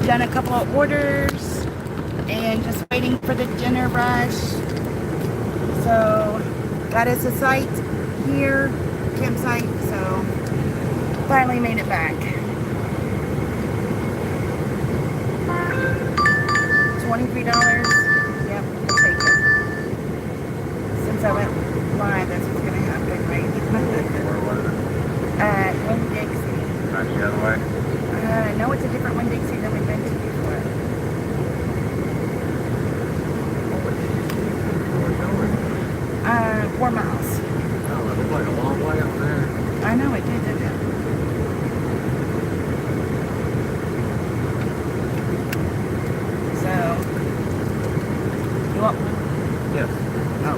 done a couple of orders and just waiting for the dinner rush. So that is the site here, campsite. So finally made it back. $23. Yep, I'll take it. Since I went live, that's what's gonna happen, right? Where was it? Winn, Dixie. Not the other way? No, it's a different Winn, Dixie than we've been to before. Where we going? 4 miles. Oh, it looked like a long way up there. I know it did, didn't it? So, you want one? Yes. Oh.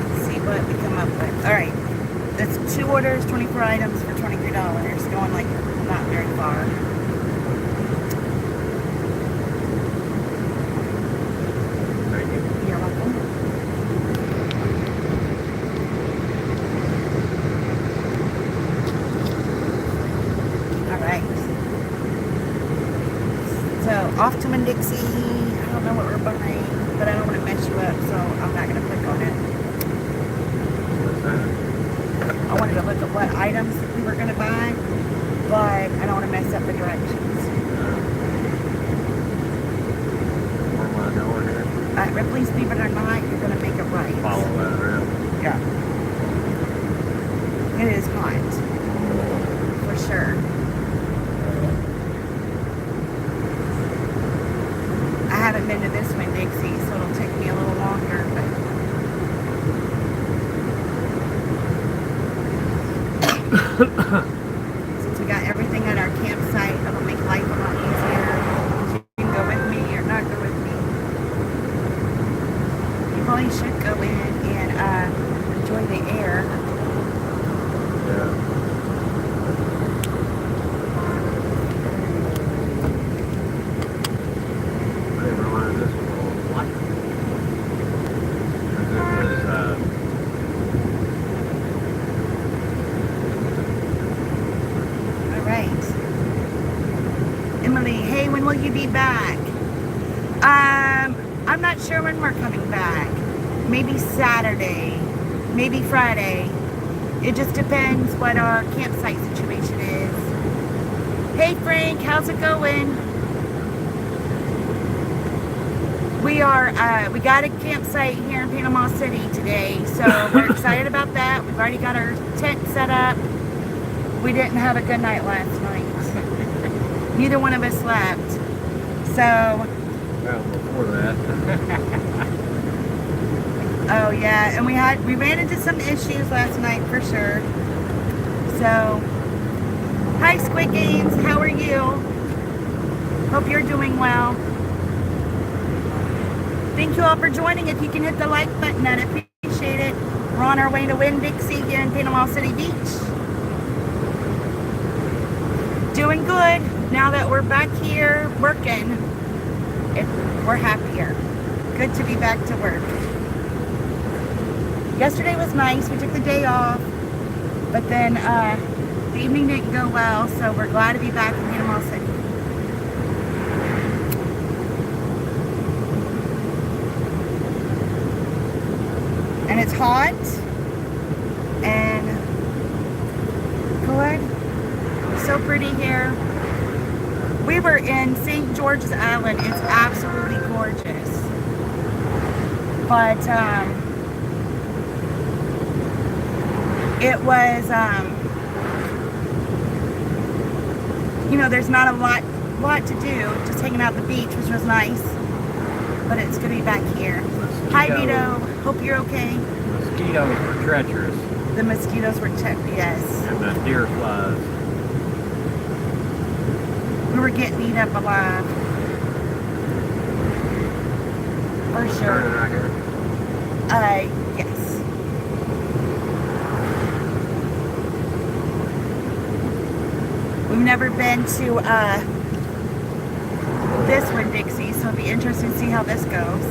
Let's see what we come up with. All right. That's 2 orders, 24 items for $23. Going like not very far. Thank you. You're welcome. All right. So off to Winn, Dixie. I don't know what we're buying, but I don't want to mess you up, so I'm not going to click on it. What's that? I wanted to look at what items we were going to buy, but I don't want to mess up the directions. Where am I going here? Ripley's, believe it or not, you're going to make it right. Follow that around. Yeah. It is hot. For sure. I haven't been to this one, Dixie, so it'll take me a little longer, but since we got everything at our campsite, it'll make life a lot easier. You can go with me or not go with me. You probably should go in and enjoy the air. Yeah. I didn't realize this was all white. Because it was, All right. Emily, hey, when will you be back? I'm not sure when we're coming back. Maybe Saturday, maybe Friday. It just depends what our campsite situation is. Hey Frank, how's it going? We got a campsite here in Panama City today, so we're excited about that. We've already got our tent set up. We didn't have a good night last night. Neither one of us slept. So, well, before that. oh yeah, and we ran into some issues last night for sure. So, hi Squid Games, how are you? Hope you're doing well. Thank you all for joining. If you can hit the like button, I'd appreciate it. We're on our way to Winn, Dixie here in Panama City Beach. Doing good. Now that we're back here working, we're happier. Good to be back to work. Yesterday was nice. We took the day off, but then the evening didn't go well, so we're glad to be back in Panama City. And it's hot and good. So pretty here. We were in St. George's Island. It's absolutely gorgeous. But it was, you know, there's not a lot to do. Just hanging out at the beach, which was nice. But it's good to be back here. Hi, Vito. Hope you're okay. Mosquitoes were treacherous. The mosquitoes were yes. And the deer flies. We were getting eat up alive. For sure. Turning right here. Yes. We've never been to this one, Dixie, so it'll be interesting to see how this goes.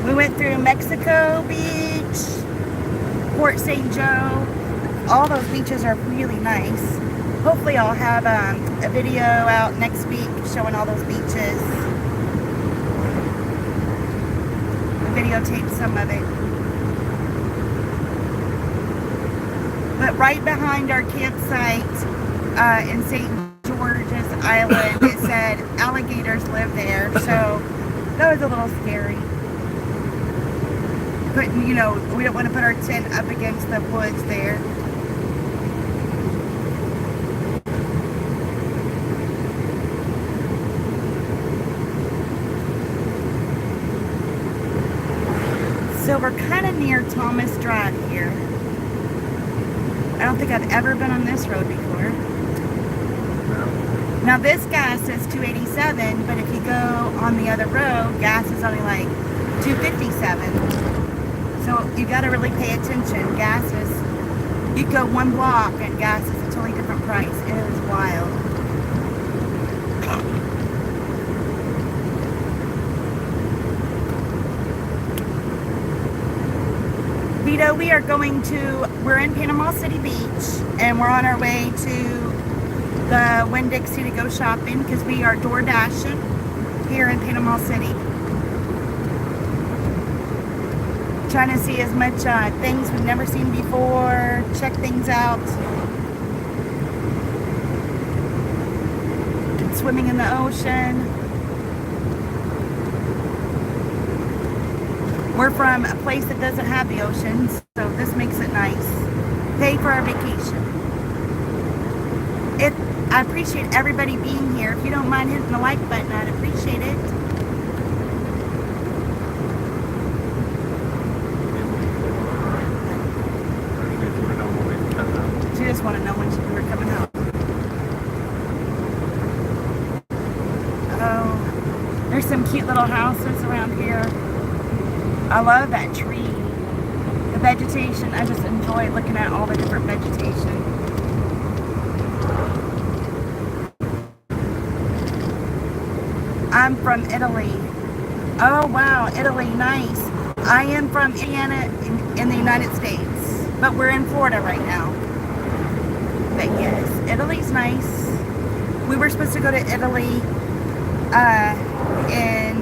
We went through Mexico Beach, Port St. Joe. All those beaches are really nice. Hopefully I'll have a video out next week showing all those beaches. Videotape some of it. But right behind our campsite in St. George's Island, it said alligators live there, so that was a little scary. But, you know, we don't want to put our tent up against the woods there. So we're kind of near Thomas Drive here. I don't think I've ever been on this road before. Now this gas says 287, but if you go on the other road, gas is only like 257. So you got to really pay attention. Gas is, you go one block and gas is a totally different price. It is wild. Vito, we're in Panama City Beach, and we're on our way to the Winn, Dixie to go shopping because we are door dashing here in Panama City. Trying to see as much things we've never seen before, check things out. Swimming in the ocean. We're from a place that doesn't have the ocean, so this makes it nice. Pay for our vacation. I appreciate everybody being here. If you don't mind hitting the like button, I'd appreciate it. She just want to know when we're coming home. Oh, there's some cute little houses around here. I love that tree. The vegetation, I just enjoy looking at all the different vegetation. I'm from Italy. Oh wow, Italy, nice. I am from Indiana in the United States, but we're in Florida right now. But yes, Italy's nice. We were supposed to go to Italy in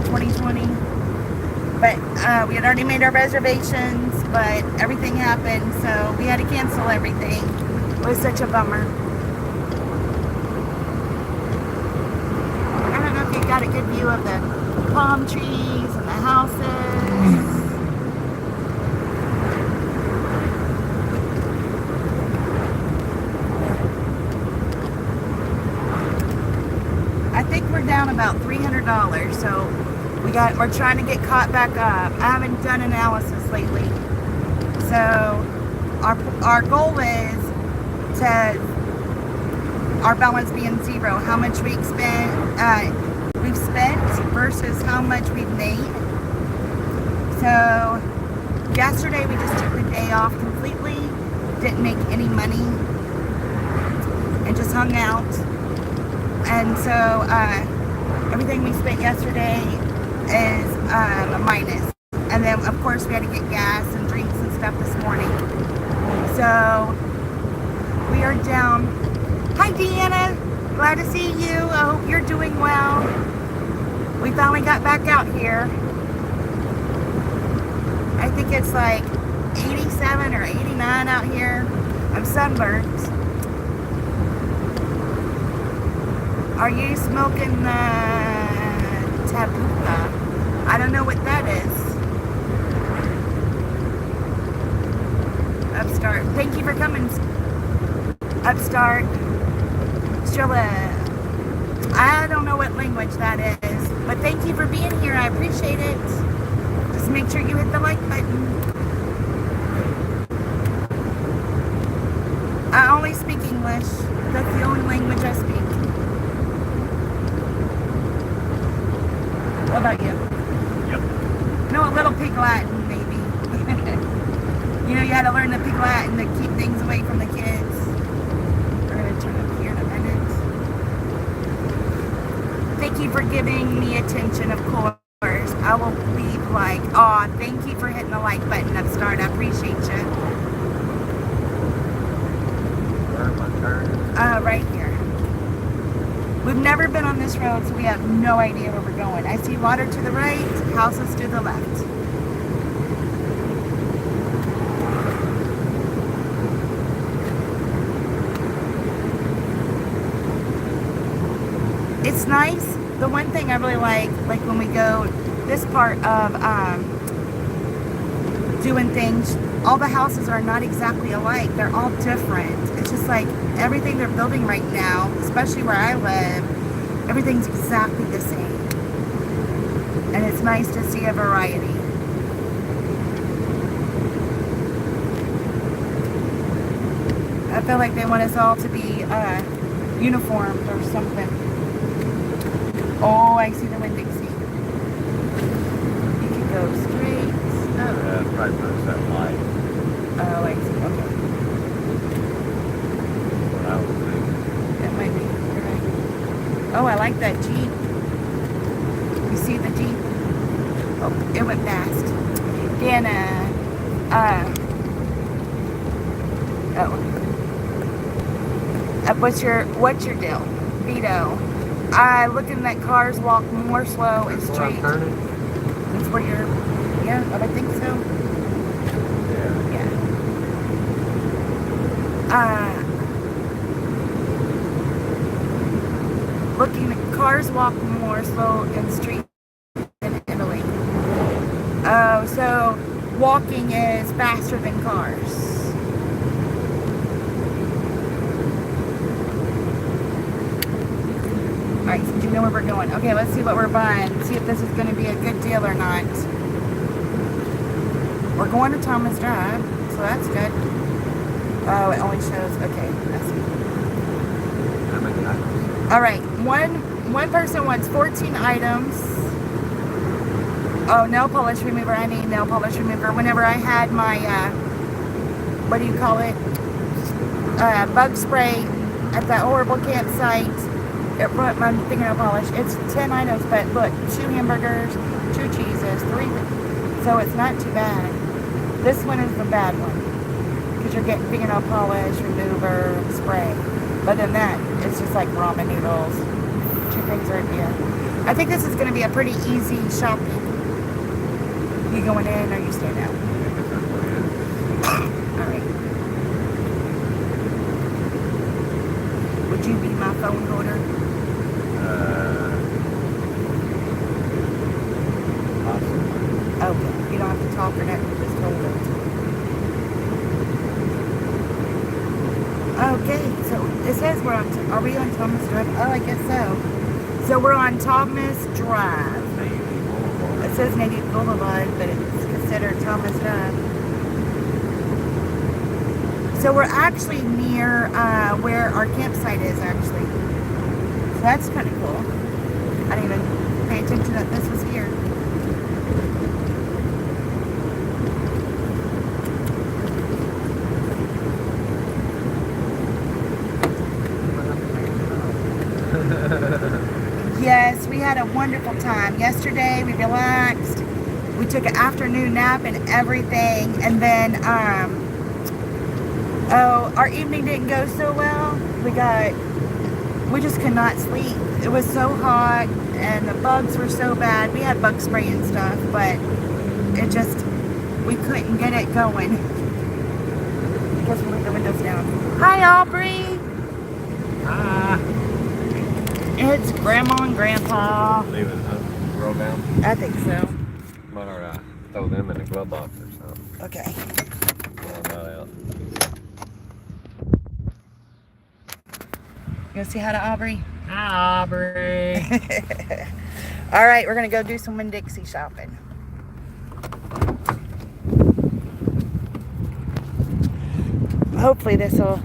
2020, but we had already made our reservations, but everything happened, so we had to cancel everything. It was such a bummer. I don't know if you got a good view of the palm trees and the houses. I think we're down about $300, so we're trying to get caught back up. I haven't done analysis lately, so our goal is to our balance being zero. How much we've spent versus how much we've made. So yesterday we just took the day off completely, didn't make any money, and just hung out. And so everything we spent yesterday is a minus. And then of course we had to get gas and drinks and stuff this morning. So we are down. Hi Deanna, glad to see you. I hope you're doing well. We finally got back out here. I think it's like 87 or 89 out here. I'm sunburnt. Are you smoking the tabooka? I don't know what that is. Upstart. Thank you for coming. Upstart. I don't know what language that is, but thank you for being here. I appreciate it. Just make sure you hit the like button. I only speak English. That's the only language I speak. What about you? Yep. No, a little Pig Latin, maybe. You know, you had to learn the Pig Latin to keep things away from the kids. We're going to turn up here in a minute. Thank you for giving me attention, of course. I will leave like, aw, thank you for hitting the like button, Upstart. I appreciate you. Where am I turning? Right here. We've never been on this road, so we have no idea where we're going. I see water to the right, houses to the left. It's nice. The one thing I really like when we go this part of doing things, all the houses are not exactly alike. They're all different. It's just like everything they're building right now, especially where I live, everything's exactly the same. And it's nice to see a variety. I feel like they want us all to be uniformed or something. Oh, I see the Winn, Dixie. You can go straight. Oh. Yeah, probably puts that light. Oh, I see. Okay. What I was thinking. That might be. You're right. Oh, I like that Jeep. You see the Jeep? Oh, it went fast. Dana. What's your deal? Vito. Looking at cars walk more slow and Where I'm straight. turning? That's where you're, yeah, I would think so. Yeah. Yeah. Looking at cars walk more slow and straight in Italy. Oh, so walking is faster than cars. Alright, so do you know where we're going? Okay, let's see what we're buying. See if this is going to be a good deal or not. We're going to Thomas Drive, so that's good. Oh, it only shows, okay, I see. How many items? Alright, one person wants 14 items. Oh, nail polish remover. I need nail polish remover. Whenever I had my, what do you call it? Bug spray at that horrible campsite, it brought my fingernail polish. It's 10 items, but look, 2 hamburgers, 2 cheeses, 3. So it's not too bad. This one is the bad one, because you're getting fingernail polish, remover, spray. But than that, it's just like ramen noodles. 2 things right here. I think this is going to be a pretty easy shopping. You going in or you staying out? Alright. Would you be my phone holder? Possibly. Okay. You don't have to talk or nothing. Just hold it. Okay. So it says we're on. Are we on Thomas Drive? Oh, I guess so. So we're on Thomas Drive. It says Navy Boulevard, but it's considered Thomas Drive. So we're actually near where our campsite is, actually. So that's kind of cool. I didn't even pay attention that this was here. Yes, we had a wonderful time. Yesterday, we relaxed. We took an afternoon nap and everything. And then, our evening didn't go so well. We just could not sleep. It was so hot and the bugs were so bad. We had bug spray and stuff, but we couldn't get it going. Because we leave the windows down. Hi, Aubrey. Ah. It's Grandma and Grandpa. Leave it roll down. I think so. Might throw them in a glove box or something. Okay. Pull that out. You want to say hi to Aubrey? Hi, Aubrey. All right, we're going to go do some Winn Dixie shopping. Hopefully this will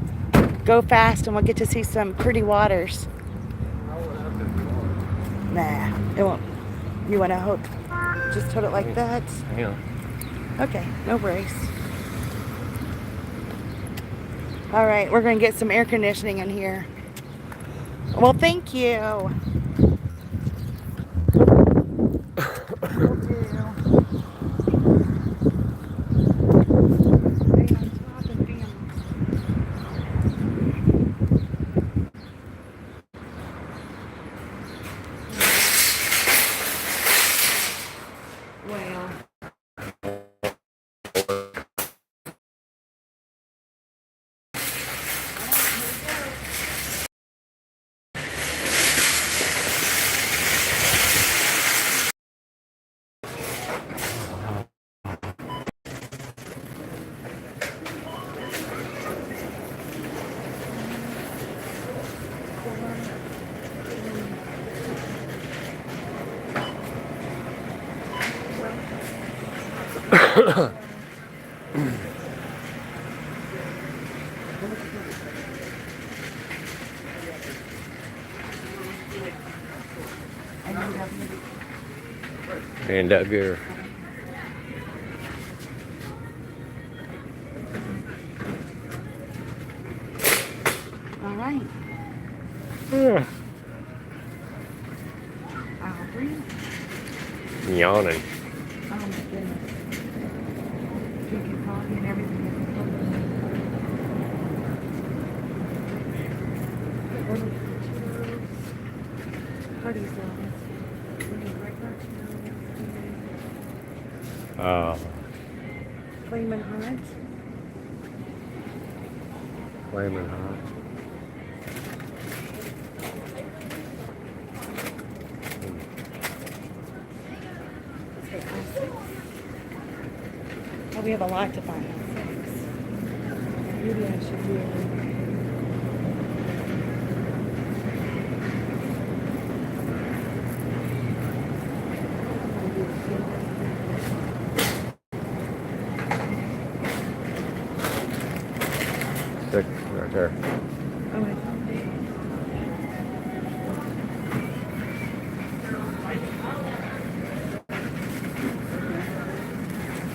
go fast and we'll get to see some pretty waters. Nah, it won't. You want to just hold it like that? Yeah. Okay, no worries. All right, we're going to get some air conditioning in here. Well, thank you. We'll do And Doug here. All right. Yeah. Aubrey. Yawning. Oh my goodness. Drinking coffee and everything. Party's Flamin' Hot. Flaming hot. Oh, we have a lot to buy. Maybe I should do it. Six right there. Oh, I found it.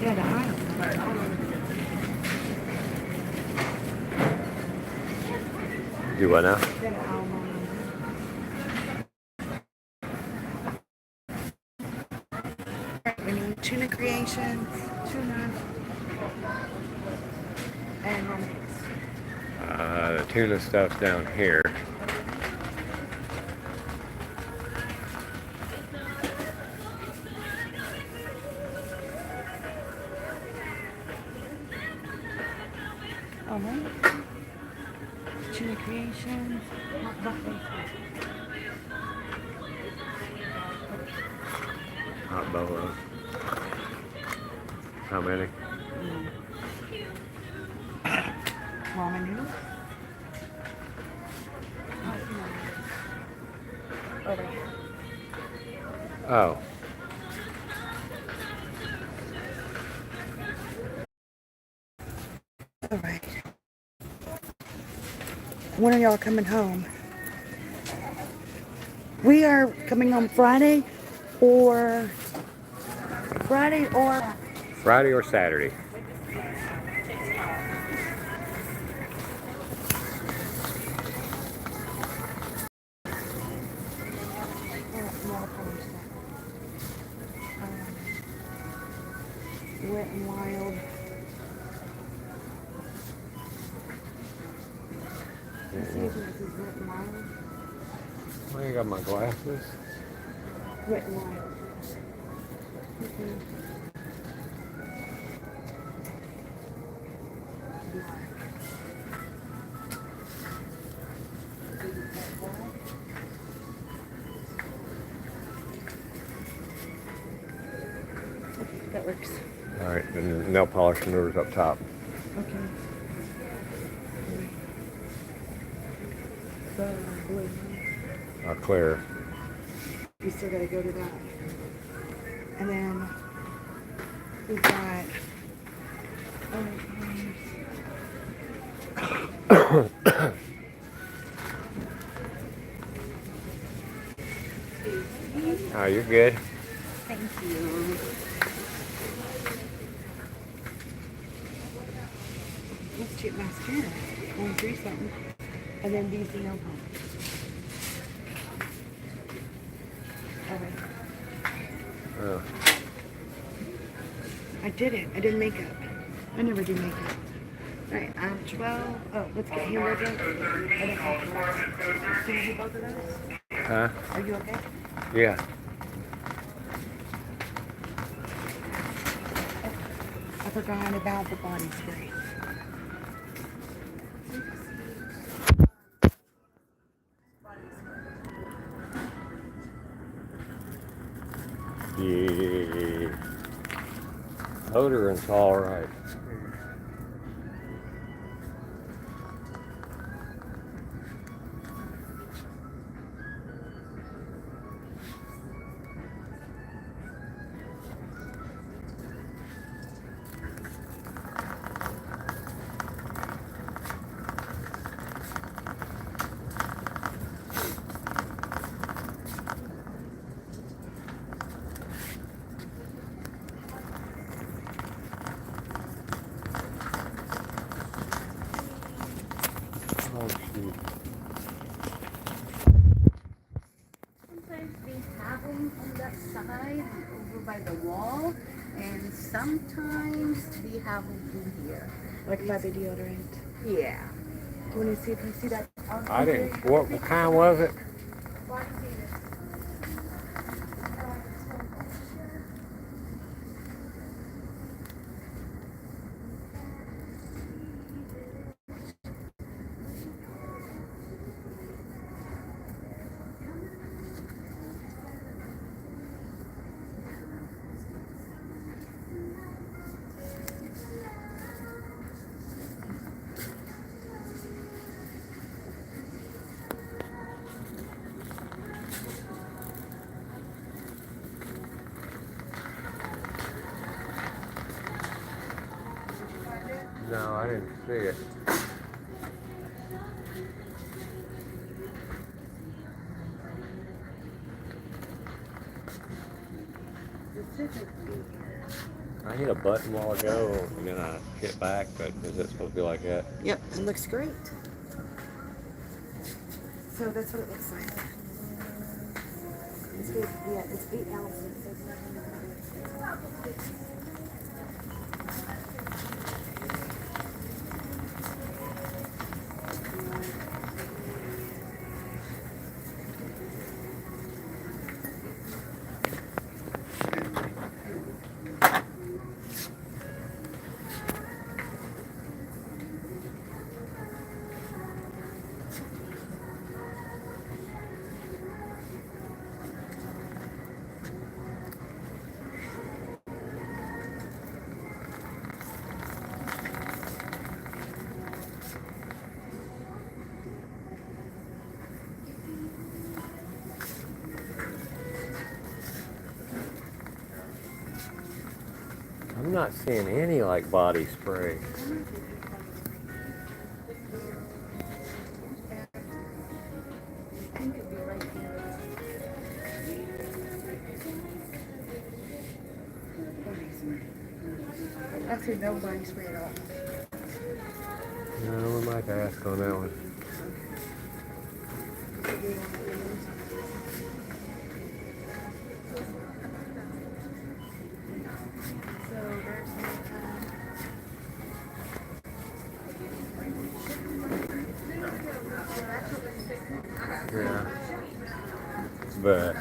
Yeah, the aisle. Do what now? Yeah, the aisle. We need tuna creations, tuna, and lemonades. The tuna stuff's down here. All right. Tuna creations, hot buffet. Hot buffalo. How many? Ramen noodles. Over here. Oh. All right. When are y'all coming home? We are coming home Friday or Friday or Saturday. Wet and Wild. This is Wet and Wild. I got my glasses. Wet and Wild. That works. All right, and nail polish removers up top. Okay. The blue. Clear. We still gotta go to that. And then we've got Oh, you're good. thank you. Let's chip mascara. 1 3 something. And then these nail polish. Alright. Oh. I did it. I did makeup. I never do makeup. Alright, 12. Oh, let's get hamburger. I don't have Can you do both of those? Huh? Are you okay? Yeah. I forgot about the body spray. Yeah. Odorant's all right. the wall, and sometimes we have glue here. Like by the deodorant. Yeah. Do you want to see if you see that? I didn't. What kind was it? No, I didn't see it. I hit a button a while ago, and then I hit back, but is it supposed to be like that? Yep, it looks great. So that's what it looks like. It's good. Yeah, it's 8 ounces. I'm not seeing any like body spray. Actually, no body spray at all. No, we might ask on that one. Yeah. But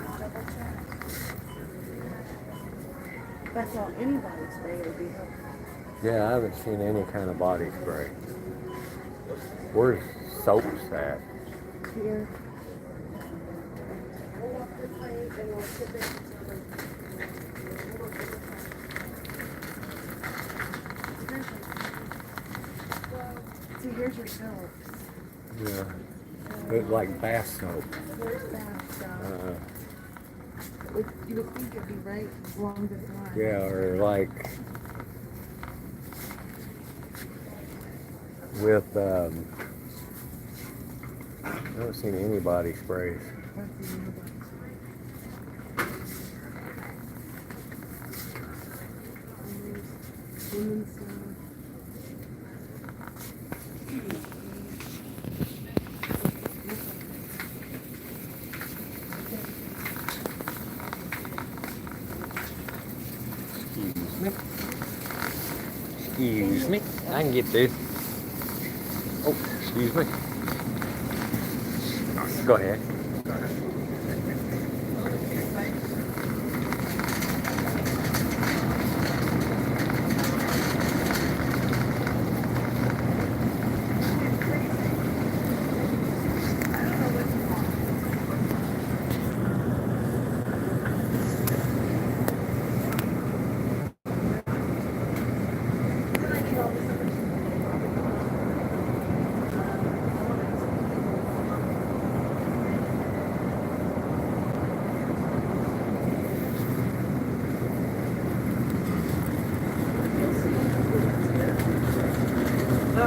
That's all any body spray would be helpful. yeah, I haven't seen any kind of body spray. Where's soaps at? Here. See, here's your soaps. Yeah. It's like bath soap. Here's bath soap. You would think it'd be right along this line. Yeah, or like with I haven't seen any body sprays. That's the new body spray. Women's soap. Excuse me. I can get this. Oh, excuse me. Go ahead.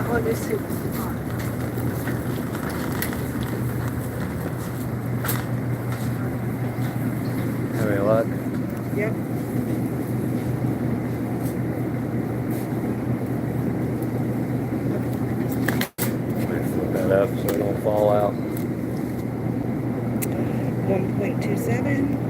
On this suit. Have any luck? Yep. Flip that up so it don't fall out. 1.27.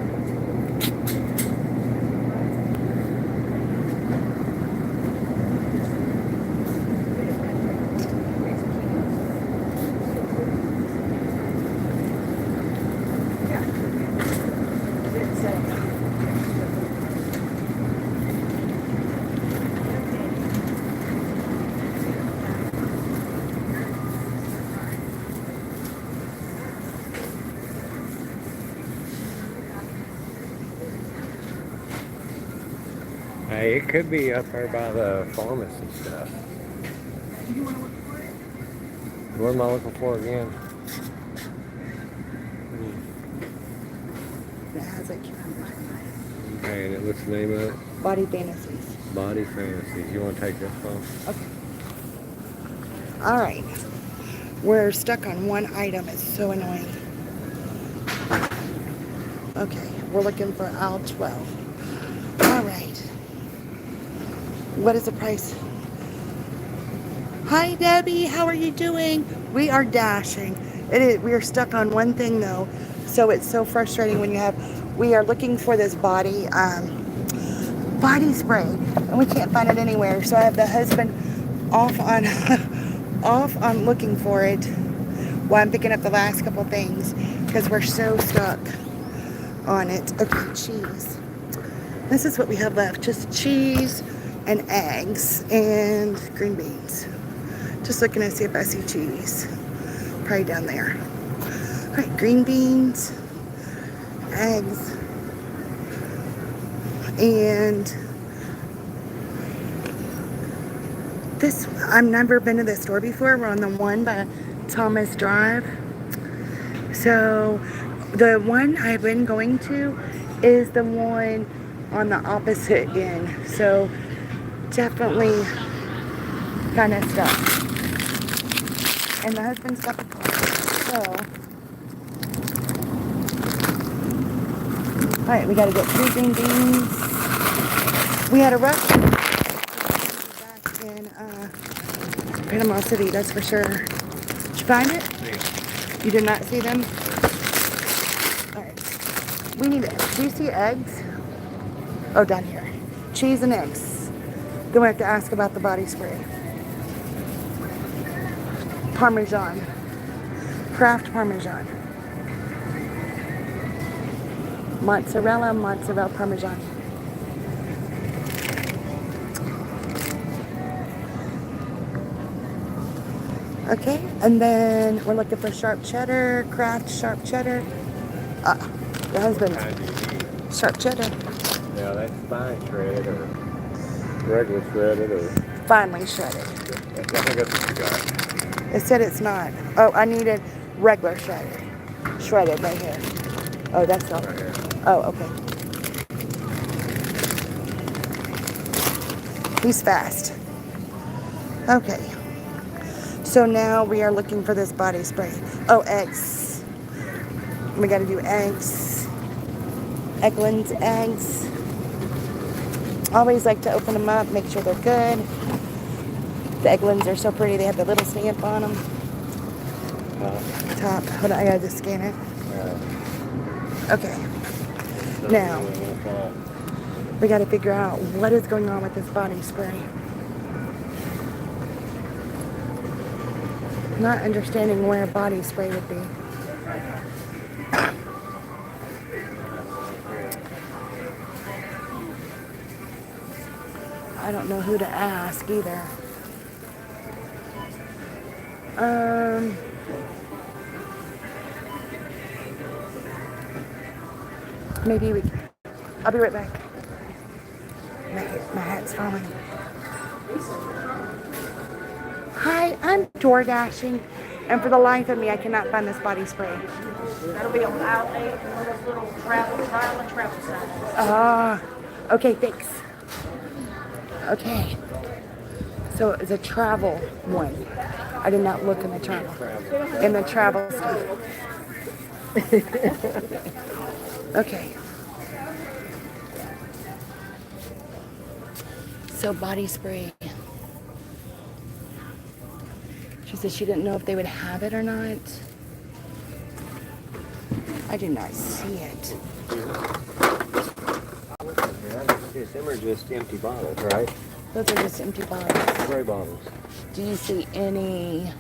Hey, it could be up there by the pharmacy stuff. You want to look for it? What am I looking for again? It has a camera. Okay, and what's the name of it? Body Fantasies. Body Fantasies. You want to take this phone? Okay. All right. We're stuck on one item. It's so annoying. Okay, we're looking for aisle 12. All right. What is the price? Hi, Debbie. How are you doing? We are dashing. We are stuck on one thing though, so it's so frustrating when you have. We are looking for this body spray, and we can't find it anywhere. So I have the husband off on off on looking for it while I'm picking up the last couple things because we're so stuck on it. Okay, cheese. This is what we have left: just cheese and eggs and green beans. Just looking to see if I see cheese. Probably down there. All right, green beans, eggs, and this. I've never been to this store before. We're on the one by Thomas Drive. So the one I've been going to is the one on the opposite end. So definitely kind of stuff. And the husband's got the car. So, all right, we got to get 3 green beans. We had a rush back in Panama City, that's for sure. Did you find it? Yeah. You did not see them? All right. We need, do you see eggs? Oh, down here. Cheese and eggs. Then we have to ask about the body spray. Parmesan. Kraft Parmesan. Mozzarella Parmesan. Okay, and then we're looking for sharp cheddar, Kraft sharp cheddar. The husband's sharp cheddar. Yeah, that's fine shredded or regular shredded or. Finely shredded. I think that's what you got. It said it's not. Oh, I needed regular shredded. Shredded right here. Oh, that's all. Right here. Oh, okay. He's fast. Okay. So now we are looking for this body spray. Oh, eggs. We got to do eggs. Eggland's eggs. Always like to open them up, make sure they're good. The Egglands are so pretty. They have the little stamp on them. Top. Hold on, I gotta just scan it. Okay. Now, we gotta figure out what is going on with this body spray. Not understanding where a body spray would be. I don't know who to ask either. Maybe we. I'll be right back. My hat's falling. Hi, I'm door dashing, and for the life of me, I cannot find this body spray. That'll be on aisle 8, one of those little trial and travel signs. Okay, thanks. Okay. So it's a travel one. I did not look in the travel stuff. Okay. So body spray. She said she didn't know if they would have it or not. I did not see it. Them are just empty bottles, right? Those are just empty bottles. Spray bottles. Do you see any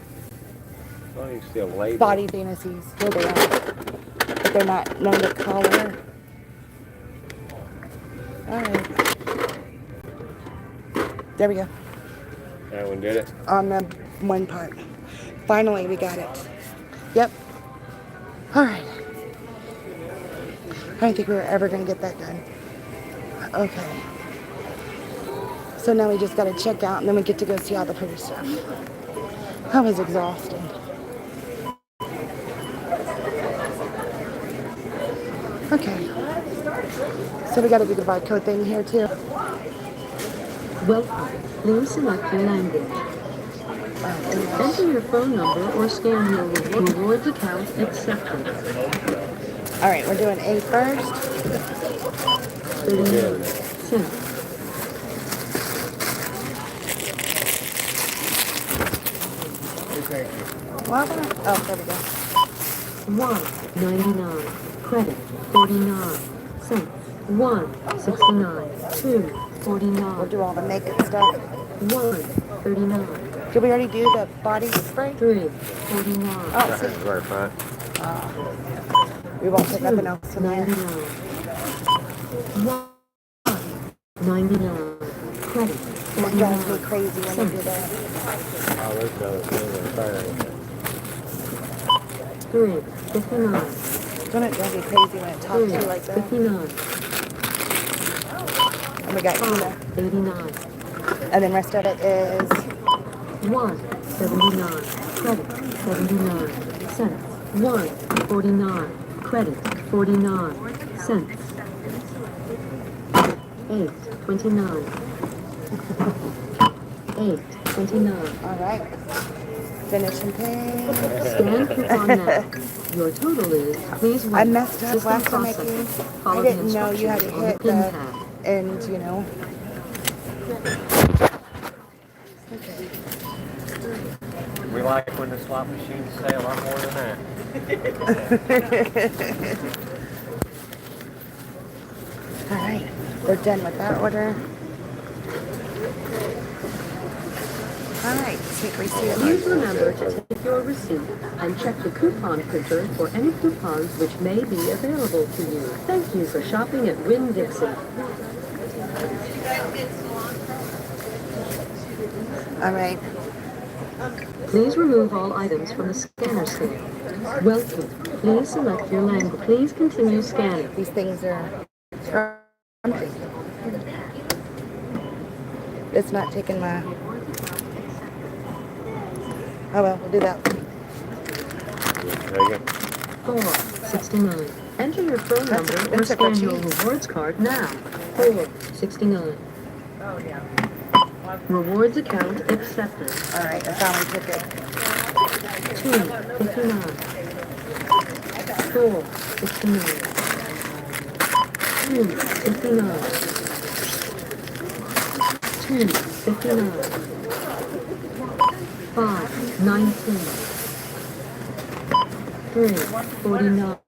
Well, you still label. body fantasies? Here they are. But they're not known to color. Alright. There we go. That one did it. On the one part. Finally, we got it. Yep. Alright. I didn't think we were ever going to get that done. Okay. So now we just got to check out and then we get to go see all the pretty stuff. That was exhausting. Okay. So we got to do the barcode thing here too. Welcome. Please select your language. Enter your phone number or scan your rewards account accepted. All right, we're doing A first. 39 cents. What? Oh, there we go. 1.99. Credit 49 cents. 1.69. 2.49. We'll do all the makeup stuff. 1.39. Did we already do the body spray? 3.49. Oh, Right, see. right front. We won't put nothing else in there. 1.99. Credit It drives me 49 crazy when they do that. Oh, there's the other thing right there. 3.59. Don't it drive me crazy when it talks to you like that? 3.59. And we got Tina. 5.89. And then rest of it is 1.79. Credit 79 cents. 1.49. Credit 49 cents. 8.29. 8.29. all right. Finish and pay. Scan coupon now. Your total is, please wait. I messed up System last time I processing. came. I Follow the didn't know you had to instructions on hit the pin the pad. end, you know. We like when the slot machines say a lot more than that. All right, we're done with that order. All right, take receipt. Please remember to take your receipt and check the coupon printer for any coupons which may be available to you. Thank you for shopping at Winn, Dixie. All right. Please remove all items from the scanner stand. Welcome. Please select your language. Please continue scanning. These things are empty. It's not taking my... Oh well, we'll do that. Take it. 4.69. Enter your phone number or that's a scan good your cheese. rewards card now. 4.69. Rewards account accepted. All right, I finally took it. 2.59. 4.69. 2.59. 2.59. 5.19. 3.49.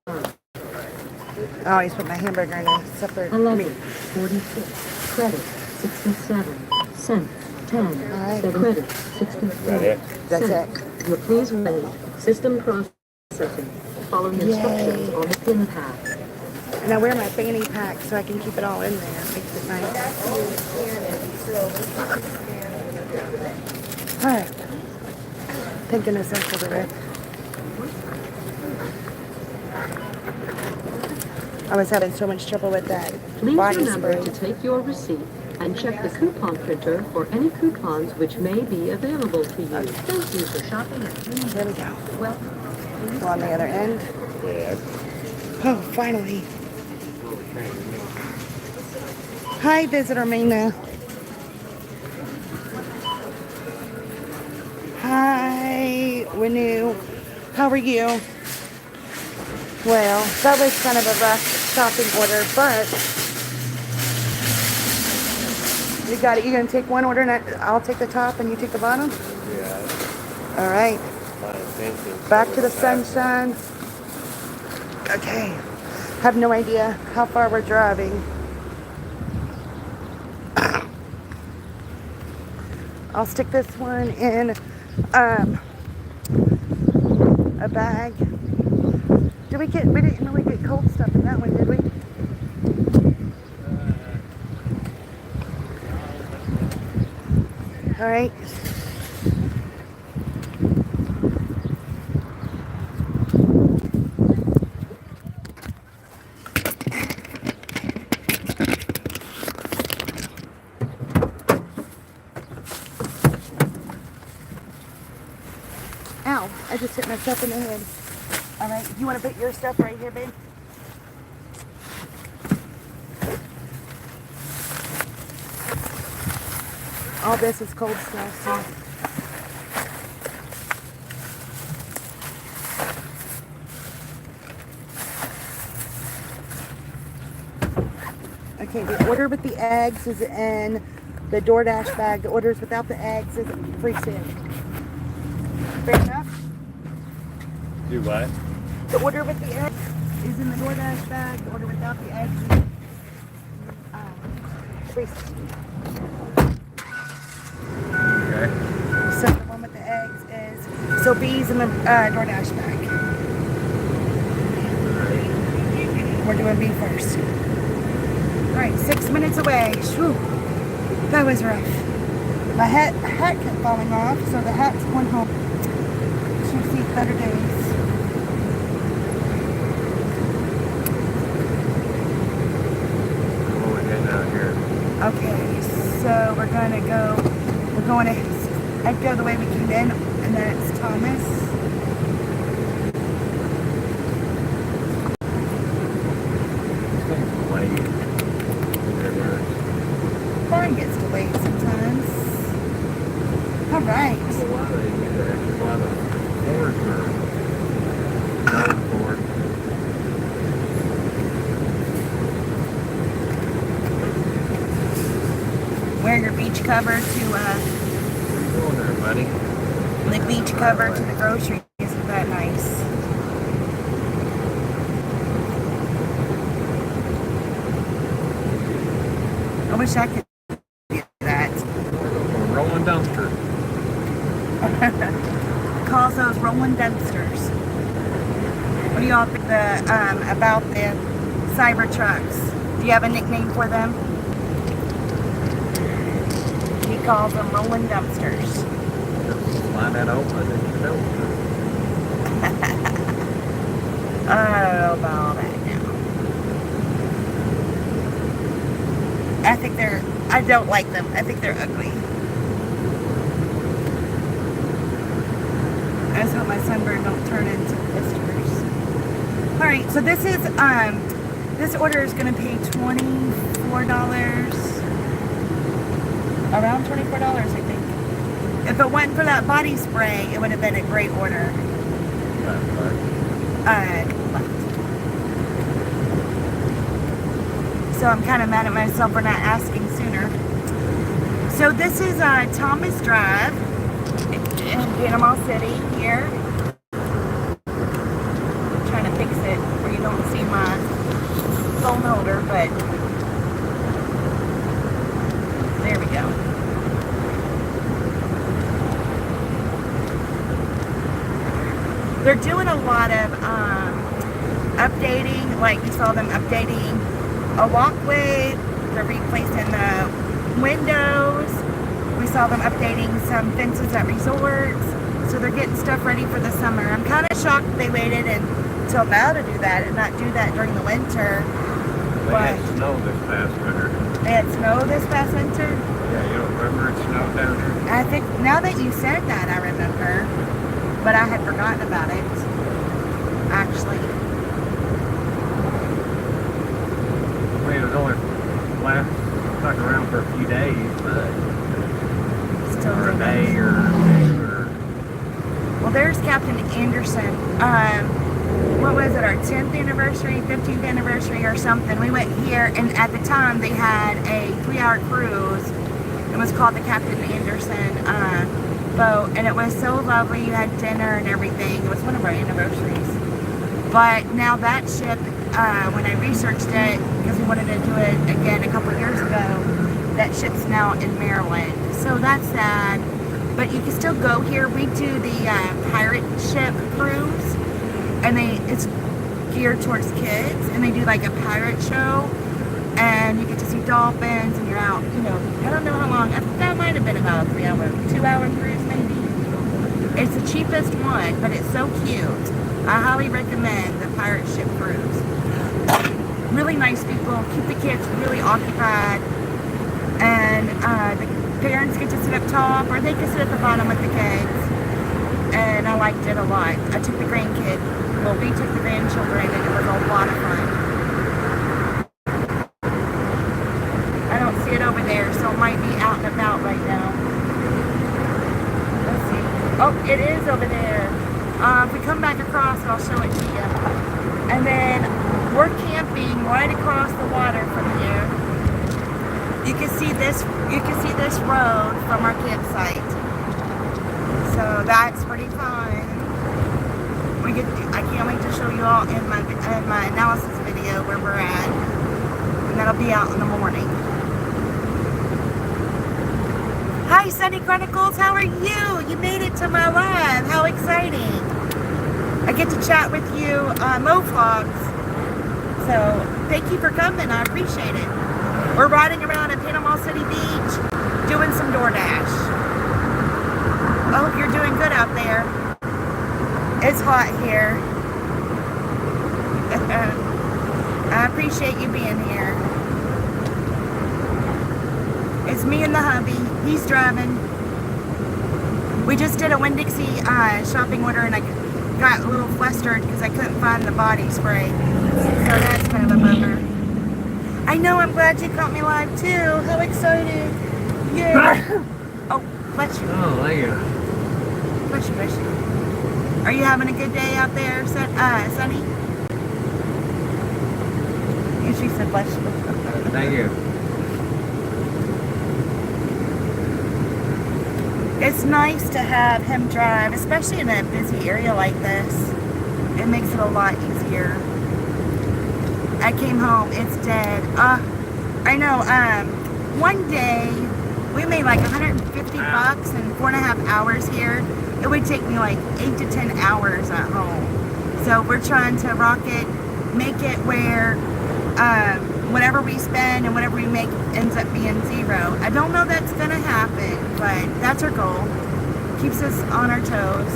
I always put my hamburger in a separate meat. 11.46. Credit 67 cents. 10. right. Credit Is 63 that it? That's cents. You'll please wait. System processing. Follow the instructions on the pin pad. And I wear my fanny pack so I can keep it all in there. Makes it nice. All right. Thank goodness that's over with. I was having so much trouble with that Please body remember spray. to take your receipt and check the coupon printer for any coupons which may be available to you. Thank you for shopping at Winn. There we go. Welcome. Go on the other end. Yeah. Oh, finally. Hi, visitor Mina. Hi, Renew. How are you? Well, that was kind of a rough shopping order, but you got it. You're gonna take one order, and I'll take the top, and you take the bottom. Yeah. All right. My intention. Back to the sunshine. Okay. Have no idea how far we're driving. I'll stick this one in a bag. We didn't really get cold stuff in that one, did we? All right. I just hit myself in the head. All right, you want to put your stuff right here, babe? All this is cold stuff, so. Okay, the order with the eggs is in the DoorDash bag. The orders without the eggs is free sale. Fair enough? Do what? The order with the eggs is in the DoorDash bag. The order without the eggs is free sale. Okay. So the one with the eggs is, so B's in the DoorDash bag. We're doing B first. All right, 6 minutes away. Whew, that was rough. My hat kept falling off, so the hat's going home. Should see better days. What are we getting out here? Okay, so we're going to I'd go the way we came in, and then it's Thomas. Fine gets delayed sometimes. All right. Wear your beach cover to the beach cover to the groceries. Isn't that nice? I wish I could do that. Rolling dumpster. Calls those rolling dumpsters. What do y'all think about the cyber trucks? Do you have a nickname for them? He calls them rolling dumpsters. Slide that open and you know. I don't know about all that now. I don't like them. I think they're ugly. I just hope my sunburn don't turn into blisters. All right, so this order is going to pay $24. Around $24, I think. If it wasn't for that body spray, it would have been a great order. So I'm kind of mad at myself for not asking sooner. So this is Thomas Drive in Panama City here. I'm trying to fix it where you don't see my phone holder, but there we go. They're doing a lot of updating, like you saw them updating a walkway. They're replacing the windows. We saw them updating some fences at resorts. So they're getting stuff ready for the summer. I'm kind of shocked they waited until now to do that and not do that during the winter. They had snow this past winter. They had snow this past winter? Yeah, you don't remember it snowed down here? I think, now that you said that, I remember. But I had forgotten about it, actually. I mean, it was only stuck around for a few days, but Still or a doing day it. or Well, there's Captain Anderson. What was it, our 10th anniversary, 15th anniversary or something? We went here, and at the time they had a 3-hour cruise. It was called the Captain Anderson boat, and it was so lovely. You had dinner and everything. It was one of our anniversaries. But now that ship, when I researched it, because we wanted to do it again a couple years ago, that ship's now in Maryland. So that's sad. But you can still go here. We do the pirate ship cruise, and it's geared towards kids, and they do like a pirate show, and you get to see dolphins, and you're out, I don't know how long. I think that might have been about a 2-hour cruise maybe. It's the cheapest one, but it's so cute. I highly recommend the pirate ship cruise. Really nice people, keep the kids really occupied, and the parents get to sit up top, or they can sit at the bottom with the kids. and I liked it a lot. I took the grandkid. Well, we took the grandchildren, and it was a lot of fun. I don't see it over there, so it might be out and about right now. Let's see. Oh, it is over there. If we come back across, I'll show it to you. And then we're camping right across the water from here. You can see this road from our campsite. So that's pretty fun. I can't wait to show you all in my analysis video where we're at. And that'll be out in the morning. Hi, Sunny Chronicles. How are you? You made it to my live. How exciting. I get to chat with you Mo Vlogs. So thank you for coming. I appreciate it. We're riding around in Panama City Beach doing some DoorDash. I hope you're doing good out there. It's hot here. I appreciate you being here. It's me and the hubby. He's driving. We just did a Winn Dixie shopping order, and I got a little flustered because I couldn't find the body spray. So that's kind of a bummer. I know, I'm glad you caught me live too. How excited. Yeah. Oh, bless you. Oh, thank you. Bless you, bless you. Are you having a good day out there, Sunny? And she said, bless you. Thank you. It's nice to have him drive, especially in a busy area like this. It makes it a lot easier. I came home, it's dead. I know, one day we made like 150 bucks in 4.5 hours here. It would take me like 8 to 10 hours at home. So we're trying to rock it, make it where whatever we spend and whatever we make ends up being zero. I don't know that's gonna happen, but that's our goal. Keeps us on our toes.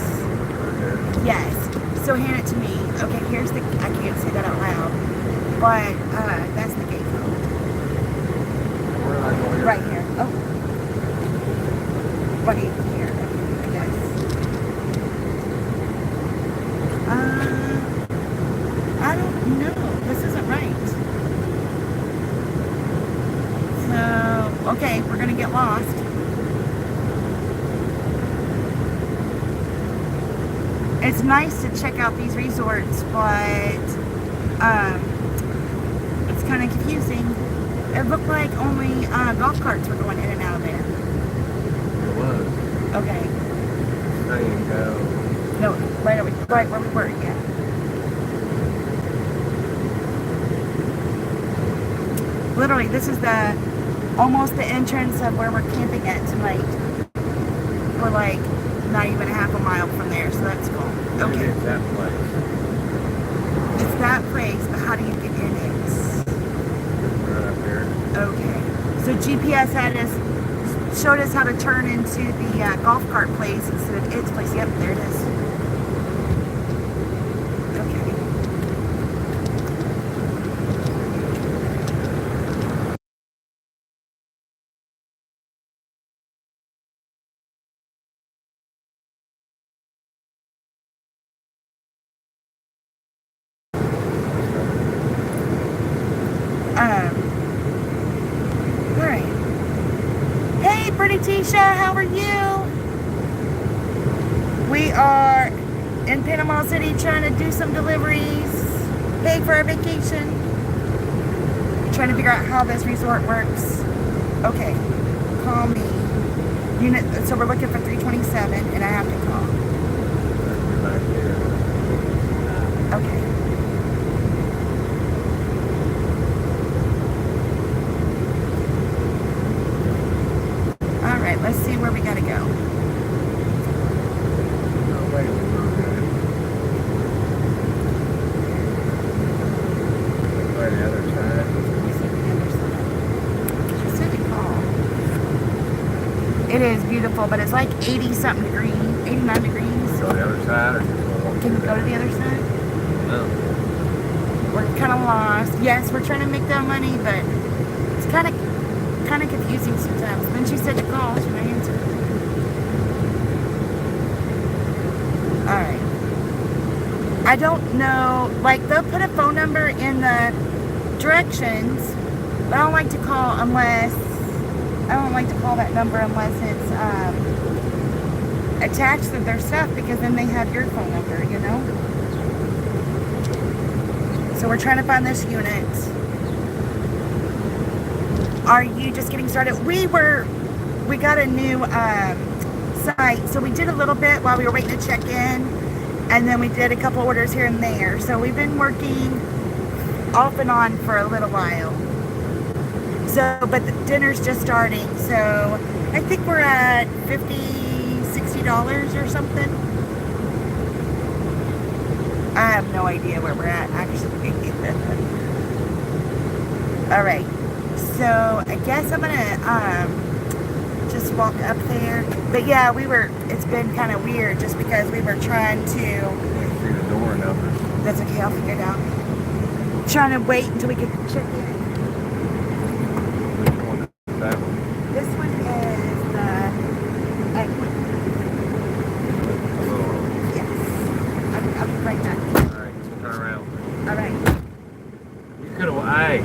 Yes. So hand it to me. Okay, here's the, I can't say that out loud, but that's the gate code. Where am I going? Right here. Oh. Right here, I guess. I don't know. This isn't right. So, okay, we're gonna get lost. It's nice to check out these resorts, but it's kind of confusing. It looked like only golf carts were going in and out of there. It was. Okay. Now you can go. No, right where we were, yeah. Literally, this is almost the entrance of where we're camping at tonight. We're like not even a half a mile from there, so that's cool. Okay. It's that place. It's that place, but how do you get in it? Right up here. Okay. So GPS showed us how to turn into the golf cart place instead of its place. Yep, there it is. Okay. Alright. Hey, pretty Tisha, how are you? We are in Panama City trying to do some deliveries, pay for our vacation. Trying to figure out how this resort works. Okay, call me. Unit. So we're looking for 327, and I have to call. Back here. Okay. All right, let's see where we gotta go. Oh, wait, we're good. Go to the other side. She said to call. It is beautiful, but it's like 80-something degrees, 89 degrees. Go to the other side, or just go? Can we go to the other side? No. We're kind of lost. Yes, we're trying to make that money, but it's kind of confusing sometimes. Then she said to call, so I answered. I don't know, like they'll put a phone number in the directions, but I don't like to call that number unless it's attached to their stuff, because then they have your phone number, you know? So we're trying to find this unit. Are you just getting started? We got a new site, so we did a little bit while we were waiting to check in, and then we did a couple orders here and there. So we've been working off and on for a little while. So, but the dinner's just starting, so I think we're at $50-$60 or something. I have no idea where we're at, actually. All right, so I guess I'm gonna just walk up there. But yeah, it's been kind of weird just because we were trying to. See the door number. That's okay, I'll figure it out. Trying to wait until we could check in. Which one is that one? This one is the egg one. A little. Yes. I'll be right back. Alright, so turn around. All right. You could have. Hey.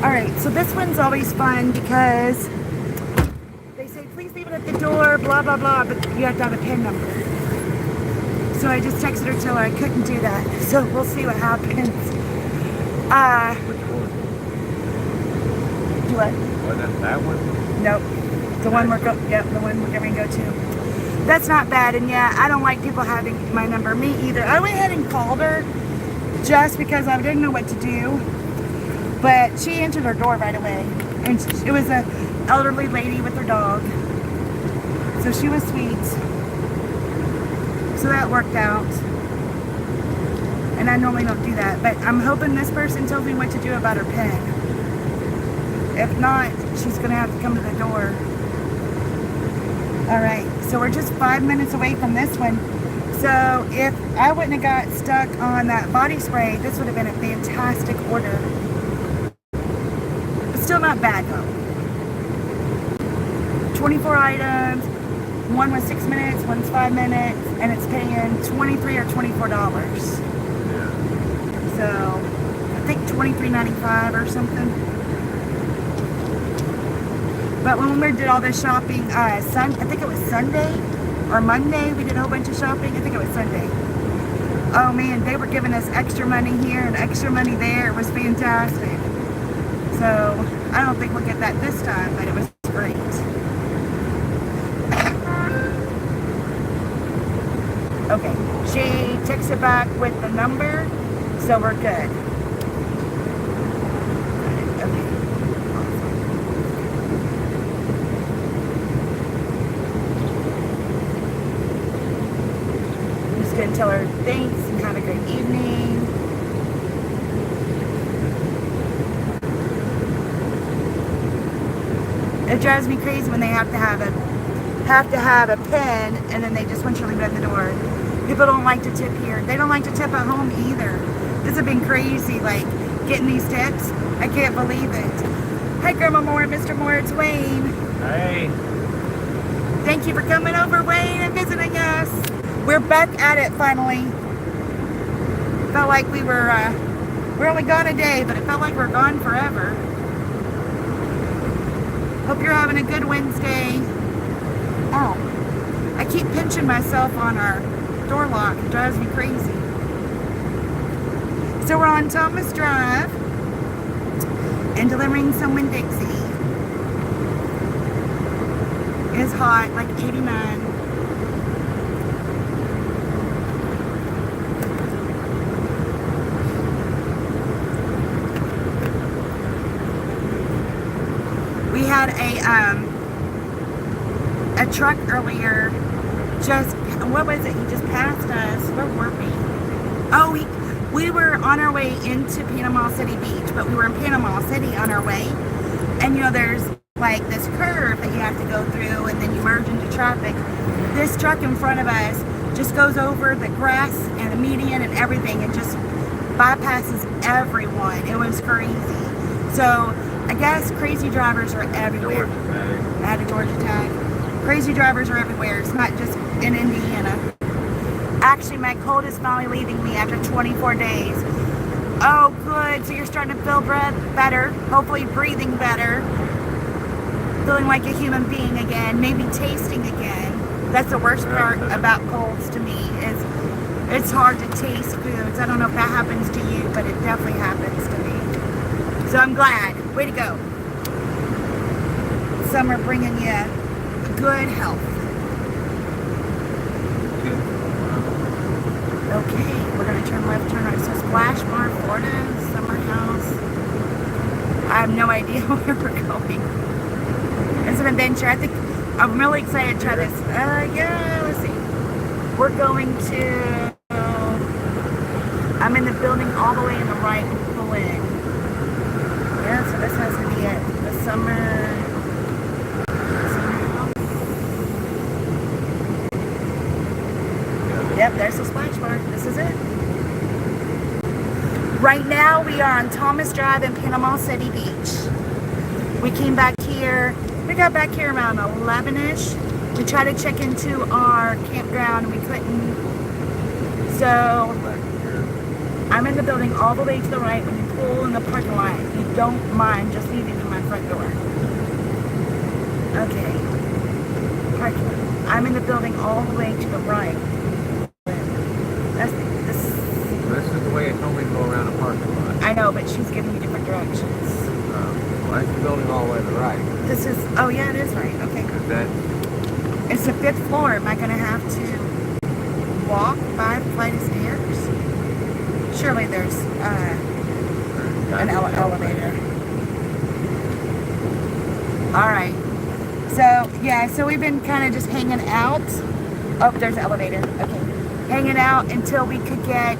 Alright, so this one's always fun because they say please leave it at the door, blah blah blah, but you have to have a PIN number. So I just texted her, tell her I couldn't do that. So we'll see what happens. Which one? What? Wasn't that one? Nope. The one the one we're going to go to. That's not bad, and yeah, I don't like people having my number. Me either. I went ahead and called her just because I didn't know what to do. But she answered her door right away. And it was an elderly lady with her dog. So she was sweet. So that worked out. And I normally don't do that. But I'm hoping this person tells me what to do about her PIN. If not, she's going to have to come to the door. Alright, so we're just 5 minutes away from this one. So if I wouldn't have got stuck on that body spray, this would have been a fantastic order. Still not bad though. 24 items, one was 6 minutes, one's 5 minutes, and it's paying $23 or $24. So I think $23.95 or something. But when we did all this shopping, I think it was Sunday or Monday, we did a whole bunch of shopping. I think it was Sunday. Oh man, they were giving us extra money here and extra money there. It was fantastic. So I don't think we'll get that this time, but it was great. Okay, she texted back with the number, so we're good. Okay, awesome. tell her thanks and have a great evening. It drives me crazy when they have to have a pen and then they just want you to leave it at the door. People don't like to tip here. They don't like to tip at home either. This has been crazy, like getting these tips. I can't believe it. Hi, Grandma Moore, Mr. Moore, it's Wayne. Hey. Thank you for coming over, Wayne, and visiting us. We're back at it finally. Felt like we're only gone a day, but it felt like we're gone forever. Hope you're having a good Wednesday. Oh, I keep pinching myself on our door lock. It drives me crazy. So we're on Thomas Drive and delivering some Winn Dixie. It's hot, like 89. We had a truck earlier. Just, what was it? He just passed us. Where were we? Oh, we were on our way into Panama City Beach, but we were in Panama City on our way. And you know, there's like this curve that you have to go through and then you merge into traffic. This truck in front of us just goes over the grass and the median and everything and just bypasses everyone. It was crazy. So I guess crazy drivers are everywhere. I had a Georgia tag. Crazy drivers are everywhere. It's not just in Indiana. Actually, my cold is finally leaving me after 24 days. Oh, good. So you're starting to feel better. Hopefully breathing better. Feeling like a human being again. Maybe tasting again. That's the worst part about colds to me is it's hard to taste foods. I don't know if that happens to you, but it definitely happens to me. So I'm glad. Way to go. Summer bringing you good health. Okay, we're going to turn left, turn right. So Splash Bar, Florida, Summer House. I have no idea where we're going. It's an adventure. I think I'm really excited to try this. Yeah, let's see. We're going to... I'm in the building all the way in the right with Winn. Yeah, so this has to be it. The summer house. Yep, there's the Splash Bar. This is it. Right now we are on Thomas Drive in Panama City Beach. We came back here. We got back here around 11-ish. We tried to check into our campground and we couldn't. So I'm in the building all the way to the right. When you pull in the parking lot, you don't mind just leaving in my front door. Okay. Parking lot. I'm in the building all the way to the right. This is the way it told me to go around a parking lot. I know, but she's giving me different directions. Well, that's the building all the way to the right. This is, oh yeah, it is right. Okay. Is that... It's the 5th floor. Am I going to have to walk 5 flight of stairs? Surely there's an elevator. All right. So, yeah, so we've been kind of just hanging out. Oh, there's an elevator. Okay. Hanging out until we could get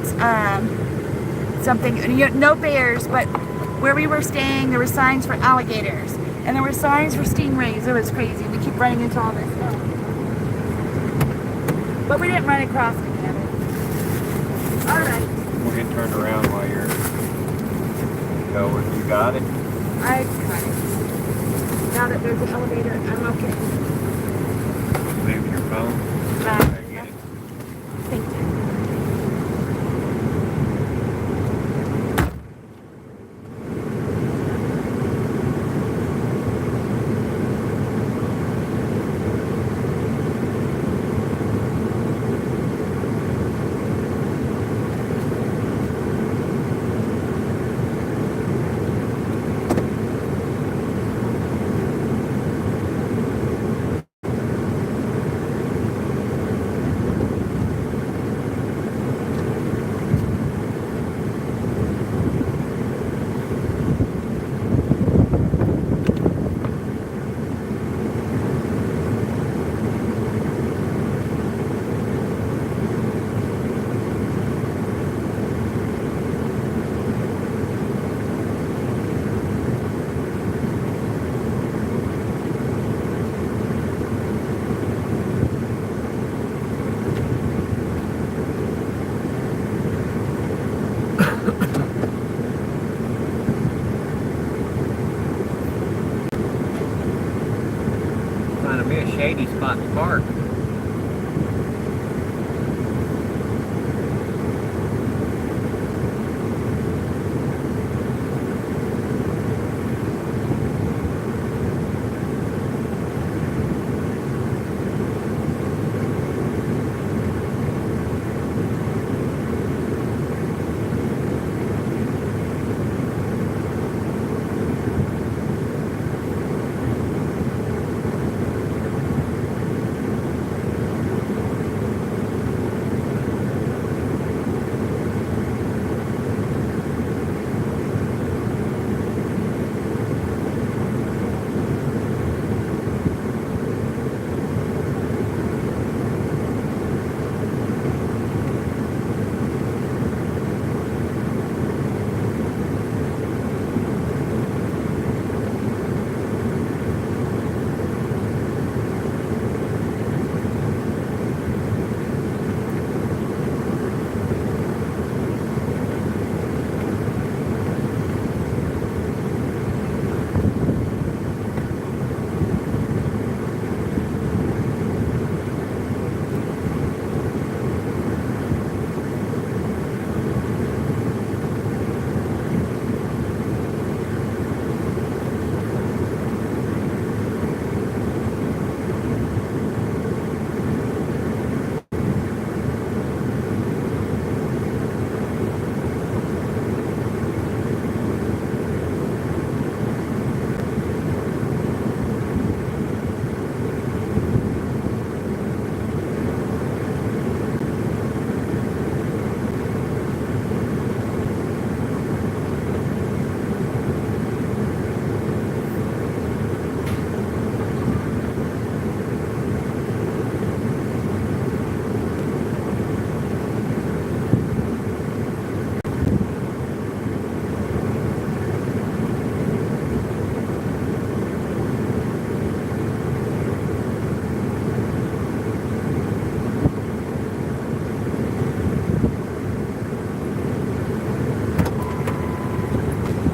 something. You know, no bears, but where we were staying, there were signs for alligators. And there were signs for stingrays. It was crazy. We keep running into all this stuff. But we didn't run across together. All right. We'll get turned around while you're going. You got it? I got it. Now that there's an elevator, I'm okay. Leave your phone. Bye. I get it. Thank you. 80 spot to park.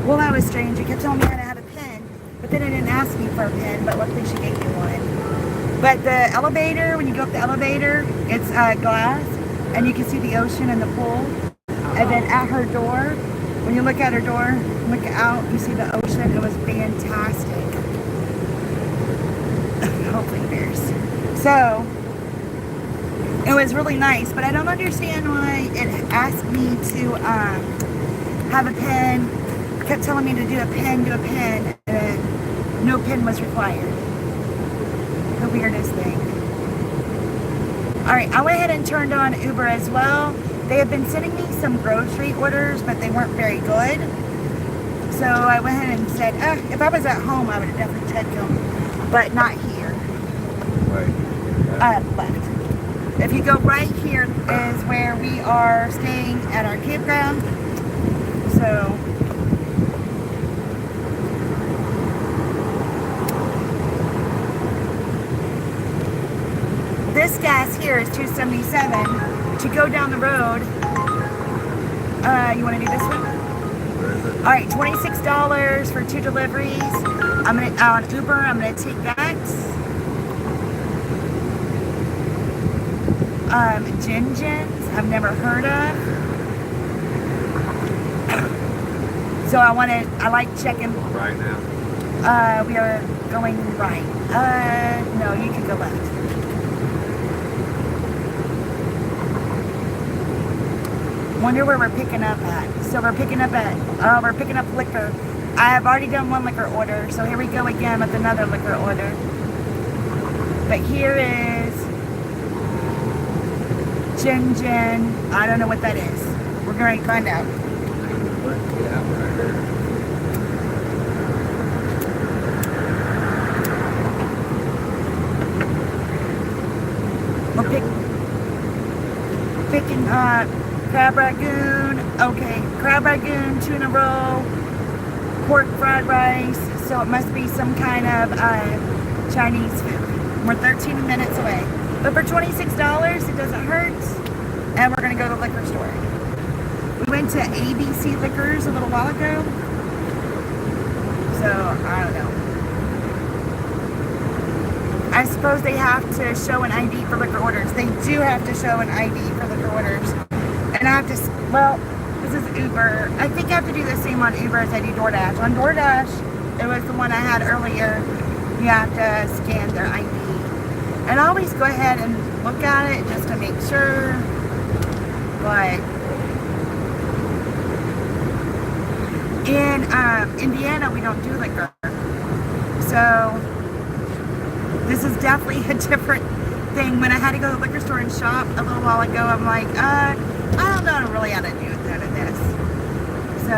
Well, that was strange. It kept telling me I had to have a pen, but then it didn't ask me for a pen, but luckily she gave me one. But the elevator, when you go up the elevator, it's glass, and you can see the ocean and the pool. And then at her door, when you look at her door, look out, you see the ocean. It was fantastic. Hopefully there's. So, it was really nice, but I don't understand why it asked me to have a pen. It kept telling me to do a pen, and then no pen was required. The weirdest thing. Alright, I went ahead and turned on Uber as well. They had been sending me some grocery orders, but they weren't very good. So I went ahead and said, if I was at home, I would have definitely taken them, but not here. Right. Left. If you go right here is where we are staying at our campground. So this gas here is $2.77. To go down the road, you want to do this one? All right, $26 for 2 deliveries. I'm gonna on Uber. I'm gonna take that. Gin-gins, I've never heard of. So I like checking. Right now. We are going right. No, you can go left. Wonder where we're picking up at. So we're picking up liquor. I have already done one liquor order, so here we go again with another liquor order. But here is gin. I don't know what that is. We're going to find out. Get out right there. We're picking up crab ragoon. Okay, crab ragoon, tuna roll, pork fried rice. So it must be some kind of Chinese food. We're 13 minutes away. But for $26, it doesn't hurt. And we're going to go to the liquor store. We went to ABC Liquors a little while ago. So, I don't know. I suppose they have to show an ID for liquor orders. They do have to show an ID for liquor orders. And I have to, well, this is Uber. I think I have to do the same on Uber as I do DoorDash. On DoorDash, it was the one I had earlier. You have to scan their ID. And I always go ahead and look at it just to make sure. But in Indiana, we don't do liquor. So this is definitely a different thing. When I had to go to the liquor store and shop a little while ago, I'm like, I don't know really how to do none of this. So,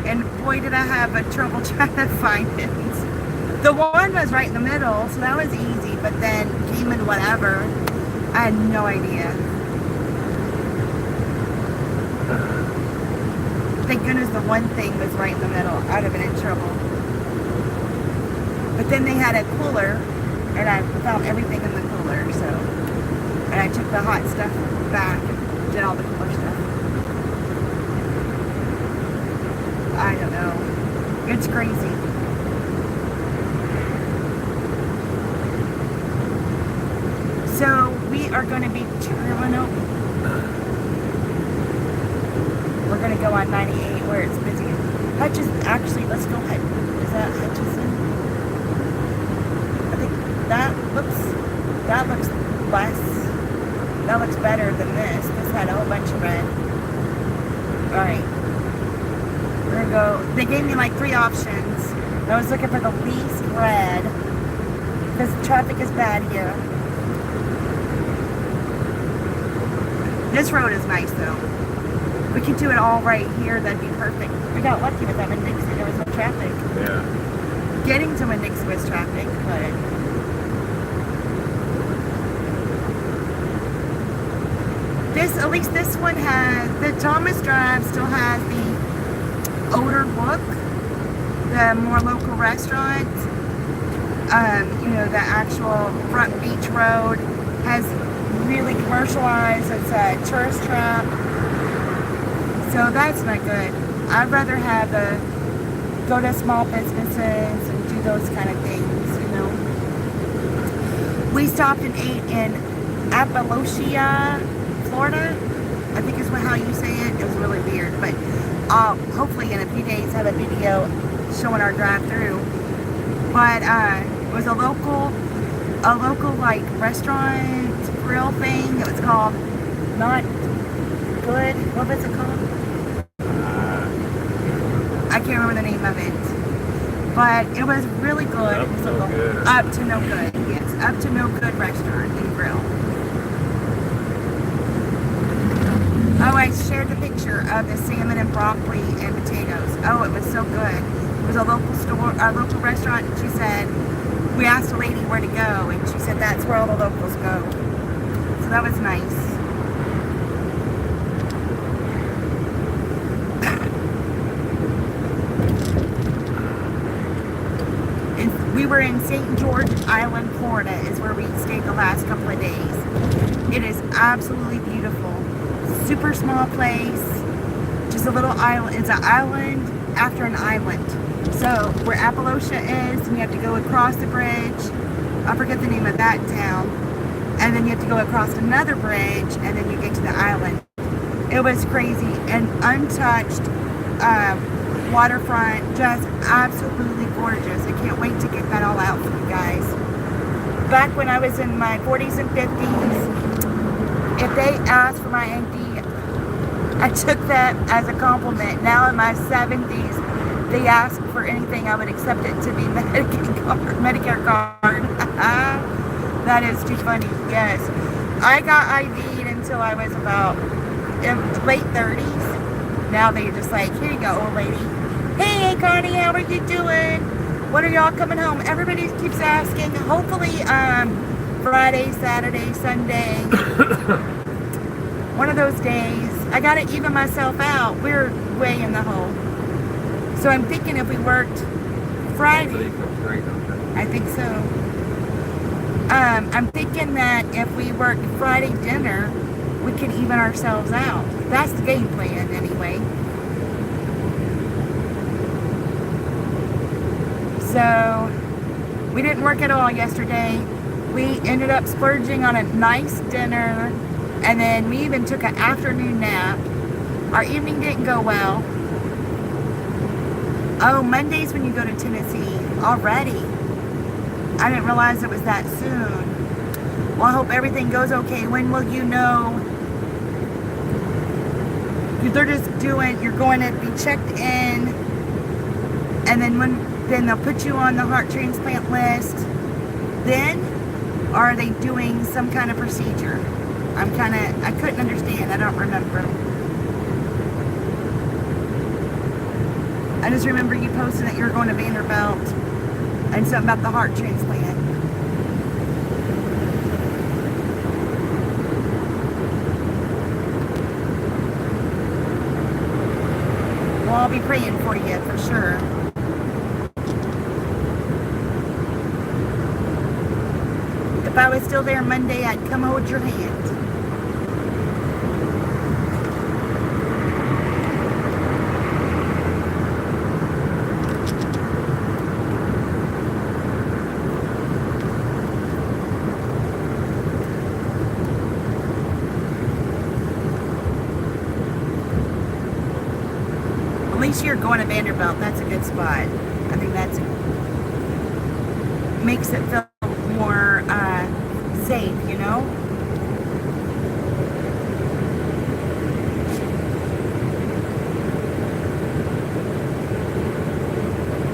and boy, did I have a trouble trying to find it. The one was right in the middle, so that was easy, but then came in whatever. I had no idea. Thank goodness the one thing was right in the middle. I'd have been in trouble. But then they had a cooler, and I found everything in the cooler, so. And I took the hot stuff back, did all the cooler stuff. I don't know. It's crazy. So we are going to be we're going to go on 98 where it's busy. Hutchison, actually, let's go ahead. Is that Hutchison? I think that looks less. That looks better than this. This had a whole bunch of red. Alright. We're going to go. They gave me like 3 options. I was looking for the least red because traffic is bad here. This road is nice though. We could do it all right here, that'd be perfect. We got lucky with that in Dixie, there was no traffic. Yeah. Getting to Winn Dixie was traffic, but at least this one has, the Thomas Drive still has the older look, the more local restaurants. You know, the actual front beach road has really commercialized. It's a tourist trap, so that's not good. I'd rather have go to small businesses and do those kind of things, you know. We stopped and ate in Appalachia, Florida, I think is how you say it. It was really weird, but I'll hopefully in a few days have a video showing our drive-through. But it was a local like restaurant grill thing. It was called Not Good. What was it called? I can't remember the name of it. But it was really good. It was Up to No Good. Yes, Up to No Good restaurant and grill. Oh, I shared the picture of the salmon and broccoli and potatoes. Oh, it was so good. It was a local store, a local restaurant, and she said, we asked a lady where to go, and she said that's where all the locals go. So that was nice. And we were in St. George Island, Florida, is where we stayed the last couple of days. It is absolutely beautiful. Super small place, just a little island. It's an island after an island. So where Appalachia is, and you have to go across the bridge. I forget the name of that town. And then you have to go across another bridge, and then you get to the island. It was crazy and untouched waterfront, just absolutely gorgeous. I can't wait to get that all out for you guys. Back when I was in my 40s and 50s, if they asked for my ID, I took that as a compliment. Now in my 70s, they ask for anything, I would accept it to be Medicare card. That is too funny. Yes, I got ID'd until I was about in late 30s. Now they're just like, here you go, old lady. Hey, Connie, how are you doing? When are y'all coming home? Everybody keeps asking. Hopefully, Friday, Saturday, Sunday. One of those days. I gotta even myself out. We're way in the hole. So I'm thinking if we worked Friday, I think so. I'm thinking that if we worked Friday dinner, we could even ourselves out. That's the game plan anyway. So We didn't work at all yesterday. We ended up splurging on a nice dinner, and then we even took an afternoon nap. Our evening didn't go well. Oh, Monday's when you go to Tennessee already. I didn't realize it was that soon. Well, I hope everything goes okay. When will you know? They're just doing, you're going to be checked in, and then they'll put you on the heart transplant list. Then, or are they doing some kind of procedure? I couldn't understand. I don't remember. I just remember you posting that you were going to Vanderbilt and something about the heart transplant. Well, I'll be praying for you for sure. If I was still there Monday, I'd come hold your hand. At least you're going to Vanderbilt. That's a good spot. I think that's makes it feel more safe, you know?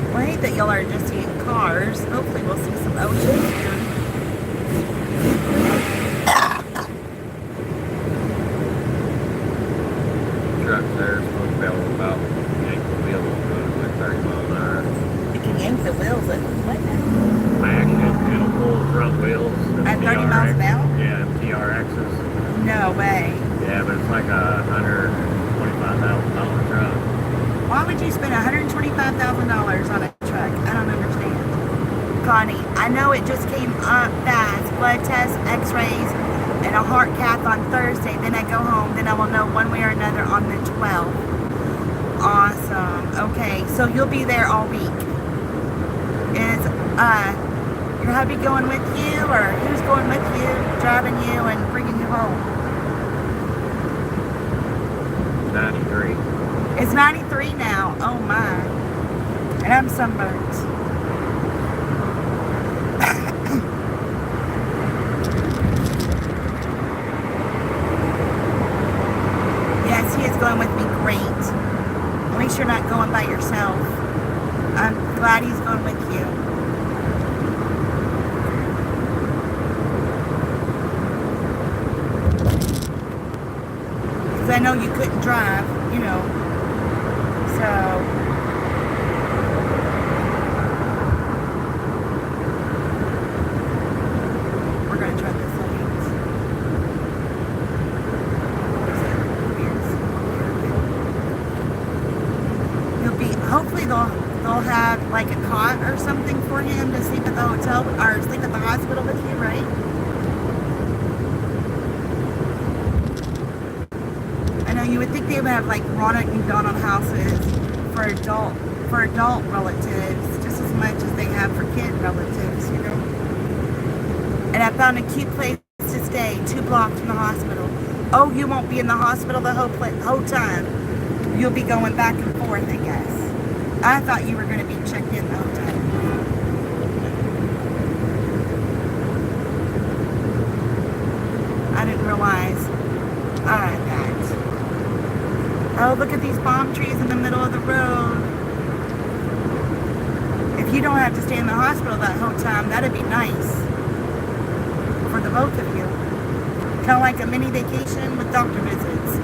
Well, I hate that y'all are just seeing cars. Hopefully we'll see some oceans soon. Truck there is supposed to be able to about yank the wheels going like 30 miles an hour. It can yank the wheels at what now? It'll pull the front wheels. At 30 miles an hour? Yeah, TRXs. No way. Yeah, but it's like a $125,000 truck. Why would you spend $125,000 on a truck? I don't understand. Connie, I know it just came up fast. Blood tests, x-rays, and a heart cath on Thursday. Then I go home. Then I will know one way or another on the 12th. Awesome. Okay, so you'll be there all week. Is your hubby going with you, or who's going with you, driving you and bringing you home? 93. It's 93 now. Oh my. And I'm sunburned. Yes, he is going with me. Great. At least you're not going by yourself. I'm glad he's going with you. Because I know you couldn't drive, you know. So, we're going to try this light. He'll be, hopefully they'll have like a cot or something for him to sleep at the hotel, or sleep at the hospital with you, right? I know you would think they would have like Ronald McDonald houses for adult relatives just as much as they have for kid relatives, you know. And I found a cute place to stay 2 blocks from the hospital. Oh, you won't be in the hospital the whole time. You'll be going back and forth, I guess. I thought you were going to be checked in the whole time. I didn't realize that. Oh, look at these palm trees in the middle of the road. If you don't have to stay in the hospital that whole time, that'd be nice. For the both of you. Kind of like a mini vacation with doctor visits.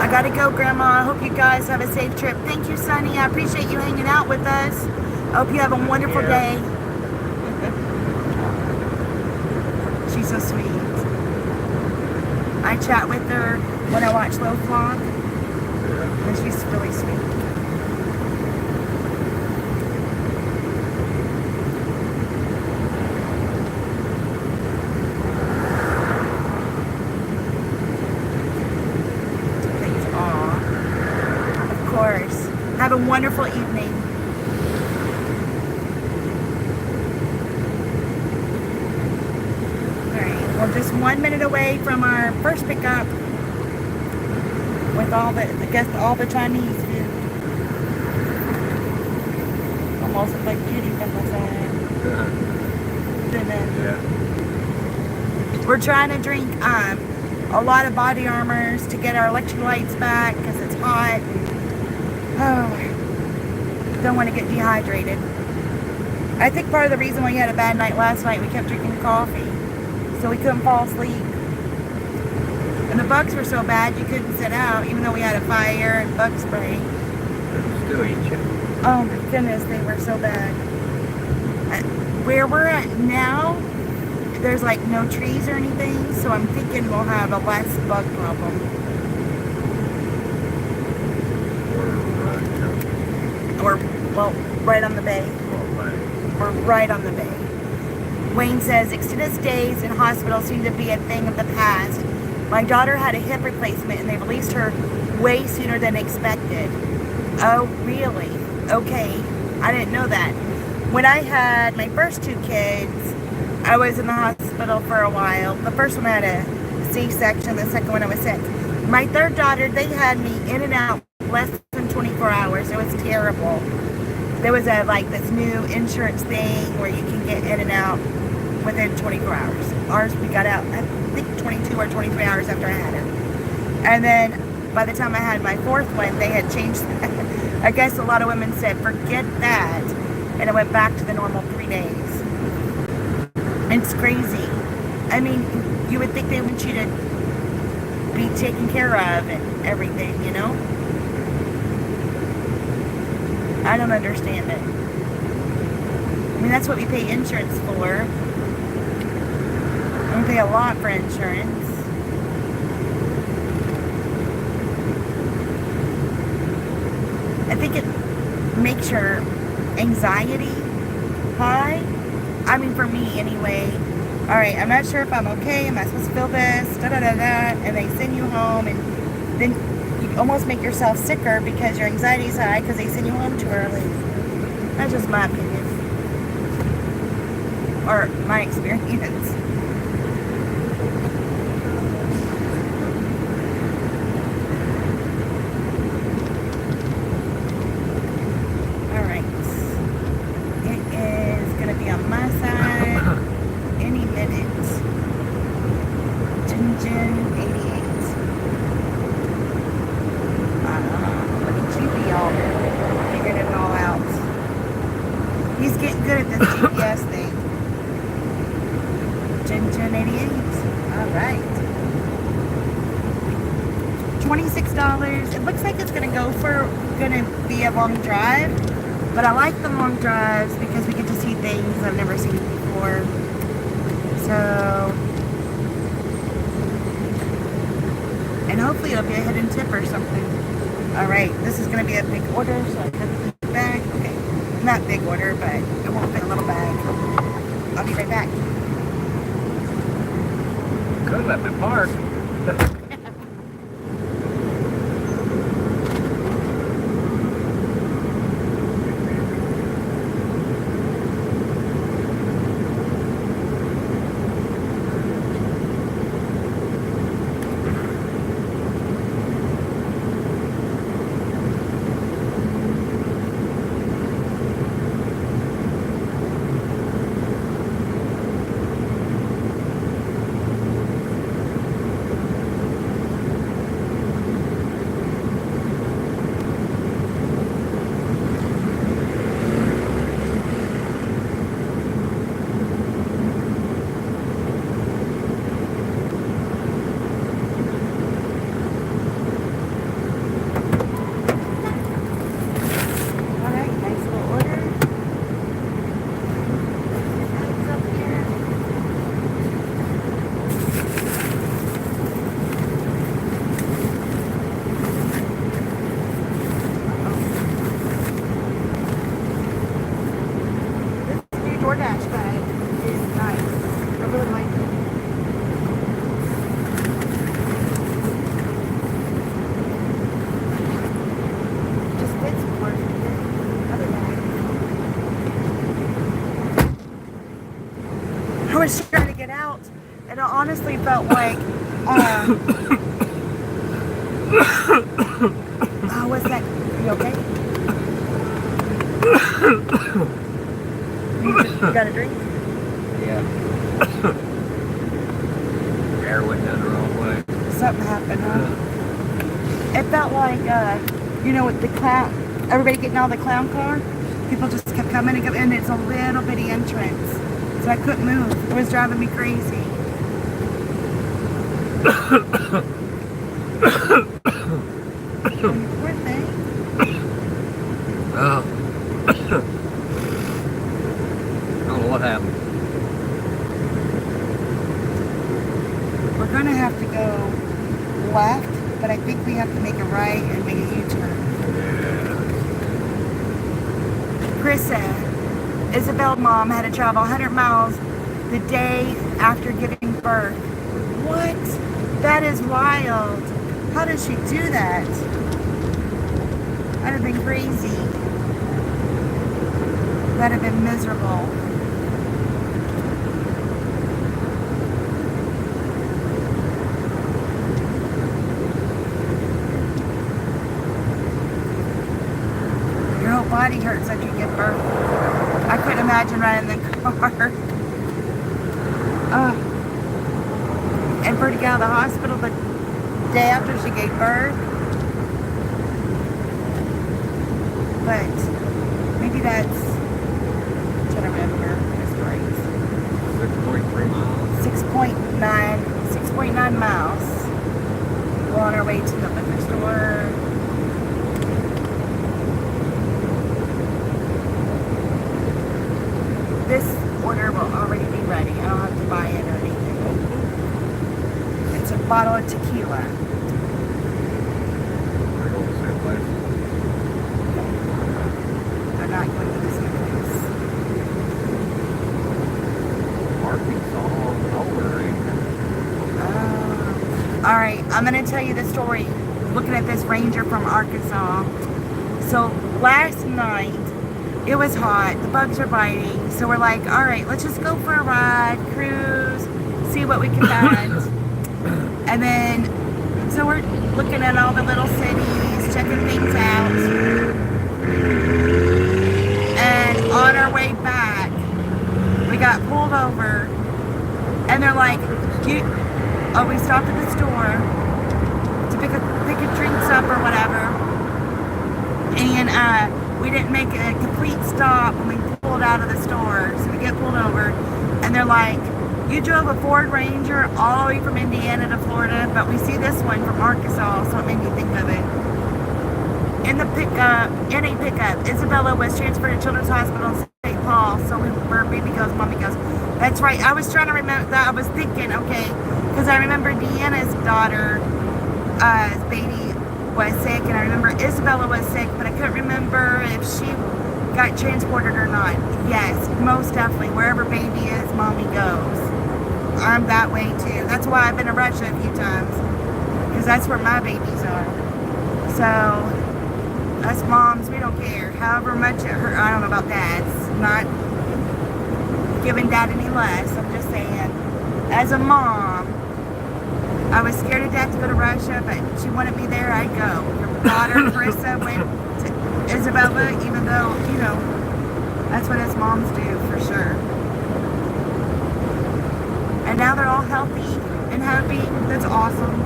I gotta go, Grandma. I hope you guys have a safe trip. Thank you, Sonny. I appreciate you hanging out with us. I hope you have a wonderful day. She's so sweet. I chat with her when I watch Low Vlog, and she's really sweet. a wonderful evening. Alright, we're just 1 minute away from our first pickup with all the, I guess, all the Chinese food. Almost look like beauty from the side. Yeah. We're trying to drink a lot of body armors to get our electrolytes back because it's hot. Oh, don't want to get dehydrated. I think part of the reason we had a bad night last night, we kept drinking coffee, so we couldn't fall asleep. And the bugs were so bad you couldn't sit out, even though we had a fire and bug spray. Still eat you. Oh my goodness, they were so bad. Where we're at now, there's like no trees or anything, so I'm thinking we'll have a less bug problem. Or, well, right on the bay. We're right on the bay. Wayne says, extended stays in hospitals seem to be a thing of the past. My daughter had a hip replacement and they released her way sooner than expected. Oh, really? Okay. I didn't know that. When I had my first two kids, I was in the hospital for a while. The first one I had a C-section, the second one I was sick. My third daughter, they had me in and out less than 24 hours. It was terrible. There was this new insurance thing where you can get in and out within 24 hours. Ours, we got out, I think 22 or 23 hours after I had her. And then by the time I had my fourth one, they had changed that. I guess a lot of women said, forget that. And it went back to the normal 3 days. It's crazy. I mean, you would think they want you to be taken care of and everything, you know? I don't understand it. I mean, that's what we pay insurance for. And we pay a lot for insurance. I think it makes your anxiety high. I mean, for me anyway. Alright, I'm not sure if I'm okay. Am I supposed to feel this? Da da da da. And they send you home, and then you almost make yourself sicker because your anxiety's high because they send you home too early. That's just my opinion. Or my experience. Alright. It is going to be on my side any minute. Gin 88. Look at you be all figuring it all out. He's getting good at this GPS thing. Gin 88. Alright. $26. It looks like it's gonna be a long drive. But I like the long drives because we get to see things I've never seen before. So, and hopefully it'll be a hidden tip or something. Alright, this is going to be a big order, so I put the bag. Okay, not big order, but it won't fit a little bag. I'll be right back. Could let me park. I was trying to get out, and it honestly felt like, oh, what's that? You okay? You got a drink? Yeah. Air went down the wrong way. Something happened, huh? It felt like, you know, with the clown, everybody getting out of the clown car, people just kept coming and coming, and it's a little bitty entrance. So I couldn't move. It was driving me crazy. Poor thing. Oh. I don't know what happened. We're gonna have to go left, but I think we have to make a right and make a U-turn. Krista, Isabel's mom, had to travel 100 miles the day after giving birth. What? That is wild. How did she do that? That'd have been crazy. That'd have been miserable. Your whole body hurts after you give birth. I couldn't imagine riding in the car. And for her to get out of the hospital the day after she gave birth. But maybe that's, I'm trying to remember. That's great. 6.3 miles. 6.9 miles. We're on our way to the liquor store. This order will already be ready. I don't have to buy it or anything. It's a bottle of tequila. We're going to the same place. They're not going to the same place. Arkansas over Ranger. All right, I'm going to tell you the story. Looking at this ranger from Arkansas. So last night, it was hot. The bugs are biting. So we're like, all right, let's just go for a ride, cruise, see what we can find. And then, so we're looking at all the little cities, checking things out. And on our way back, we got pulled over. And they're like, we stopped at the store to pick a drinks up or whatever. And we didn't make a complete stop when we pulled out of the store. So we get pulled over. And they're like, you drove a Ford Ranger all the way from Indiana to Florida, but we see this one from Arkansas, so it made me think of it. In a pickup, Isabella was transferred to Children's Hospital in St. Paul, so where baby goes, mommy goes. That's right, I was trying to remember that. I was thinking, okay, because I remember Deanna's daughter, baby was sick, and I remember Isabella was sick, but I couldn't remember if she got transported or not. Yes, most definitely. Wherever baby is, mommy goes. I'm that way too. That's why I've been to Russia a few times, because that's where my babies are. So, us moms, we don't care. However much it hurt, I don't know about dads. Not giving dad any less. I'm just saying, as a mom, I was scared to death to go to Russia, but she wanted me there, I'd go. Her daughter, Carissa, went to Isabella, even though, you know, that's what us moms do, for sure. And now they're all healthy and happy. That's awesome.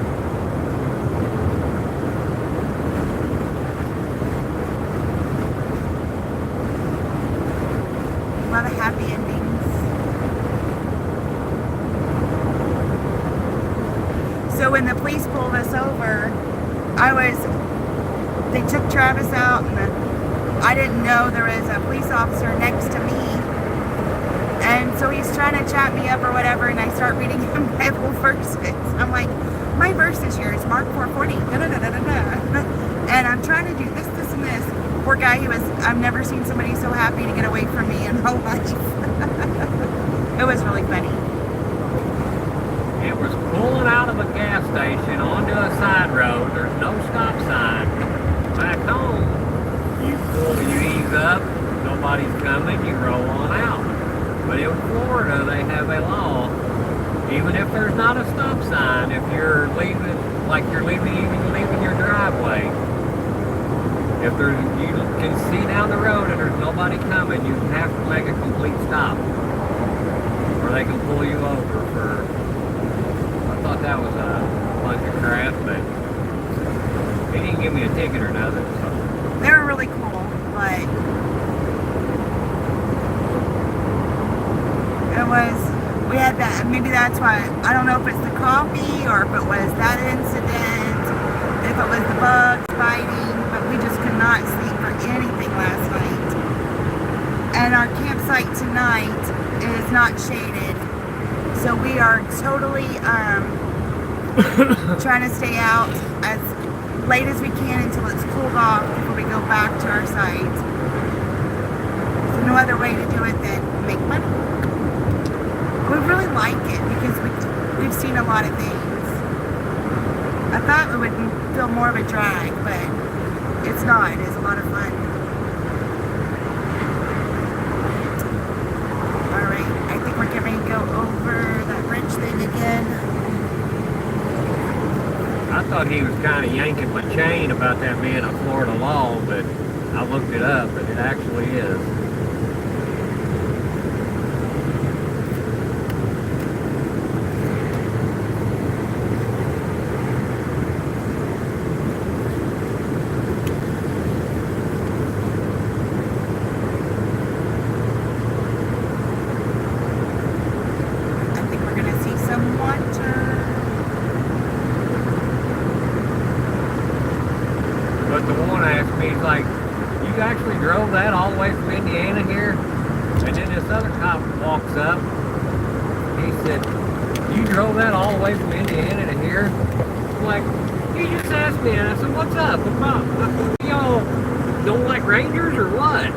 A lot of happy endings. So when the police pulled us over, they took Travis out, and I didn't know there was a police officer next to me. And so he's trying to chat me up or whatever, and I start reading him Bible verses. I'm like, my verse is yours, Mark 4:40, and I'm trying to do this, and this. Poor guy, I've never seen somebody so happy to get away from me in my life. It was really funny. It was pulling out of a gas station onto a side road. There's no stop sign. Back home, you ease up, nobody's coming, you roll on out. But in Florida, they have a law Even if there's not a stop sign, if you're leaving, like you're leaving, even leaving your driveway, if there's, you can see down the road and there's nobody coming, you have to make a complete stop, or they can pull you over for. I thought that was a bunch of crap, but he didn't give me a ticket or nothing. So. They were really cool, but it was, we had that, maybe that's why, I don't know if it's the coffee or if it was that incident, if it was the bugs biting, but we just could not sleep for anything last night. And our campsite tonight is not shaded, so we are totally trying to stay out as late as we can until it's cooled off before we go back to our site. There's no other way to do it than make money. We really like it because we've seen a lot of things. I thought it would feel more of a drag, but it's not. It's a lot of fun. Alright, I think we're getting ready to go over that bridge thing again. I thought he was kind of yanking my chain about that being a Florida law, but I looked it up and it actually is. I think we're going to see some water. But the one asked me, he's like, you actually drove that all the way from Indiana here? And then this other cop walks up. He said, you drove that all the way from Indiana to here? I'm like, he just asked me, and I said, what's up? Y'all don't like Rangers or what?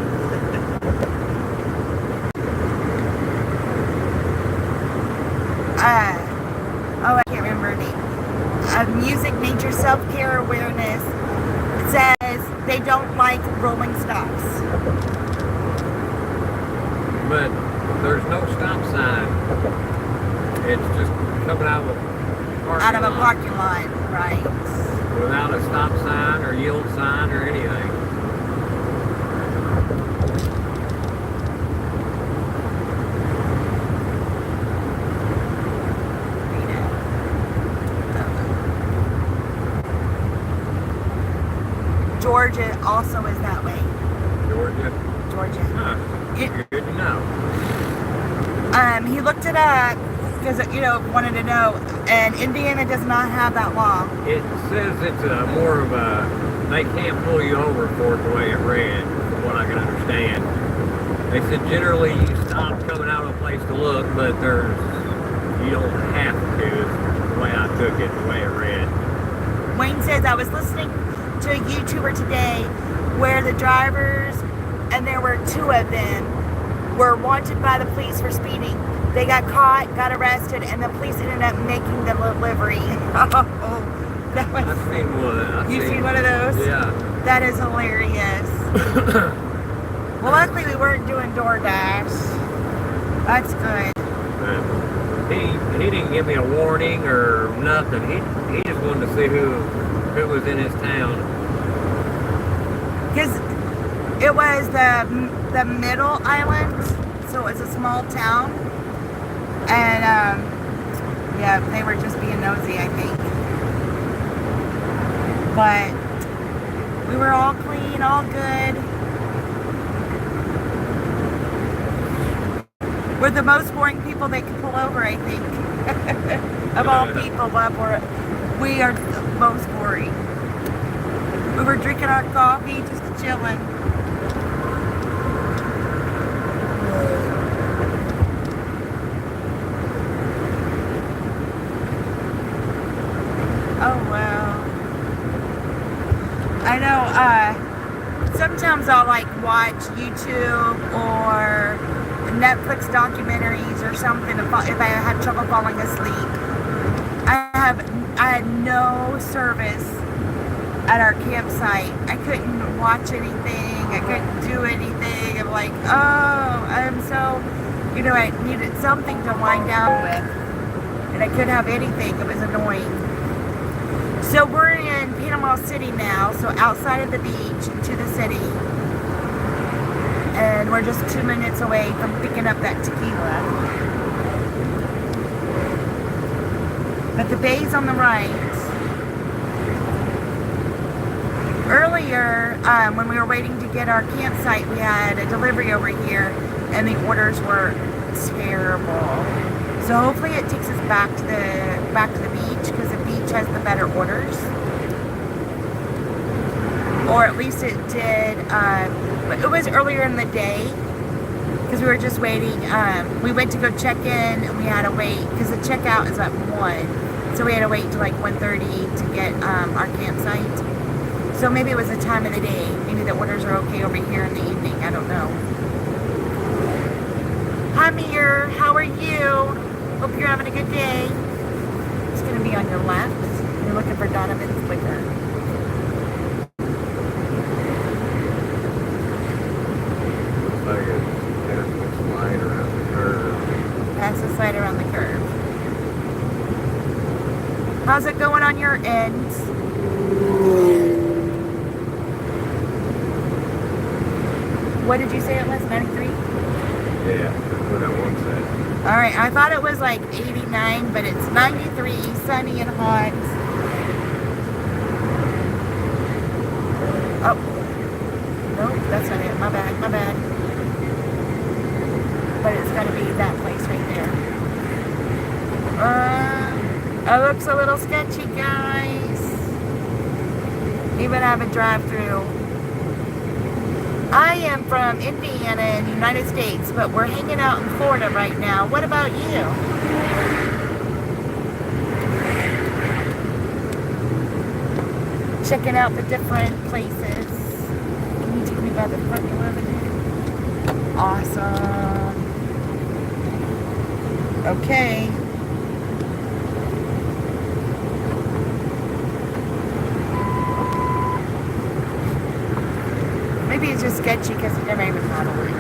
Oh, I can't remember her name. Music, Nature, Self-Care Awareness says they don't like rolling stops. But there's no stop sign. It's just coming out of a parking lot. Parking lot, right. Without a stop sign or yield sign or anything. Georgia also is that way. Georgia? Good to know. He looked it up because, wanted to know, and Indiana does not have that law. It says it's more of a, they can't pull you over for it the way it read, from what I can understand. They said generally you stop coming out of a place to look, but you don't have to, the way I took it, the way it read. Wayne says, I was listening to a YouTuber today where the drivers, and there were 2 of them, were wanted by the police for speeding. They got caught, got arrested, and the police ended up making the delivery. That was, I've seen one. You've seen one of those? Yeah. That is hilarious. Well, luckily we weren't doing DoorDash. That's good. He didn't give me a warning or nothing. He just wanted to see who was in his town. Because it was the middle island, so it was a small town. And, yeah, they were just being nosy, I think. But we were all clean, all good. We're the most boring people they could pull over, I think. Of all people, we are the most boring. We were drinking our coffee, just chilling. Oh, well. I know, sometimes I'll watch YouTube or Netflix documentaries or something if I have trouble falling asleep. I had no service at our campsite. I couldn't watch anything. I couldn't do anything. I'm like, oh, I'm so, I needed something to wind down with. and I couldn't have anything. It was annoying. So we're in Panama City now, so outside of the beach to the city. And we're just 2 minutes away from picking up that tequila. But the bay's on the right. Earlier, when we were waiting to get our campsite, we had a delivery over here, and the orders were terrible. So hopefully it takes us back to the beach, because the beach has the better orders. Or at least it did. But it was earlier in the day, because we were just waiting. We went to go check in, and we had to wait, because the checkout is at 1. So we had to wait till like 1:30 to get our campsite. So maybe it was the time of the day. Maybe the orders are okay over here in the evening. I don't know. Hi, Mir. How are you? Hope you're having a good day. It's going to be on your left. You're looking for Donovan's Liquor. Like a slide around the curve. Pass the slide around the curve. How's it going on your end? What did you say it was? 93? Yeah, that's what that one said. Alright, I thought it was like 89, but it's 93, sunny and hot. Oh. Nope, that's not it. My bad, my bad. But it's gotta be that place right there. It looks a little sketchy, guys. Even have a drive-through. I am from Indiana in the United States, but we're hanging out in Florida right now. What about you? Checking out the different places. Can you take me by the front door over there? Awesome. Okay. Maybe it's just sketchy because you never even thought of it.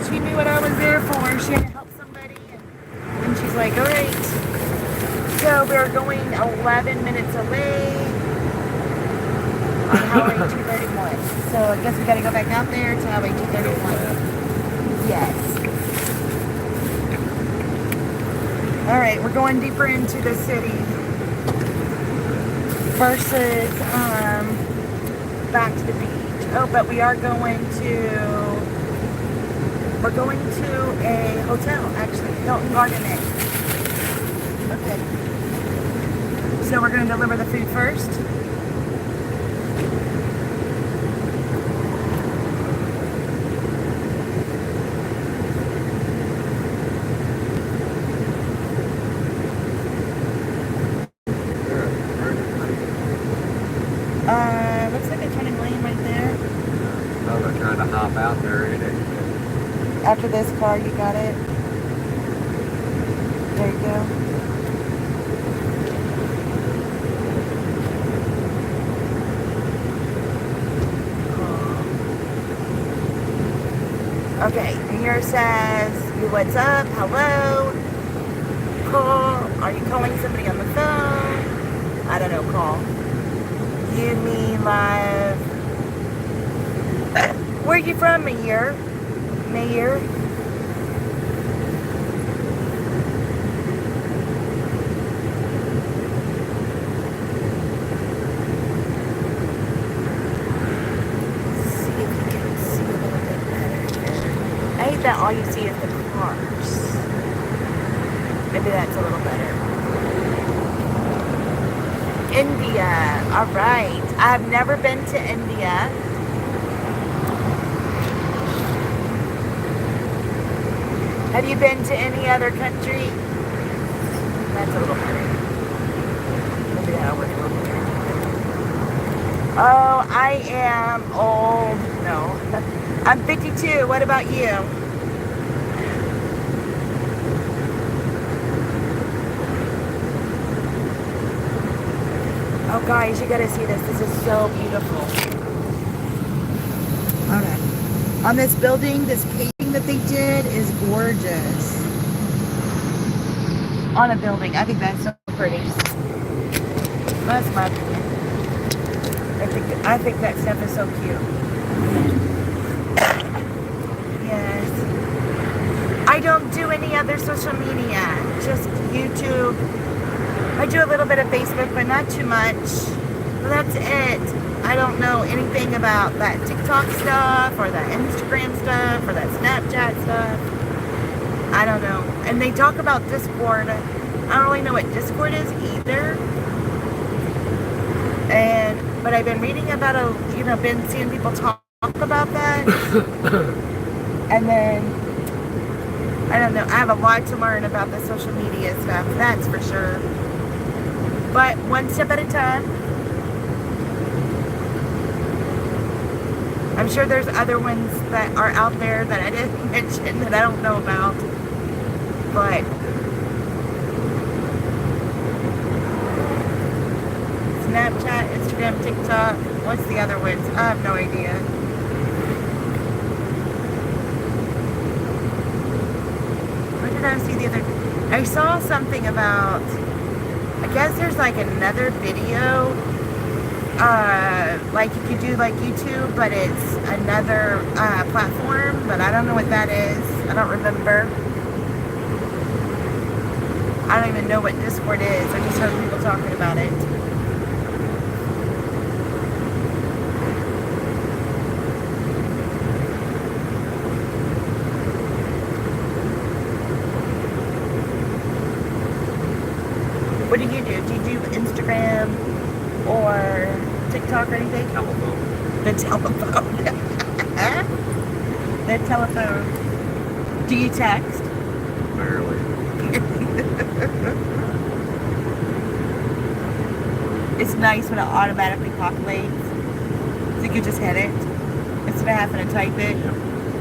She knew what I was there for. She had to help somebody, and she's like, all right. So we're going 11 minutes away on Highway 231. So I guess we got to go back out there to Highway 231. Yes. All right, we're going deeper into the city versus back to the beach. Oh, but we are going to... We're going to a hotel, actually, Hilton Garden Inn. Okay. So we're going to deliver the food first. Looks like a turning lane right there. Oh, they're trying to hop out there, ain't it? After this car, you got it. There you go. Okay, here says, what's up, hello, call, are you calling somebody on the phone? I don't know, call. You mean live. Where are you from, Mayor? Mayor? See if you can see a little bit that all you see is the cars. Maybe that's a little better. India. All right. I've never been to India. Have you been to any other country? That's a little better. Maybe that'll work a little better. Oh, I am old. No. I'm 52. What about you? Oh, guys, you gotta see this. This is so beautiful. Okay. On this building, this painting that they did is gorgeous. On a building. I think that's so pretty. That's my opinion. I think that stuff is so cute. Yes. I don't do any other social media. Just YouTube. I do a little bit of Facebook, but not too much. That's it. I don't know anything about that TikTok stuff or that Instagram stuff or that Snapchat stuff. I don't know. And they talk about Discord. I don't really know what Discord is either. But I've been reading about been seeing people talk about that. And then, I don't know, I have a lot to learn about the social media stuff, that's for sure. But one step at a time. I'm sure there's other ones that are out there that I didn't mention that I don't know about. But Snapchat, Instagram, TikTok, what's the other ones? I have no idea. What did I see the other? I saw something about, I guess there's like another video, like you could do like YouTube, but it's another platform, but I don't know what that is. I don't remember. I don't even know what Discord is. I just heard people talking about it. What do? Do you do Instagram or TikTok or anything? Telephone. The telephone. The telephone. Do you text? Barely. It's nice when it automatically populates. So you can just hit it instead of having to type it. Yeah.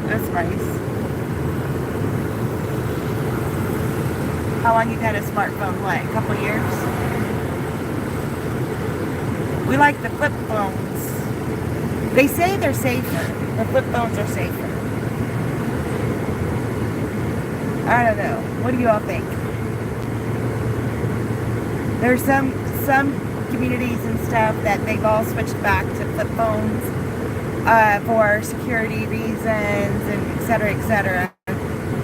That's nice. How long you had a smartphone? What, a couple years? We like the flip phones. They say they're safer. The flip phones are safer. I don't know. What do you all think? There's some communities and stuff that they've all switched back to flip phones for security reasons and et cetera,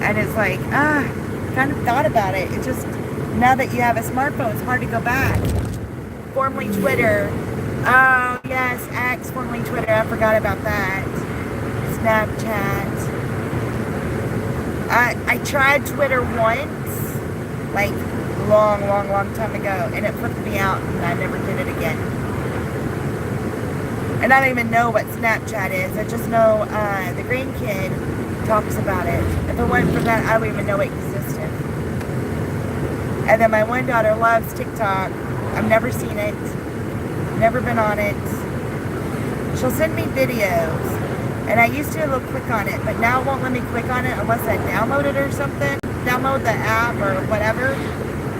and it's like, kind of thought about it. It's just, now that you have a smartphone, it's hard to go back. Formerly Twitter. Oh, yes, X, formerly Twitter. I forgot about that. Snapchat. I tried Twitter once, like long time ago, and it flipped me out, and I never did it again. And I don't even know what Snapchat is. I just know the grandkid talks about it. If it weren't for that, I wouldn't even know it existed. And then my one daughter loves TikTok. I've never seen it. Never been on it. She'll send me videos. And I used to be able to click on it, but now it won't let me click on it unless I download it or something. Download the app or whatever.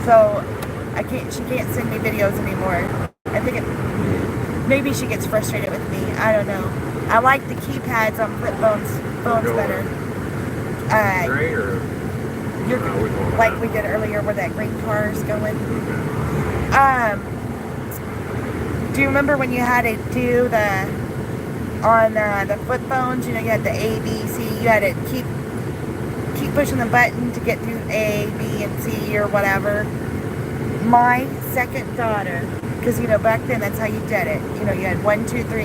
So she can't send me videos anymore. I think maybe she gets frustrated with me. I don't know. I like the keypads on flip phones better. Gray or like we did earlier where that green car is going. Do you remember when you had to do on the flip phones, you had the A, B, C, you had to keep pushing the button to get through A, B, and C or whatever. My second daughter, because back then that's how you did it. You had 1, 2, 3.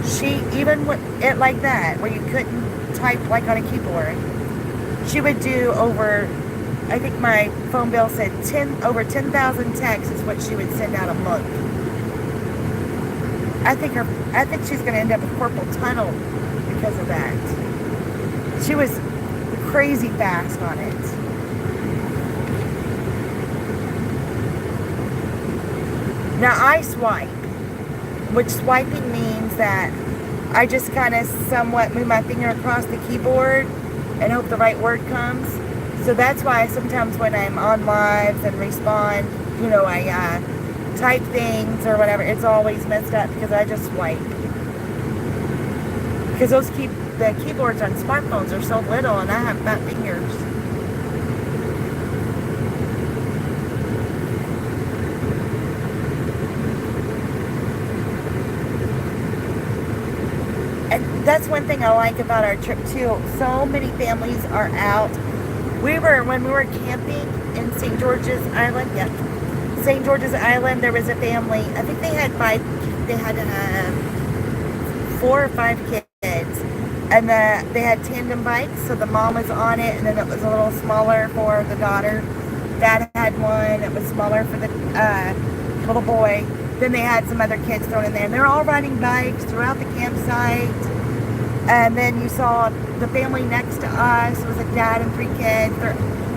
She even went it like that, where you couldn't type like on a keyboard. She would do over, I think my phone bill said over 10,000 texts is what she would send out a month. I think she's going to end up with carpal tunnel because of that. She was crazy fast on it. Now I swipe, which swiping means that I just kind of somewhat move my finger across the keyboard and hope the right word comes. So that's why sometimes when I'm on lives and respond, you know, I type things or whatever, it's always messed up because I just swipe. Because the keyboards on smartphones are so little and I have fat fingers. And that's one thing I like about our trip too. So many families are out. When we were camping in St. George's Island, St. George's Island, there was a family, I think they had 4 or 5 kids. And they had tandem bikes, so the mom was on it, and then it was a little smaller for the daughter. Dad had one, it was smaller for the little boy. Then they had some other kids thrown in there, and they were all riding bikes throughout the campsite. And then you saw the family next to us, it was a dad and 3 kids.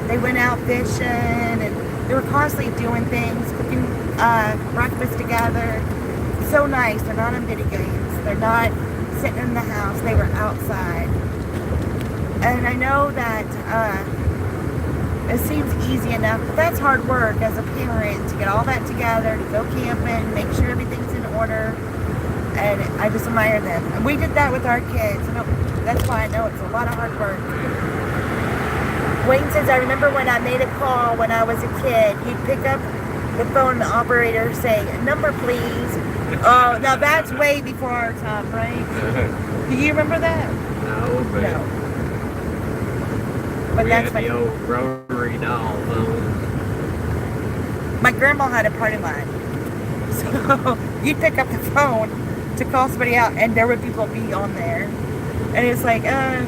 They went out fishing, and they were constantly doing things, cooking breakfast together. So nice. They're not on video games. They're not sitting in the house. They were outside. And I know that it seems easy enough, but that's hard work as a parent to get all that together, to go camping, make sure everything's in order. And I just admire them. And we did that with our kids. And that's why I know it's a lot of hard work. Wayne says, I remember when I made a call when I was a kid, he'd pick up the phone, the operator say, number please. Oh, now that's way before our time, right? Do you remember that? No, but No. But we that's had the funny. old rotary dial phone. My grandma had a party line. So you'd pick up the phone to call somebody out, and there would people be on there. And it's like, I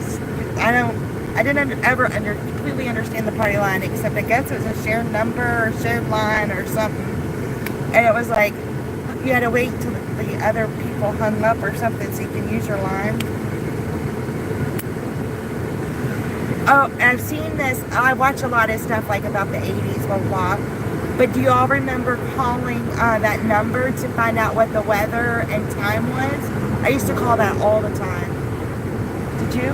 didn't ever completely understand the party line, except I guess it was a shared number or shared line or something. And it was like, you had to wait till the other people hung up or something so you can use your line. Oh, and I've seen this. I watch a lot of stuff like about the 80s, blah, blah, blah. But do you all remember calling that number to find out what the weather and time was? I used to call that all the time. Did you?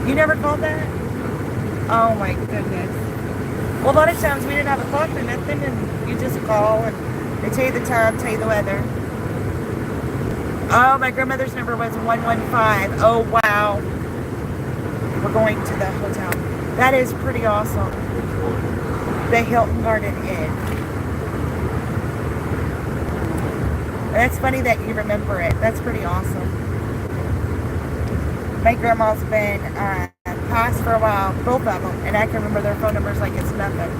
You never called that? Oh my goodness. Well, a lot of times we didn't have a clock or nothing, and you just call and they tell you the time, tell you the weather. Oh, my grandmother's number was 115. Oh, wow. We're going to the hotel. That is pretty awesome. The Hilton Garden Inn. And that's funny that you remember it. That's pretty awesome. My grandma's been passed for a while, both of them, and I can remember their phone numbers like it's nothing.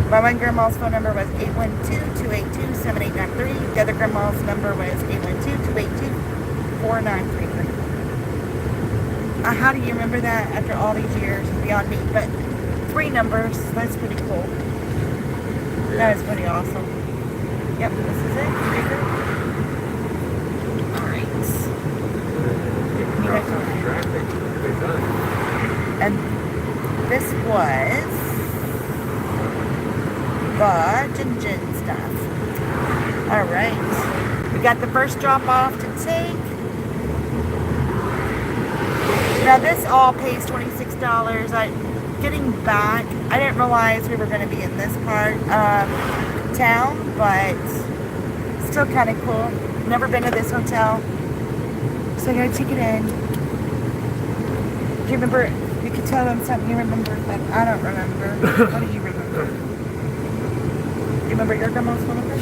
My one grandma's phone number was 812-282-7893. The other grandma's number was 812-282-4933. How do you remember that after all these years? Beyond me. But 3 numbers, that's pretty cool. That is pretty awesome. Yep, this is it. Alright. And this was the Gin stuff. Alright. We got the first drop off to take. Now this all pays $26. Getting back, I didn't realize we were going to be in this part of town, but still kind of cool. Never been to this hotel, so I got to take it in. Do you remember? You could tell them something you remember, but I don't remember. What do you remember? Do you remember your grandma's phone number?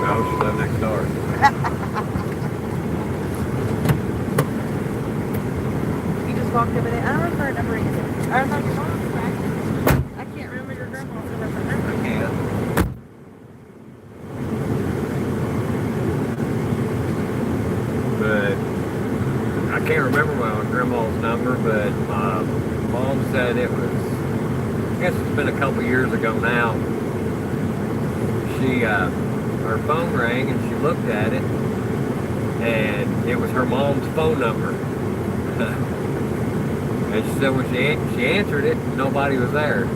No, she lived next door. Walked over there. I don't remember her number either. I don't know your mom's back. I can't remember your grandma's number. I can't. But I can't remember my grandma's number, but my mom said it was, I guess it's been a couple years ago now. She, her phone rang and she looked at it, and it was her mom's phone number. And she said when she answered it, nobody was there.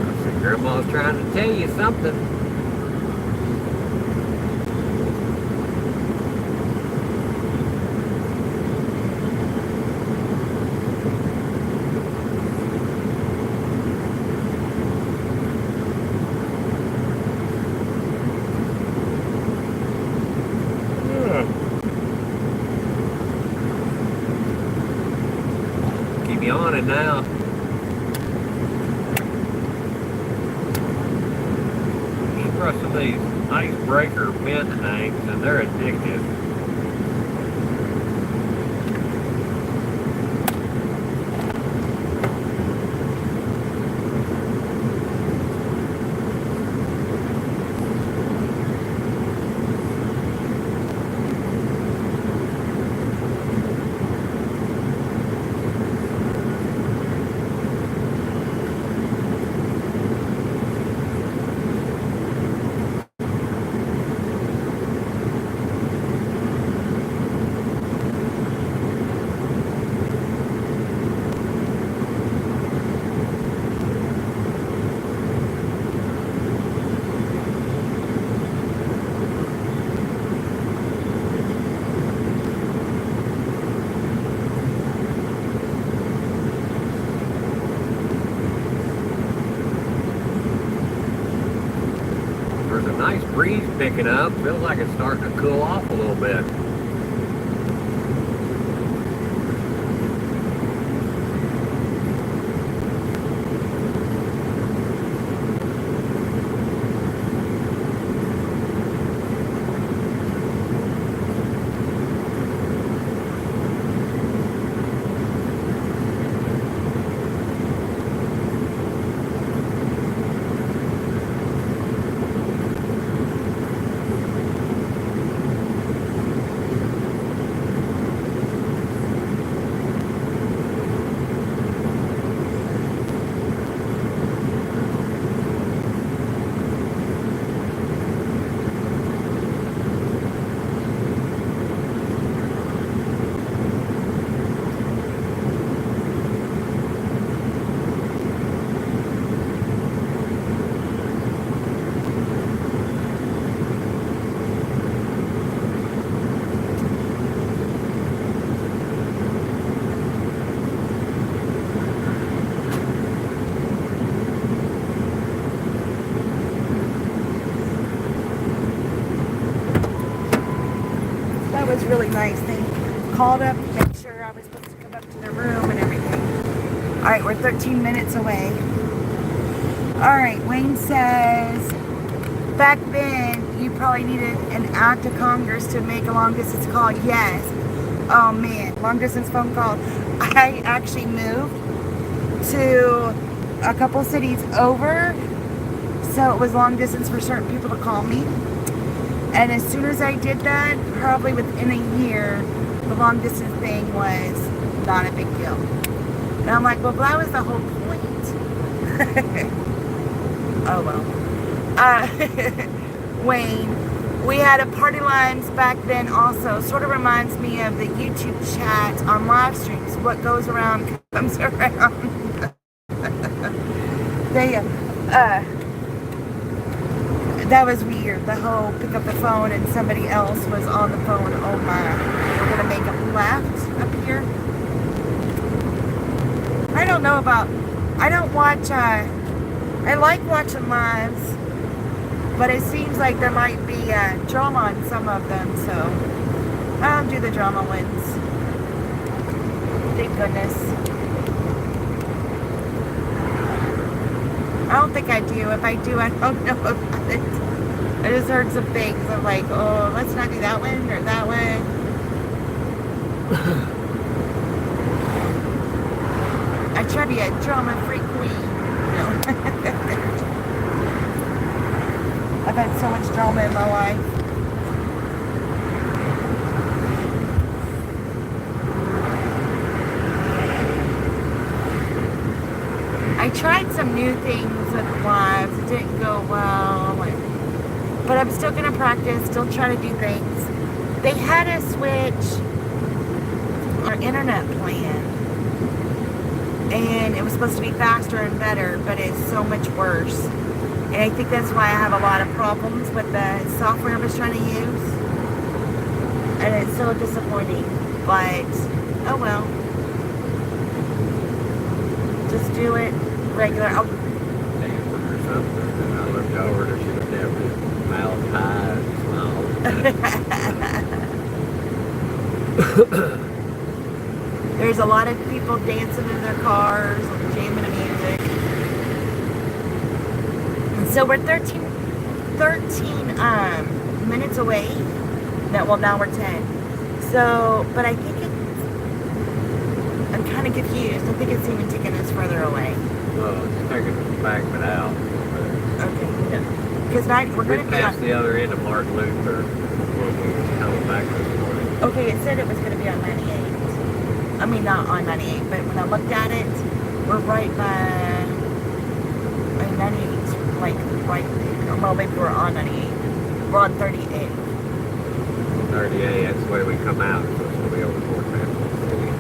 I said, Grandma's trying to tell you something. Keep yawning now. You try some of these icebreaker mint things, and they're addictive. There's a nice breeze picking up. Feels like it's starting to cool off a little bit. That was really nice. They called up to make sure I was supposed to come up to their room and everything. All right, we're 13 minutes away. All right, Wayne says, back then, you probably needed an act of Congress to make a long distance call. Yes. Oh man, long distance phone call. I actually moved to a couple cities over, so it was long distance for certain people to call me. And as soon as I did that, probably within a year, the long distance thing was not a big deal. And I'm like, well, that was the whole point. Oh well. Wayne, we had a party lines back then also. Sort of reminds me of the YouTube chat on live streams. What goes around comes around. That was weird. The whole pick up the phone and somebody else was on the phone. Oh my. We're going to make a left up here. I don't know about, I don't watch, I like watching lives, but it seems like there might be drama on some of them, so I don't do the drama ones. Thank goodness. I don't think I do. If I do, I don't know about it. I just heard some things of like, oh, let's not do that one or that one. I try to be a drama-free queen. No. I've had so much drama in my life. I tried some new things with lives. It didn't go well. But I'm still going to practice, still try to do things. They had us switch our internet plan. And it was supposed to be faster and better, but it's so much worse. And I think that's why I have a lot of problems with the software I was trying to use. And it's so disappointing. But, oh well. Just do it regular. Oh, Dancing or something, and I looked over and she was there with mouth high and smiled. there's a lot of people dancing in their cars, jamming to music. And so we're 13 minutes away. Well, now we're 10. So, but I think I'm kind of confused. I think it's even taking us further away. Well, it's taking the embankment out. Okay. Because we're going to be past on... the other end of Martin Luther when we was coming back this morning. Okay, it said it was going to be on 98. I mean, not on 98, but when I looked at it, we're right by... 98's like right there. Well, maybe we're on 98. We're on 38. 38, that's the way we come out. So it's going to be over toward Panama City.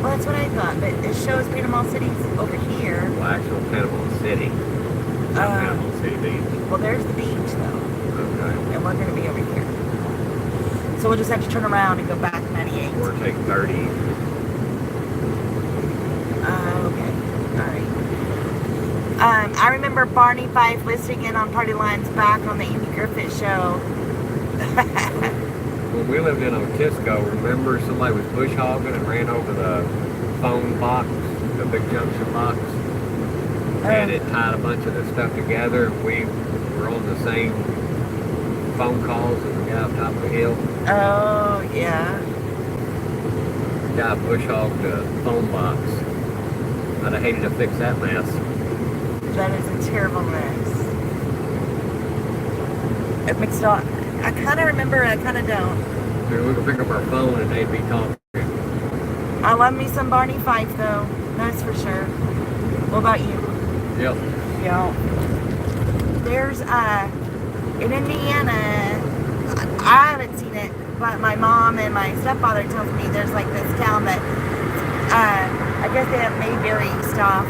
Well, that's what I thought, but it shows Panama City's over here. Well, actual Panama City. Not Panama City Beach. Well, there's the beach, though. Okay. And we're going to be over here. So we'll just have to turn around and go back 98. Or take 30. Okay. All right. I remember Barney Fife listening in on Party Line's back on the Amy Griffith show. When we lived in Otisco, remember somebody was bush hogging and ran over the phone box, the big junction box? And it tied a bunch of the stuff together, and we were on the same phone calls as the guy up top of the hill. Oh, yeah. The guy bush hogged the phone box. I'd have hated to fix that mess. That is a terrible mess. It mixed up. I kind of remember, I kind of don't. Maybe we could pick up our phone and they'd be talking. I love me some Barney Fife, though. That's for sure. What about you? Yep. Yeah. There's, in Indiana, I haven't seen it, but my mom and my stepfather tells me there's like this town that, I guess they have Mayberry stuff.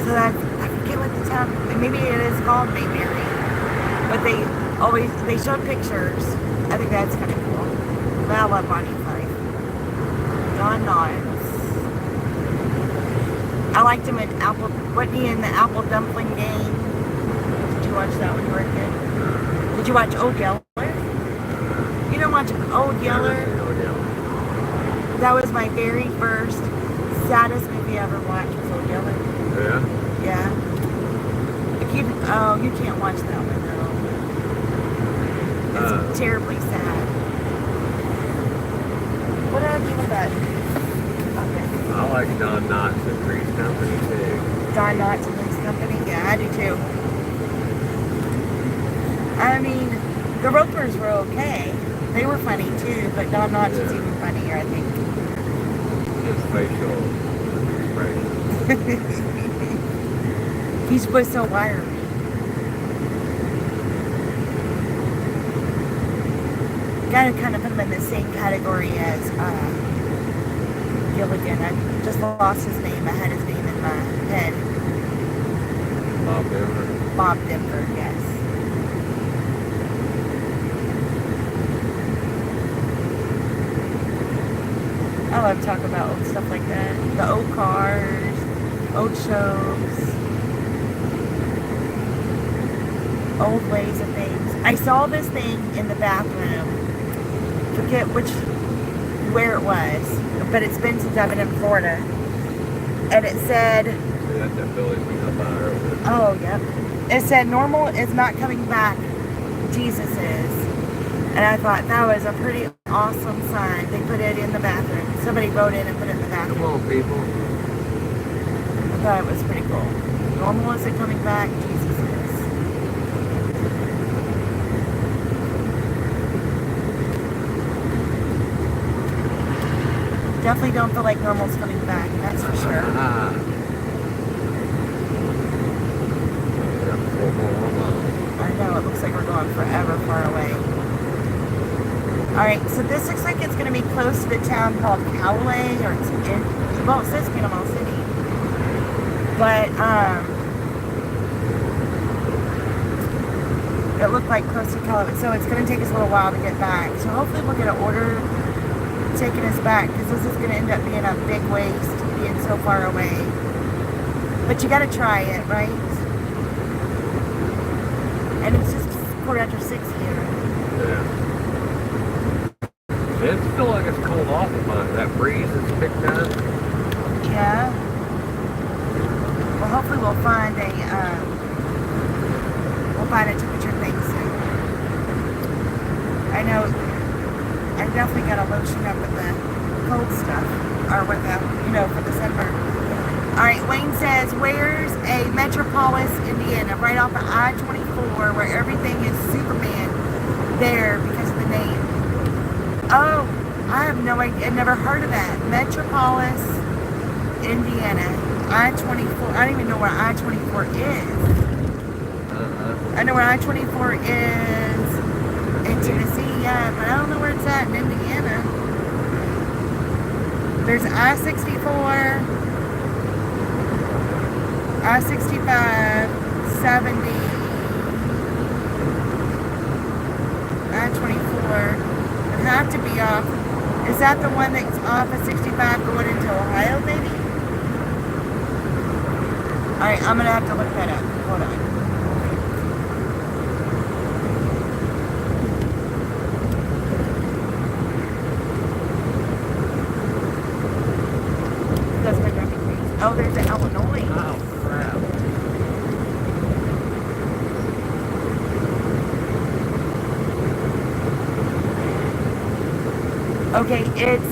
So I forget what the town, maybe it is called Mayberry. But they showed pictures. I think that's kind of cool. But I love Bonnie Fife. Don Knotts. I liked him in wasn't he in the Apple Dumpling Game? Did you watch that when you were a kid? Did you watch Old Yeller? You don't watch Old Yeller? That was my very first saddest movie I ever watched was Old Yeller. Yeah? Yeah. You can't watch that one though. It's terribly sad. What did I do with that? Okay. I like Don Knotts and Three's Company too. Don Knotts and Three's Company? Yeah, I do too. I mean, the Ropers were okay. They were funny too, but Don Knotts was even funnier, I think. His facial expression. He was so wiry. Gotta kind of put him in the same category as Gilligan. I just lost his name. I had his name in my head. Bob Denver. Bob Denver, yes. I love talking about old stuff like that. The old cars, old shows, old ways of things. I saw this thing in the bathroom. Forget where it was, but it's been since I've been in Florida. And it said, See, that's that village we come by earlier. oh, yep. It said, normal is not coming back. Jesus is. And I thought that was a pretty awesome sign. They put it in the bathroom. Somebody wrote in and put it in the Come bathroom. on, people. I thought it was pretty cool. Normal isn't coming back. Jesus is. Definitely don't feel like normal's coming back. That's for sure. I know, it looks like we're going forever far away. Alright, so this looks like it's going to be close to the town called Cowley, or it's in, well, it says Panama City. But, it looked like close to Cowley, so it's going to take us a little while to get back. So hopefully we'll get an order taking us back, because this is going to end up being a big waste, being so far away. But you got to try it, right? And it's just 6:15 here. Yeah. It's still like it's cold off a bunch. That breeze is picked up. Yeah. Well, hopefully we'll find a temperature thing soon. I know. I definitely got to lotion up with the cold stuff, or with the, for the sunburn. All right, Wayne says, where's a Metropolis, Indiana, right off of I-24, where everything is Superman there because of the name. Oh, I have no idea. I've never heard of that. Metropolis, Indiana, I-24. I don't even know where I-24 is. I know where I-24 is in Tennessee, yeah, but I don't know where it's at in Indiana. There's I-64, I-65, 70, I-24. Would have to be off. Is that the one that's off of 65 going into Ohio, maybe? Alright, I'm going to have to look that up. Hold on. That's my driving crazy. Oh, there's an Illinois. Oh, crap. Okay, it's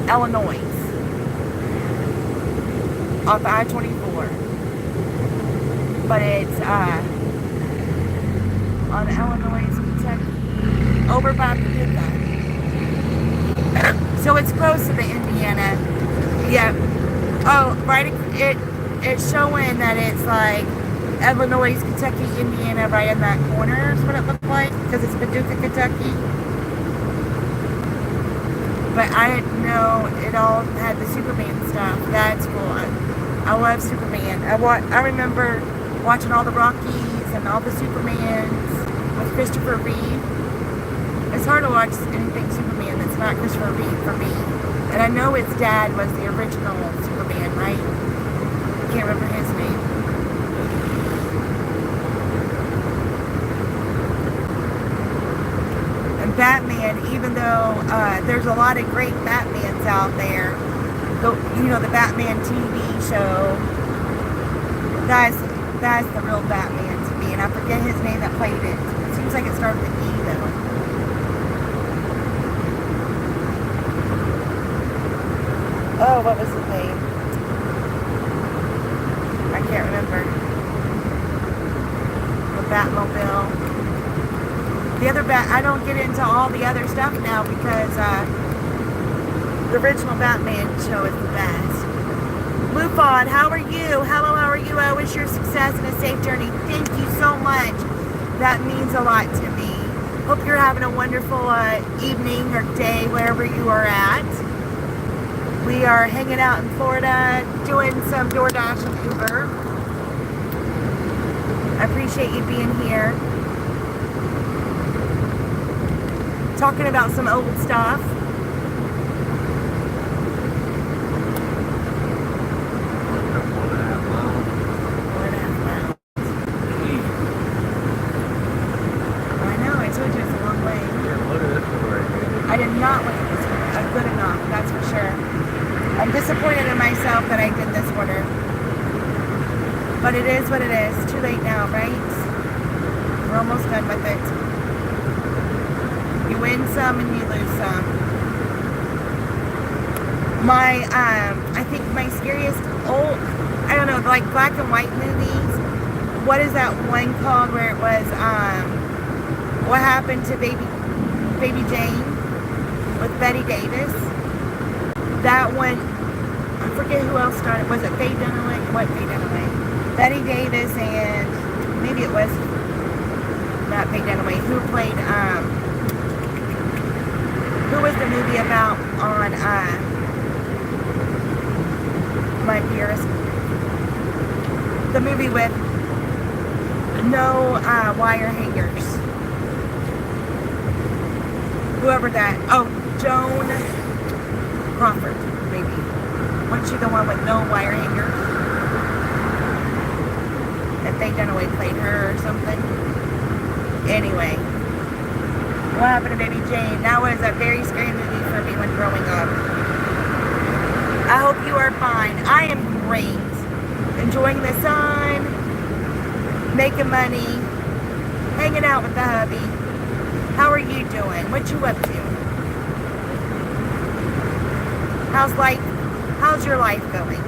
Illinois. Off I-24. But it's on Illinois, Kentucky. Over by Paducah. So it's close to the Indiana. Yeah. Oh, right. It's showing that it's like Illinois, Kentucky, Indiana, right in that corner is what it looked like, because it's Paducah, Kentucky. But I didn't know it all had the Superman stuff. That's cool. I love Superman. I remember watching all the Rockies and all the Supermans with Christopher Reeve. It's hard to watch anything Superman that's not Christopher Reeve for me. And I know his dad was the original Superman, right? I can't remember his name. And Batman, even though there's a lot of great Batmans out there, the Batman TV show, that's the real Batman to me. And I forget his name that played it. It seems like it started with E, though. Oh, what was his name? I can't remember. The Batmobile. The other I don't get into all the other stuff now because the original Batman show is the best. Lupon, how are you? Hello, how are you? I wish your success and a safe journey. Thank you so much. That means a lot to me. Hope you're having a wonderful evening or day wherever you are at. We are hanging out in Florida, doing some DoorDash and Uber. I appreciate you being here. Talking about some old stuff. I know, I told you it's a long way. I did not look at this one. Good enough, that's for sure. I'm disappointed in myself that I did this order. But it is what it is. Too late now, right? We're almost done with it. You win some and you lose some. My, I think my scariest I don't know, like black and white movies. What is that one called where it was, what happened to Baby Jane with Betty Davis? That one, I forget who else started. Was it Faye Dunaway? What Faye Dunaway? Betty Davis and maybe it was not Faye Dunaway. Who played? Who was the movie about on My Dearest? The movie with no wire hangers. Whoever that. Oh, Joan Crawford, maybe. Wasn't she the one with no wire hangers? That Faye Dunaway played her or something. Anyway, what happened to Baby Jane? That was a very scary movie for me when growing up. I hope you are fine. I am great. Enjoying the sun, making money, hanging out with the hubby. How are you doing? What you up to? How's life? How's your life going?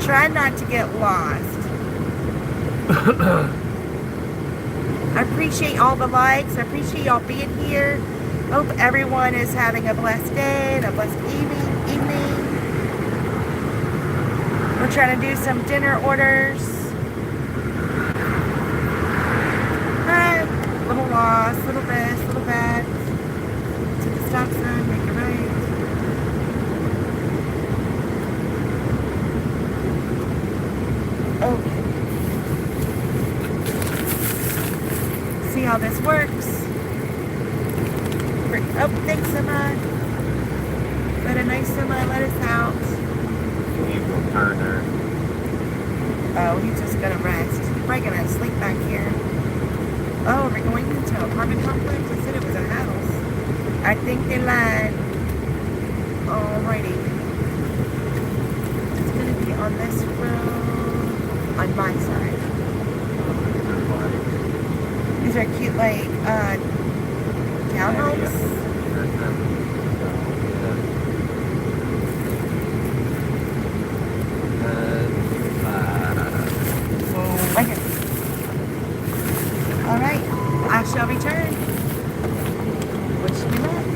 Try not to get lost. I appreciate all the likes. I appreciate y'all being here. Hope everyone is having a blessed day and a blessed evening. We're trying to do some dinner orders. Little lost, little this, little that. To the stop sign, make a right. Okay. See how this works. Oh, thanks, Emma. Let a nice semi let us out. He will turn there. Oh, he's just gonna rest. He's probably gonna sleep back here. Oh, we're going into an apartment complex? I said it was a house. I think they lied. Alrighty. It's gonna be on this road. On my side. These are cute, like, townhomes. Okay. Alright. I shall return. Wish me luck.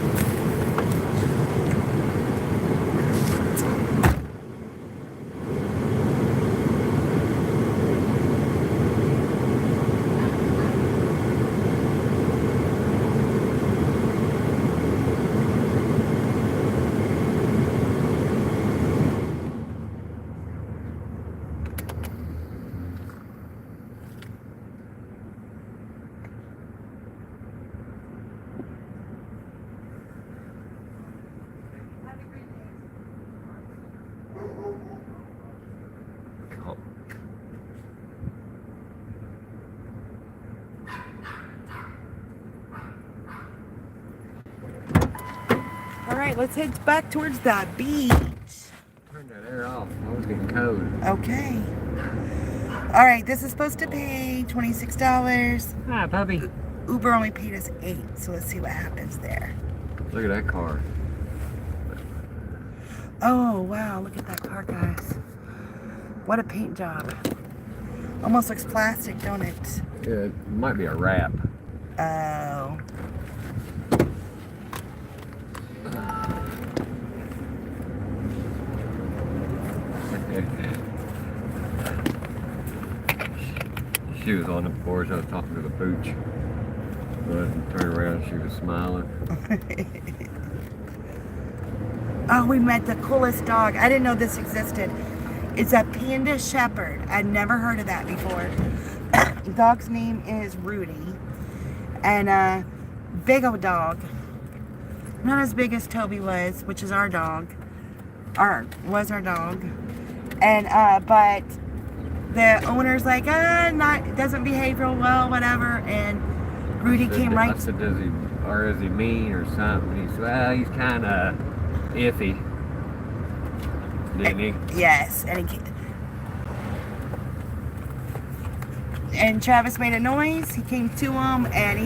Alright, let's head back towards the beach. Turn that air off. I was getting cold. Okay. Alright, this is supposed to pay $26. Hi, puppy. Uber only paid us $8, so let's see what happens there. Look at that car. Oh, wow, look at that car, guys. What a paint job. Almost looks plastic, don't it? Yeah, it might be a wrap. Oh. She was on the porch. I was talking to the pooch. But turned around, she was smiling. Oh, we met the coolest dog. I didn't know this existed. It's a panda shepherd. I'd never heard of that before. The dog's name is Rudy. And big old dog. Not as big as Toby was, which is our dog. was our dog. And but the owner's like, doesn't behave real well, whatever. And Rudy came right. I said, is he mean or something? He said, well, he's kind of iffy. Didn't he? Yes, and Travis made a noise. He came to him, and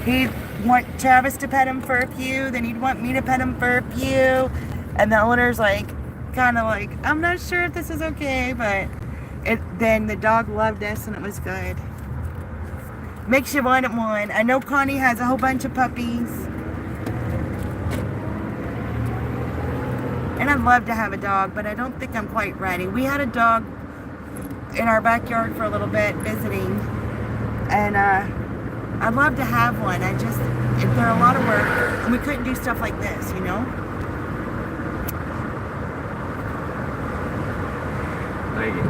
he'd want Travis to pet him for a few, then he'd want me to pet him for a few, and the owner's like, kind of like, I'm not sure if this is okay, but then the dog loved us, and it was good. Makes you want one. I know Connie has a whole bunch of puppies, and I'd love to have a dog, but I don't think I'm quite ready. We had a dog in our backyard for a little bit visiting, and I'd love to have one. They're a lot of work, and we couldn't do stuff like this, you know? Maybe.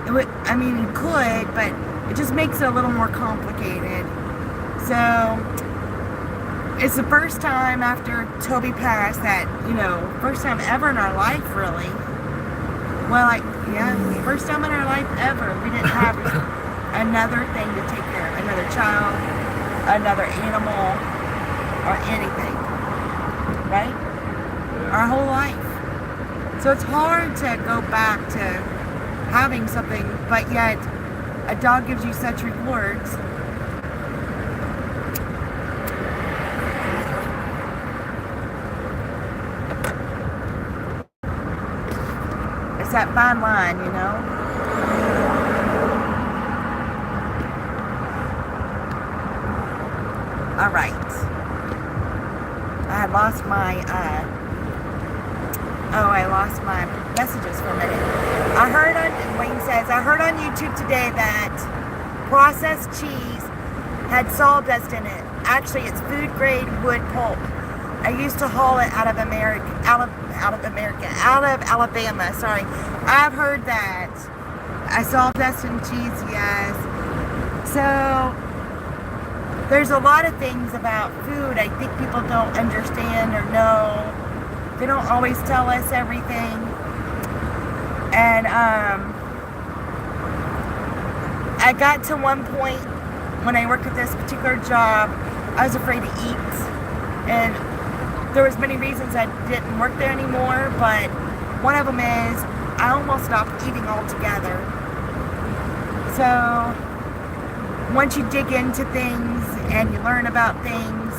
You could, but it just makes it a little more complicated. So, it's the first time after Toby passed that, first time ever in our life, really. Well, first time in our life ever, we didn't have another thing to take care of, another child, another animal, or anything, right? Yeah. Our whole life. So it's hard to go back to having something, but yet a dog gives you such rewards. It's that fine line, All right. I lost my messages for a minute. Wayne says, I heard on YouTube today that processed cheese had sawdust in it. Actually, it's food grade wood pulp. I used to haul it out of Alabama. Sorry. I've heard that. I sawdust in cheese, yes. So there's a lot of things about food I think people don't understand or know. They don't always tell us everything. And I got to one point when I worked at this particular job, I was afraid to eat. And there was many reasons I didn't work there anymore, but one of them is I almost stopped eating altogether. So once you dig into things and you learn about things,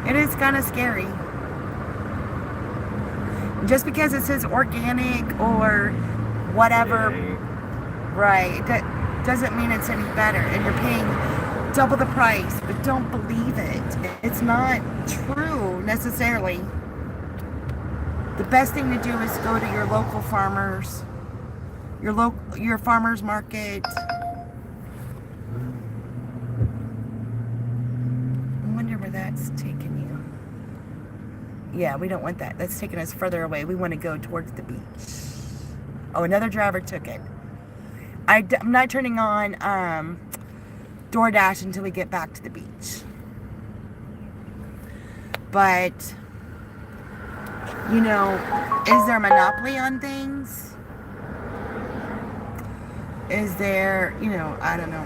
it is kind of scary. Just because it says organic or whatever, right, that doesn't mean it's any better. And you're paying double the price, but don't believe it. It's not true necessarily. The best thing to do is go to your local farmers, your farmers market. I wonder where that's taking you. Yeah, we don't want that. That's taking us further away. We want to go towards the beach. Oh, another driver took it. I'm not turning on DoorDash until we get back to the beach. But, is there a monopoly on things? Is there, I don't know.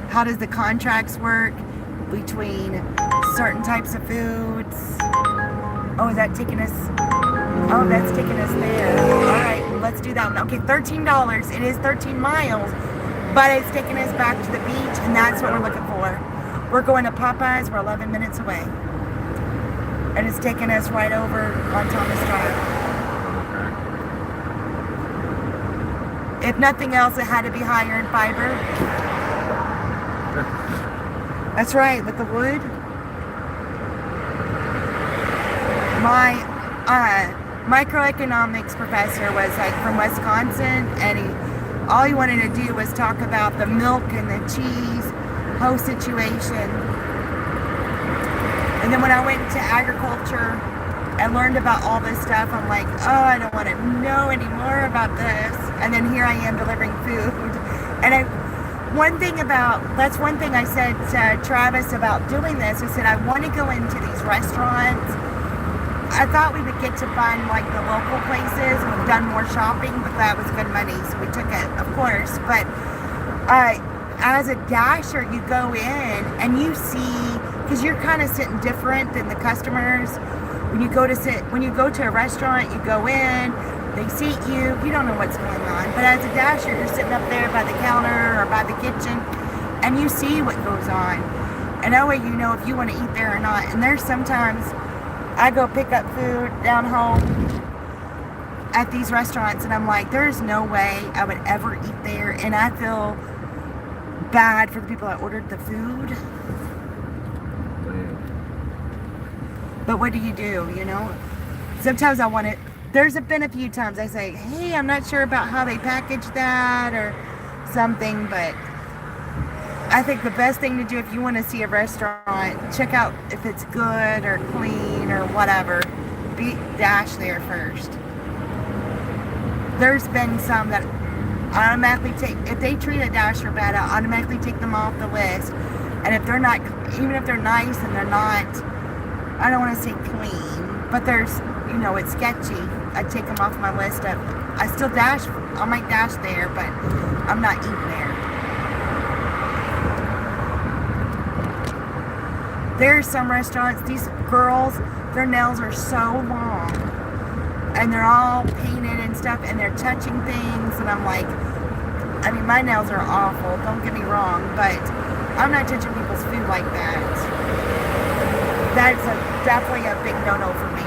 How does the contracts work between certain types of foods? Oh, is that taking us? Oh, that's taking us there. All right, let's do that one. Okay, $13. It is 13 miles, but it's taking us back to the beach, and that's what we're looking for. We're going to Popeyes. We're 11 minutes away, and it's taking us right over on Thomas Drive. If nothing else, it had to be higher in fiber. That's right, with the wood. My microeconomics professor was from Wisconsin, and all he wanted to do was talk about the milk and the cheese whole situation. And then when I went to agriculture and learned about all this stuff, I'm like, oh, I don't want to know any more about this. And then here I am delivering food. And That's one thing I said to Travis about doing this. I said, I want to go into these restaurants. I thought we would get to find like the local places. We've done more shopping, but that was good money, so we took it, of course. But as a dasher, you go in and you see, because you're kind of sitting different than the customers. When you go to a restaurant, you go in, they seat you, you don't know what's going on. But as a dasher, you're sitting up there by the counter or by the kitchen, and you see what goes on. And that way you know if you want to eat there or not. And there's sometimes I go pick up food down home at these restaurants, and I'm like, there's no way I would ever eat there. And I feel bad for the people that ordered the food. But what do, you know? Sometimes I want it. There's been a few times I say, hey, I'm not sure about how they package that or something, but I think the best thing to do if you want to see a restaurant, check out if it's good or clean or whatever. Dash there first. There's been some that automatically if they treat a dasher bad, I automatically take them off the list. And if they're not, even if they're nice and they're not, I don't want to say clean, but there's, it's sketchy, I take them off my list of, I still dash, I might dash there, but I'm not eating there. There's some restaurants, these girls, their nails are so long, and they're all painted and stuff, and they're touching things, and I'm like, my nails are awful, don't get me wrong, but I'm not touching people's food like that. That's definitely a big no-no for me.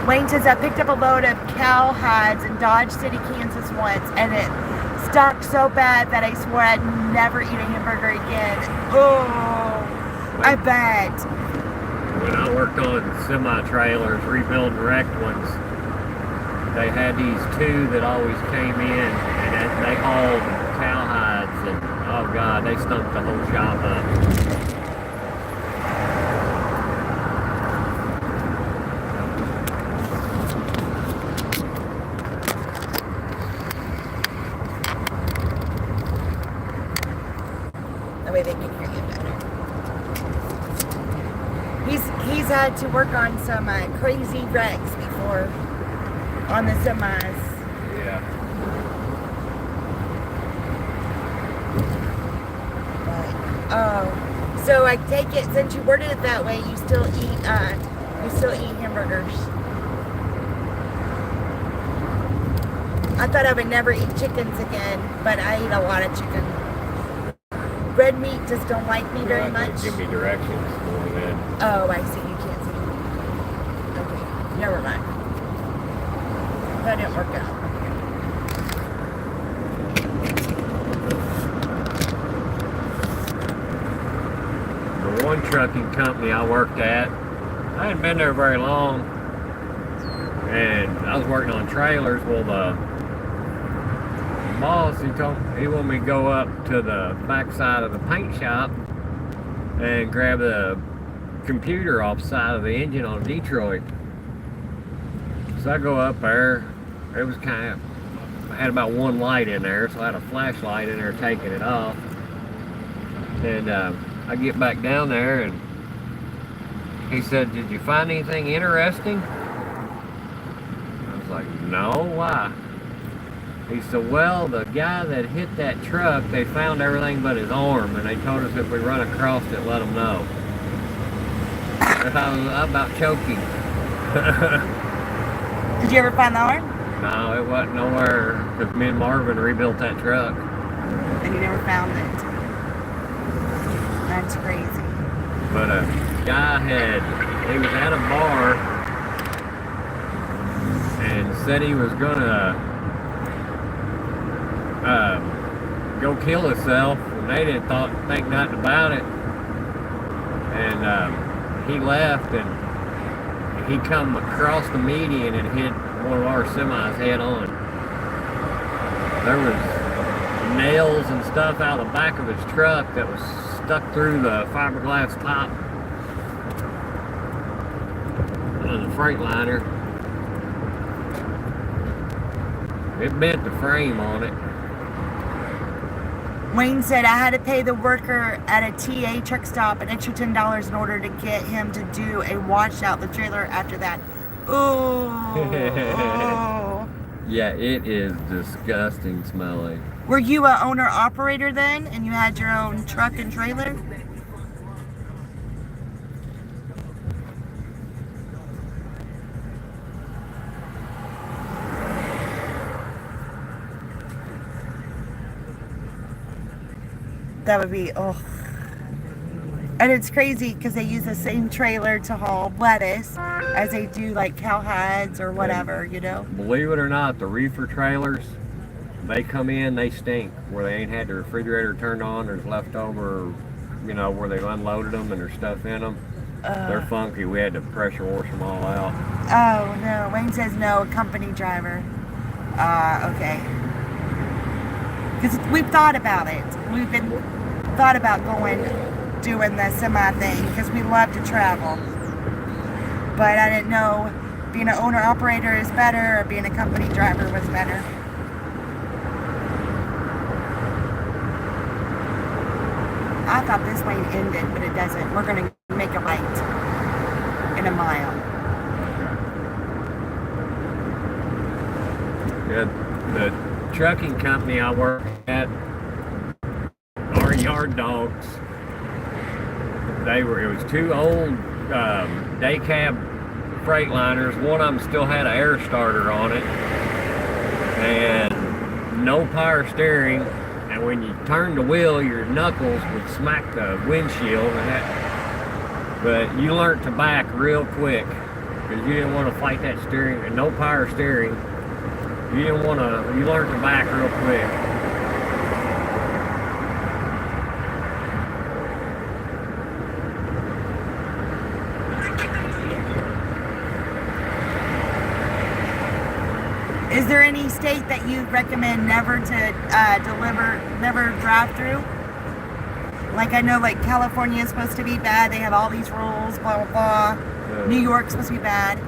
Wayne says, I picked up a load of cow hides in Dodge City, Kansas once, and it stunk so bad that I swore I'd never eat a hamburger again. Oh, I bet. When I worked on semi-trailers, rebuilding wrecked ones, they had these two that always came in, and they hauled cow hides, and oh God, they stunk the whole shop up. They can hear you better. He's had to work on some crazy wrecks before on the semis. Yeah. But, so I take it, since you worded it that way, you still eat hamburgers. I thought I would never eat chickens again, but I eat a lot of chicken. Red meat just don't like me very much. Give me directions more than. Oh, I see. You can't see. Okay, never mind. That didn't work out. The one trucking company I worked at, I hadn't been there very long, and I was working on trailers. Well, the boss, he wanted me to go up to the back side of the paint shop and grab the computer off the side of the engine on Detroit. So I go up there. It was I had about one light in there, so I had a flashlight in there taking it off. And I get back down there, and he said, "Did you find anything interesting?" I was like, "No, why?" He said, well, the guy that hit that truck, they found everything but his arm, and they told us if we run across it, let them know. I was about choking. Did you ever find the arm? No, it wasn't nowhere, because me and Marvin rebuilt that truck. And you never found it. That's crazy. But a guy he was at a bar, and said he was gonna go kill himself, and they didn't think nothing about it. And he left, and he come across the median and hit one of our semis head on. There was nails and stuff out of the back of his truck that was stuck through the fiberglass top of the Freightliner. It bent the frame on it. Wayne said I had to pay the worker at a TA truck stop an extra $10 in order to get him to do a washout the trailer after that. Ooh. Yeah, it is disgusting smelling. Were you a owner operator then, and you had your own truck and trailer? That would be, oh. And it's crazy because they use the same trailer to haul lettuce as they do like cowhides or whatever, you know? Believe it or not, the reefer trailers, they come in, they stink. Where they ain't had the refrigerator turned on, there's leftover, you know, where they've unloaded them and there's stuff in them. They're funky. We had to pressure wash them all out. Oh, no. Wayne says no, a company driver. Okay. Because we've thought about it. We've been thought about doing the semi thing because we love to travel. But I didn't know being an owner operator is better or being a company driver was better. I thought this lane ended, but it doesn't. We're going to make a right in a mile. Yeah, the trucking company I work at, our yard dogs, it was two old day cab Freightliners. One of them still had an air starter on it and no power steering. And when you turn the wheel, your knuckles would smack the windshield. But you learned to back real quick because you didn't want to fight that steering and no power steering. You learned to back real quick. Is there any state that you recommend never to never drive through? Like I know like California is supposed to be bad. They have all these rules, blah, blah, blah. New York's supposed to be bad.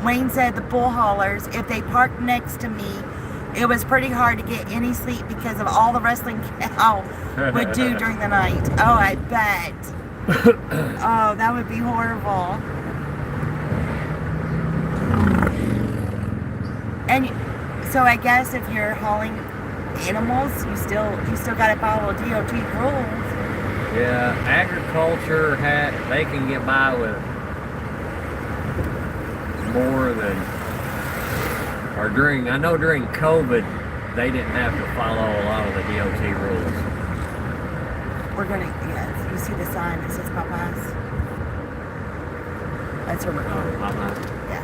Wayne said the bull haulers, if they parked next to me, it was pretty hard to get any sleep because of all the wrestling cow would do during the night. Oh, I bet. Oh, that would be horrible. And so I guess if you're hauling animals, you still got to follow DOT rules. Yeah, agriculture they can get by with more than, I know during COVID, they didn't have to follow a lot of the DOT rules. You see the sign that says Popeyes? That's where we're going. Popeyes. Yeah.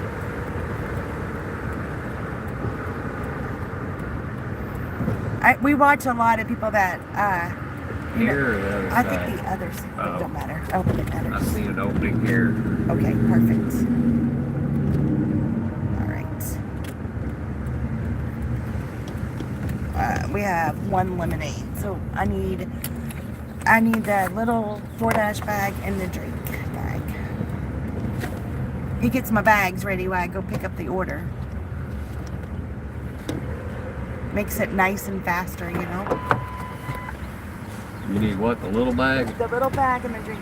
We watch a lot of people that, Here or the other I side? think the others, it Oh. don't matter. Open it I matters. see an opening here. Okay, perfect. All right. We have one lemonade, so I need the little DoorDash bag and the drink bag. He gets my bags ready while I go pick up the order. Makes it nice and faster, you know? You need what, the little bag? The little bag and the drink.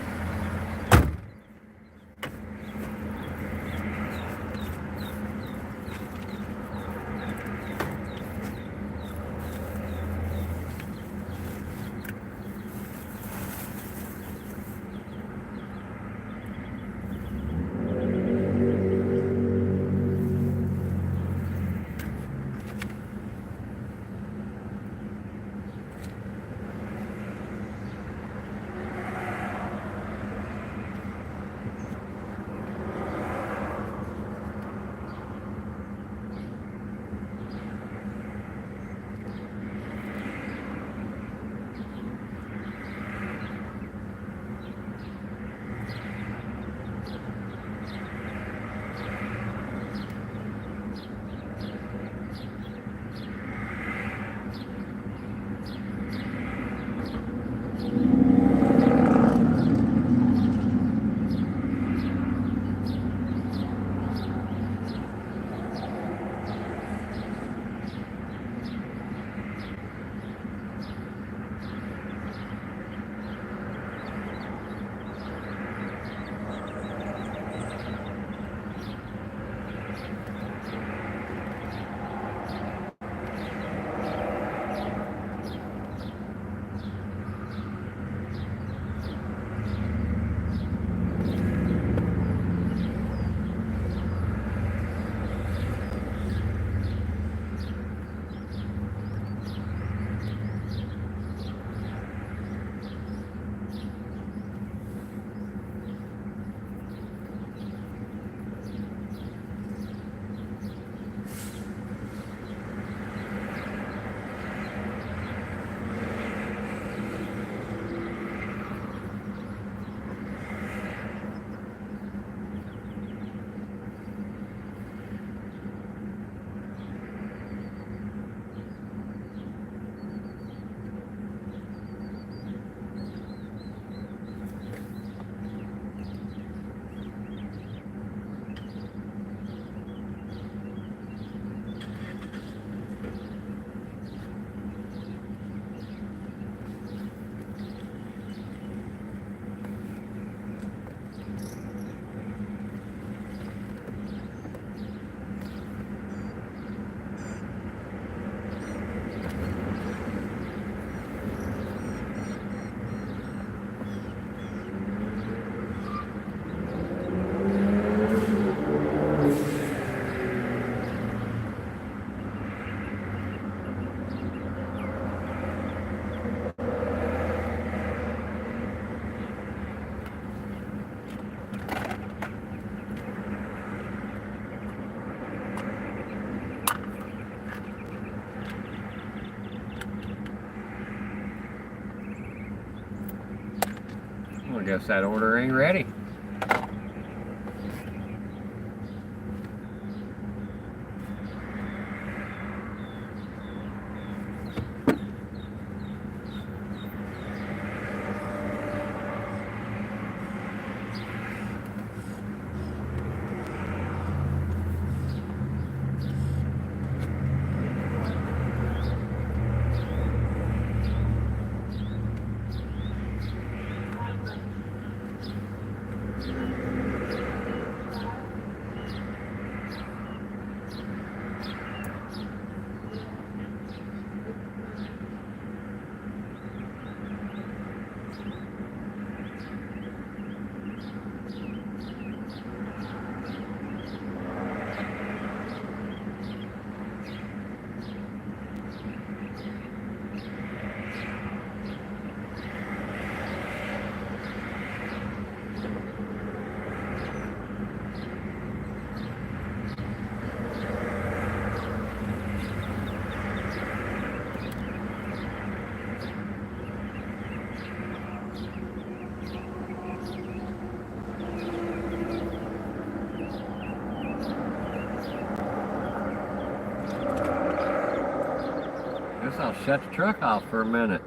guess that order ain't ready. Guess I'll shut the truck off for a minute.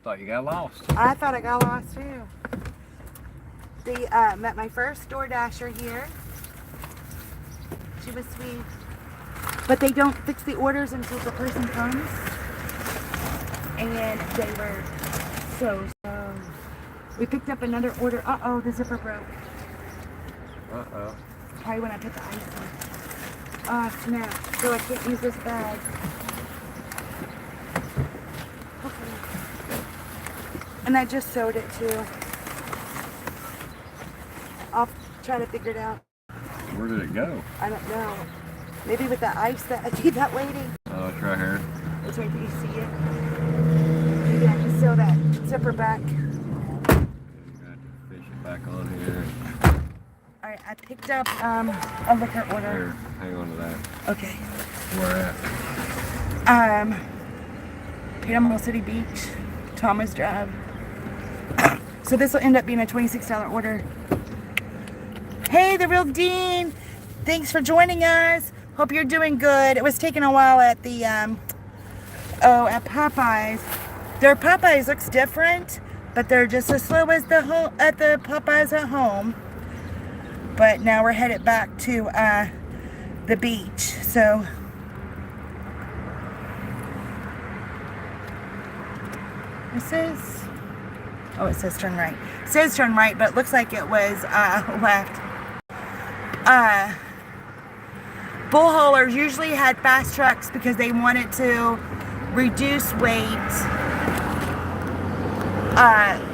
thought you got lost. I thought I got lost too. Met my first DoorDasher here. She was sweet. But they don't fix the orders until the person comes. And they were so slow. We picked up another order. Uh-oh, the zipper broke. Uh-oh. Probably when I put the ice in. Oh, snap. So I can't use this bag. Okay. And I just sewed it too. I'll try to figure it out. Where did it go? I don't know. Maybe with the ice that I gave that lady. Oh, it's right here. It's right there. You see it? Maybe I can sew that zipper back. You got to fish it back on here. Alright, I picked up a liquor order. Here, hang on to that. Okay. Where at? Panama City Beach, Thomas Drive. So this will end up being a $26 order. Hey, the real Dean. Thanks for joining us. Hope you're doing good. It was taking a while at the at Popeyes. Their Popeyes looks different, but they're just as slow as the Popeyes at home. But now we're headed back to the beach. So this is, oh, it says turn right. It says turn right, but it looks like it was left. Bull haulers usually had fast trucks because they wanted to reduce weight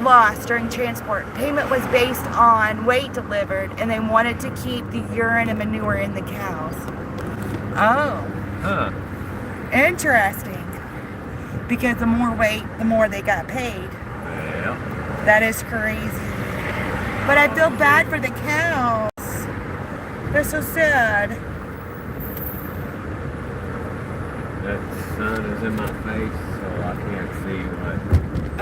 loss during transport. Payment was based on weight delivered, and they wanted to keep the urine and manure in the cows. Oh. Huh. Interesting. Because the more weight, the more they got paid. Yeah. That is crazy. But I feel bad for the cows. They're so sad. That sun is in my face, so I can't see what.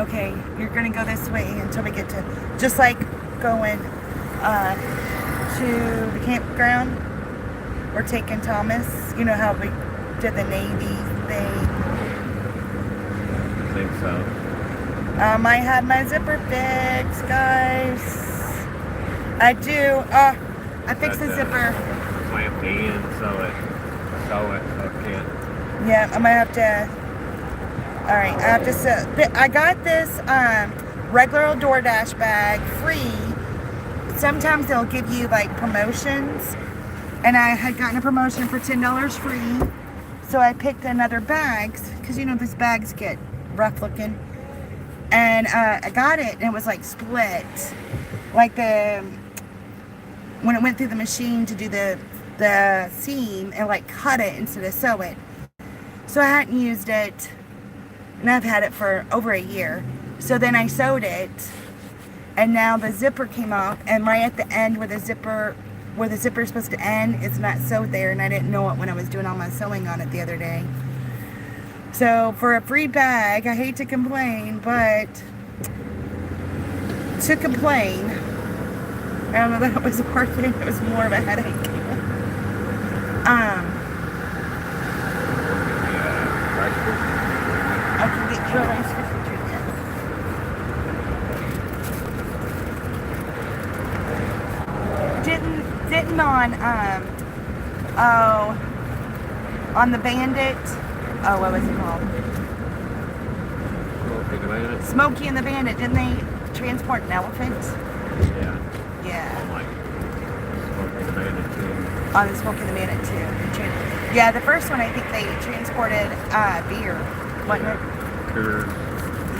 Okay, you're gonna go this way until we get to, just like going to the campground. We're taking Thomas. You know how we did the Navy thing. I think so. I had my zipper fixed, guys. I do. I fixed the zipper. Clamp the end so it can't. Yeah, I might have to. All right, I have to sew. I got this regular old DoorDash bag free. Sometimes they'll give you like promotions, and I had gotten a promotion for $10 free. So I picked another bag because you know these bags get rough looking, and I got it, and it was like split, like when it went through the machine to do the seam, it like cut it instead of sew it. So I hadn't used it, and I've had it for over a year. So then I sewed it, and now the zipper came off, and right at the end where the zipper is supposed to end, it's not sewed there, and I didn't know it when I was doing all my sewing on it the other day. So for a free bag, I hate to complain, but to complain, I don't know that it was worth it. It was more of a headache. I can get your Rice Krispie treat. Didn't on the Bandit. Oh, what was it called? Smokey the Bandit? Smokey and the Bandit. Didn't they transport an elephant? Yeah. Yeah. I'm like Smokey the Bandit too. On the Smoking the Bandit too. Yeah, the first one I think they transported beer, wasn't it? Curd.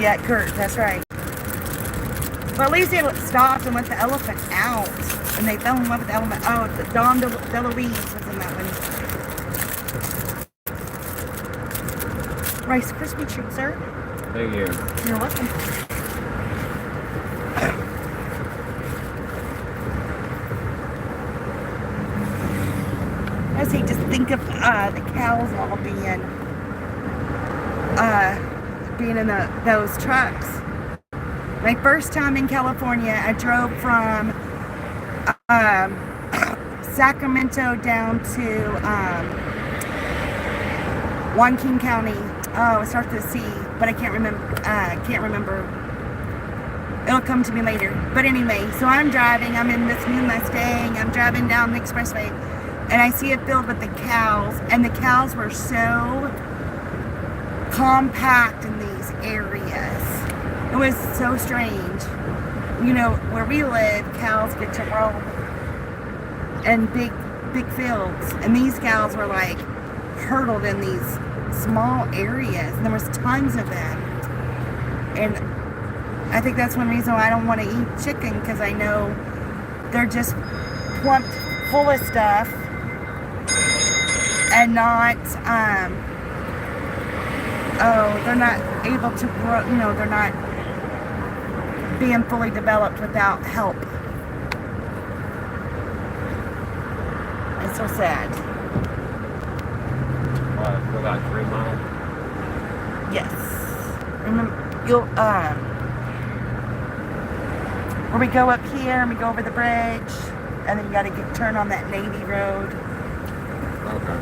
Yeah, Kurt, that's right. Well, at least they stopped and let the elephant out, and they fell in love with the elephant. Oh, the Dom DeLuise was in that one. Rice Krispie treat, sir. Thank you. You're welcome. I hate to think of the cows all being in those trucks. My first time in California, I drove from Sacramento down to Winn County. Oh, it starts with a C, but I can't remember. It'll come to me later. But anyway, so I'm driving. I'm in this new Mustang. I'm driving down the expressway, and I see it filled with the cows, and the cows were so compact in these areas. It was so strange. You know, where we live, cows get to roam in big fields, and these cows were like herded in these small areas, and there was tons of them. And I think that's one reason why I don't want to eat chicken, because I know they're just plumped full of stuff and not they're not able to grow, you know, they're not being fully developed without help. It's so sad. For about 3 miles. Yes. Remember, you'll where we go up here and we go over the bridge, and then you got to turn on that Navy Road. Okay.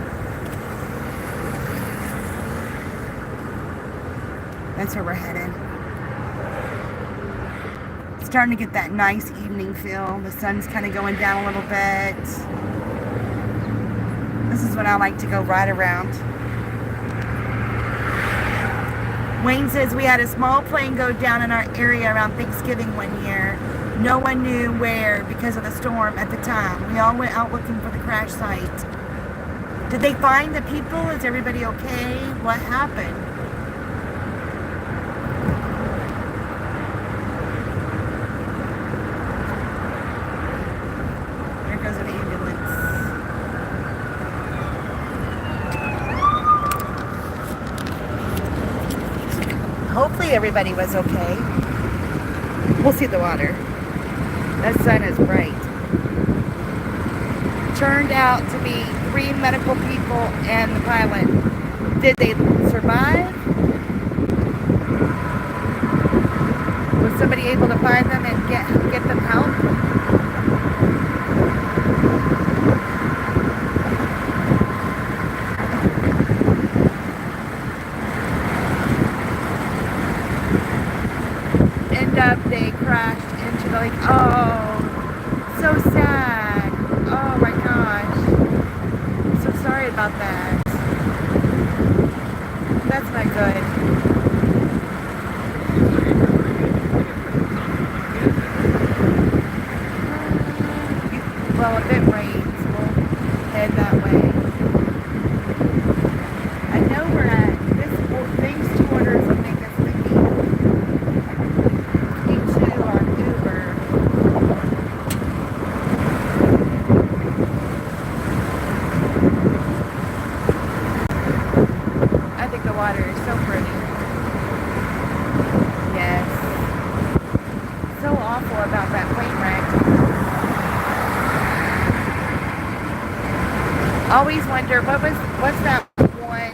That's where we're headed. It's starting to get that nice evening feel. The sun's kind of going down a little bit. This is when I like to go right around. Wayne says we had a small plane go down in our area around Thanksgiving one year. No one knew where because of the storm at the time. We all went out looking for the crash site. Did they find the people? Is everybody okay? What happened? There goes an ambulance. Hopefully everybody was okay. We'll see the water. That sun is bright. Turned out to be 3 medical people and the pilot. Did they survive? Was somebody able to find them and get them help? They crashed into the lake. Oh, so sad. Oh my gosh. I'm so sorry about that. That's not good. Well, if it rains, we'll head that way. I know we're at these 2 orders will make us thinking. Always wonder what's that one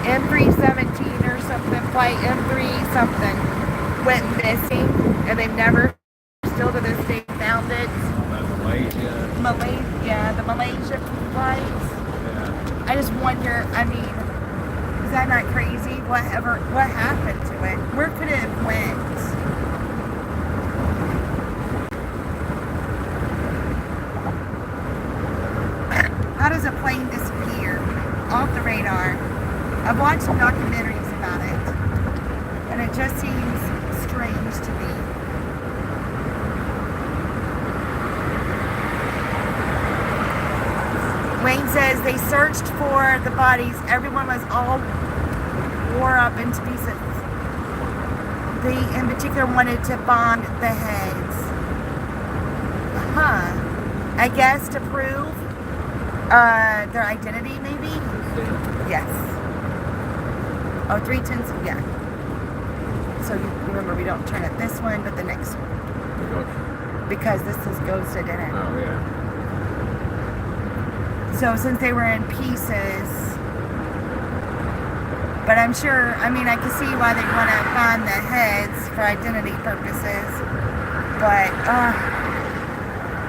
M317 or something, flight M3 something went missing, and they've never still to this day found it. Malaysia, the Malaysia flight. Yeah. I just wonder, I mean, is that not crazy? What happened to it? Where could it have went? How does a plane disappear off the radar? I've watched some documentaries about it, and it just seems strange to me. Wayne says they searched for the bodies. Everyone was all wore up into pieces. They, in particular, wanted to bomb the heads. I guess to prove their identity, maybe? Yes. Oh, 3/10, yeah. So you remember, we don't turn at this one, but the next one. Because this is ghosted in it. Oh, yeah. So since they were in pieces, but I'm sure, I mean, I can see why they want to find the heads for identity purposes. But,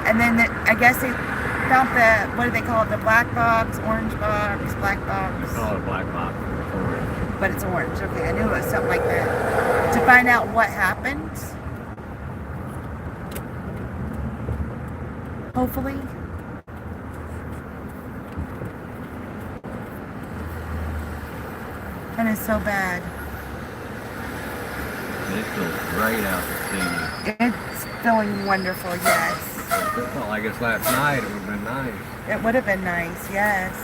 and then I guess they found the, what do they call it? The black box, orange box, black box. They call it black box. but it's orange. Okay, I knew it was something like that. To find out what happened. Hopefully. And it's so bad. It feels great out to see you. It's feeling wonderful, yes. It felt like it's last night. It would have been nice. It would have been nice, yes.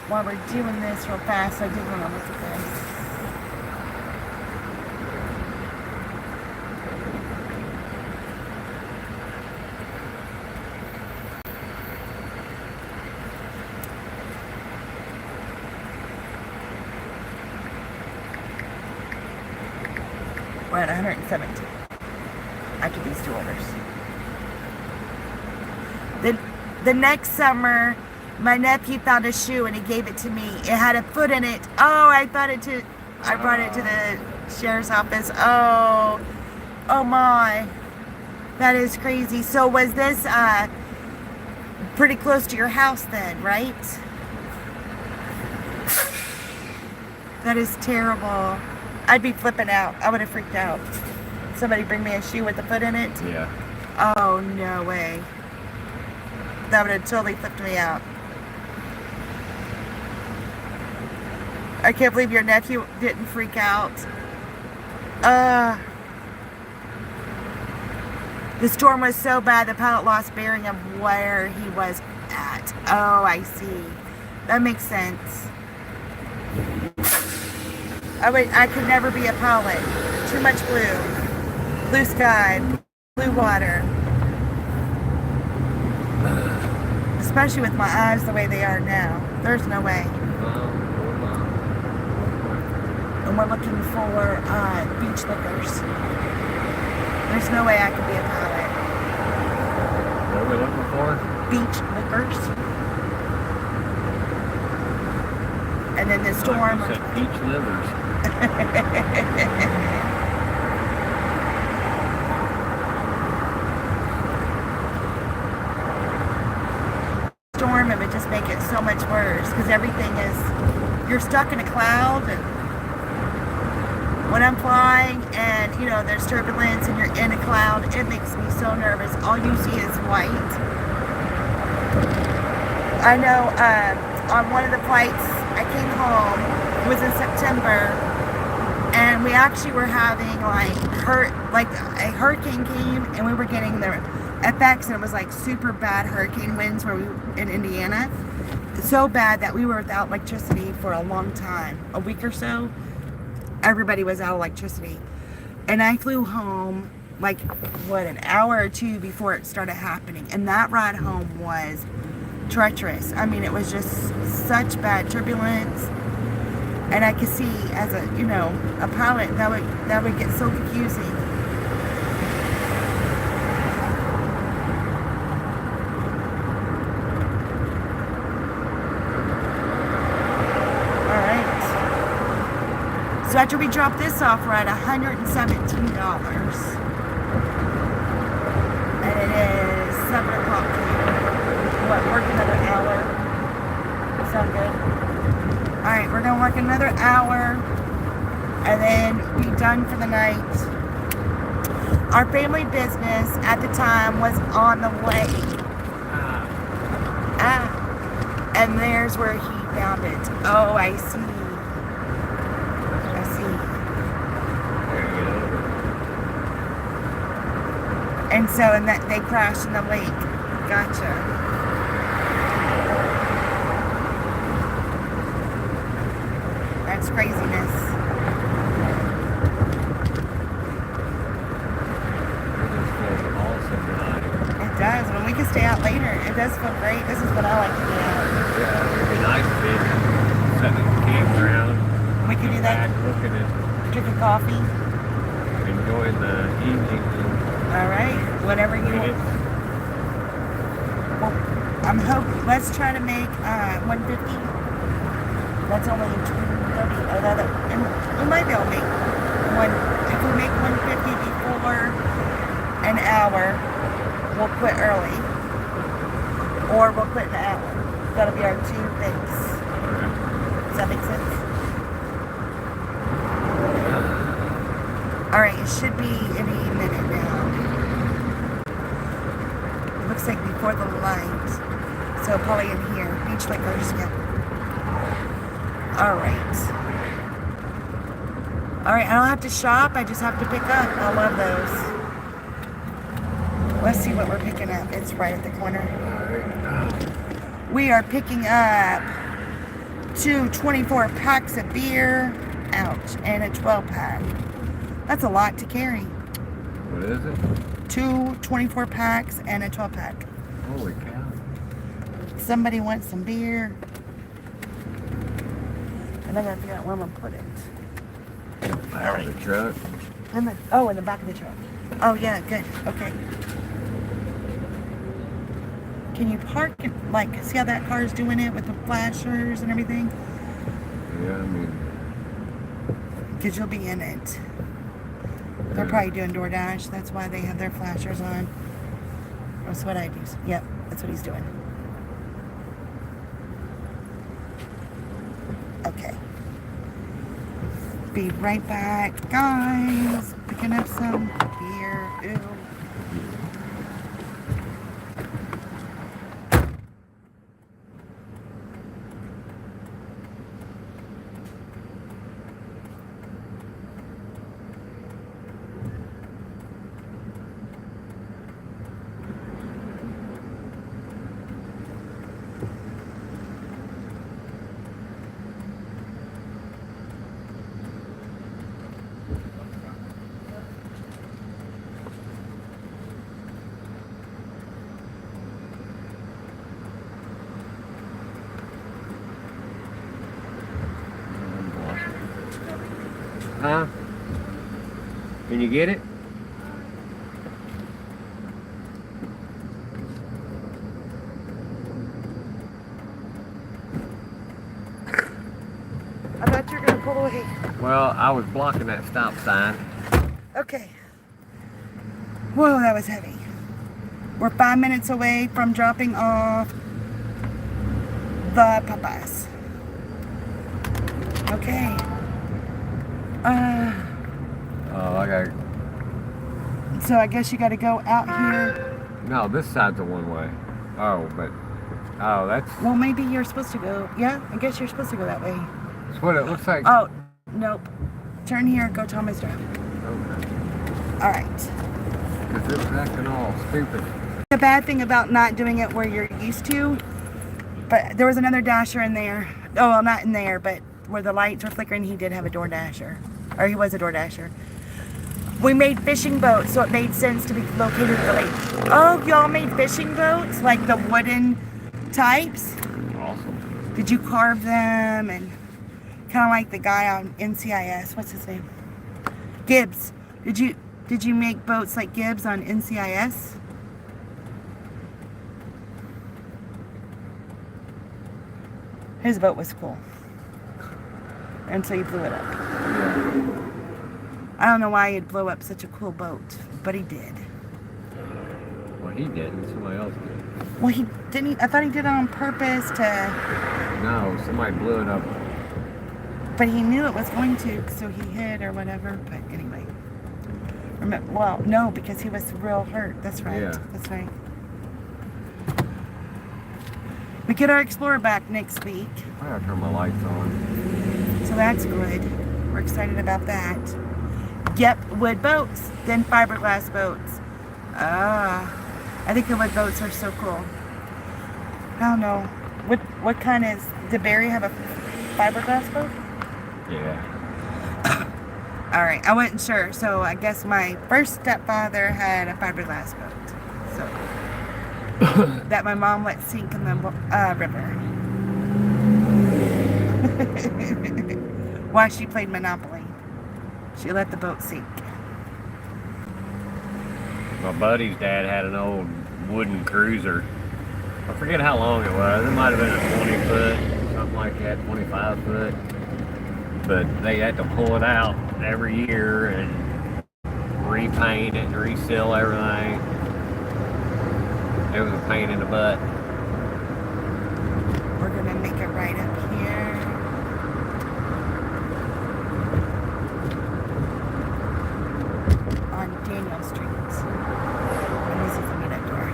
While we're doing this real fast, I did want to look at this. We're at 117 after these 2 orders. The next summer, my nephew found a shoe and he gave it to me. It had a foot in it. Oh, I brought it to the sheriff's office. Oh my, that is crazy. So was this pretty close to your house then, right? That is terrible. I'd be flipping out. I would have freaked out. Somebody bring me a shoe with a foot in it? Yeah. Oh, no way. That would have totally flipped me out. I can't believe your nephew didn't freak out. The storm was so bad, the pilot lost bearing of where he was at. Oh, I see. That makes sense. I could never be a pilot. Too much blue sky, blue water. Especially with my eyes the way they are now. There's no way. And we're looking for beach liquors. There's no way I could be a pilot. What are we looking for? Beach liquors. And then the storm. You said beach livers. Storm, it would just make it so much worse because everything is, you're stuck in a cloud, and when I'm flying and there's turbulence and you're in a cloud, it makes me so nervous. All you see is white. I know on one of the flights I came home, it was in September, and we actually were having a hurricane came and we were getting the effects, and it was like super bad hurricane winds where we in Indiana. So bad that we were without electricity for a long time, a week or so. Everybody was out of electricity. And I flew home an hour or 2 before it started happening. And that ride home was treacherous. I mean, it was just such bad turbulence. And I could see as a pilot that would get so confusing. So after we drop this off, we're at $117. And it is 7 o'clock. Work another hour. Sound good? Alright, we're going to work another hour. And then be done for the night. Our family business at the time was on the lake. And there's where he found it. Oh, I see. And so, they crashed in the lake. Gotcha. That's craziness. It does. When we can stay out later, it does feel great. This is what I like to do. Yeah, it'd be nice to be sitting at the campground. We can do that. Looking at drinking coffee. Enjoying the evening. All right, whatever you want. Well, let's try to make 150. That's only 230. And we might be able to make one. If we make 150 before an hour, we'll quit early. Or we'll quit in an hour. That'll be our 2 things. Does that make sense? it should be any minute now. It looks like before the light. So probably in here. Beach liquors, yeah. Alright. Alright, I don't have to shop, I just have to pick up. I love those. Let's see what we're picking up. It's right at the corner. We are picking up 2 24 packs of beer. Ouch. And a 12 pack. That's a lot to carry. What is it? 2 24 packs and a 12 pack. Holy cow. Somebody wants some beer. And I gotta figure out where I'm gonna put it. Out of the truck. In the back of the truck. Oh yeah, good. Okay. Can you park it, like, see how that car's doing it with the flashers and everything? Yeah, I mean. Because you'll be in it. They're probably doing DoorDash. That's why they have their flashers on. That's what I do. Yep, that's what he's doing. Okay. Be right back, guys. Picking up some beer. Ew. Huh? Can you get it? I thought you were going to pull away. Well, I was blocking that stop sign. Okay. Whoa, that was heavy. We're 5 minutes away from dropping off the papas. Okay. Oh, I got. So I guess you got to go out here. No, this side's a one-way. Oh, but. Oh, that's. Well, maybe you're supposed to go. Yeah, I guess you're supposed to go that way. That's what it looks like. Oh, nope. Turn here, go Thomas Drive. Okay. All right. Because it was acting all stupid. The bad thing about not doing it where you're used to, but there was another dasher in there. Oh, well, not in there, but where the lights were flickering, he did have a door dasher. Or he was a door dasher. We made fishing boats, so it made sense to be located at the lake. Oh, y'all made fishing boats? Like the wooden types? Awesome. Did you carve them? And kind of like the guy on NCIS. What's his name? Gibbs. Did you make boats like Gibbs on NCIS? His boat was cool. Until you blew it up. I don't know why he'd blow up such a cool boat, but he did. Well, he didn't. Somebody else did. Well, he didn't. I thought he did it on purpose to. No, somebody blew it up. But he knew it was going to, so he hid or whatever. But anyway. Well, no, because he was real hurt. That's right. Yeah. That's right. We get our Explorer back next week. I gotta turn my lights on. So that's good. We're excited about that. Yep, wood boats, then fiberglass boats. I think the wood boats are so cool. I don't know. What kind is, did Barry have a fiberglass boat? Yeah. Alright, I wasn't sure. So I guess my first stepfather had a fiberglass boat. So that my mom let sink in the river. While she played Monopoly. She let the boat sink. My buddy's dad had an old wooden cruiser. I forget how long it was. It might have been a 20 foot, something like that, 25 foot. But they had to pull it out every year and repaint it and reseal everything. It was a pain in the butt. We're gonna make it right up here. Street. And this is the meetup door. Okay.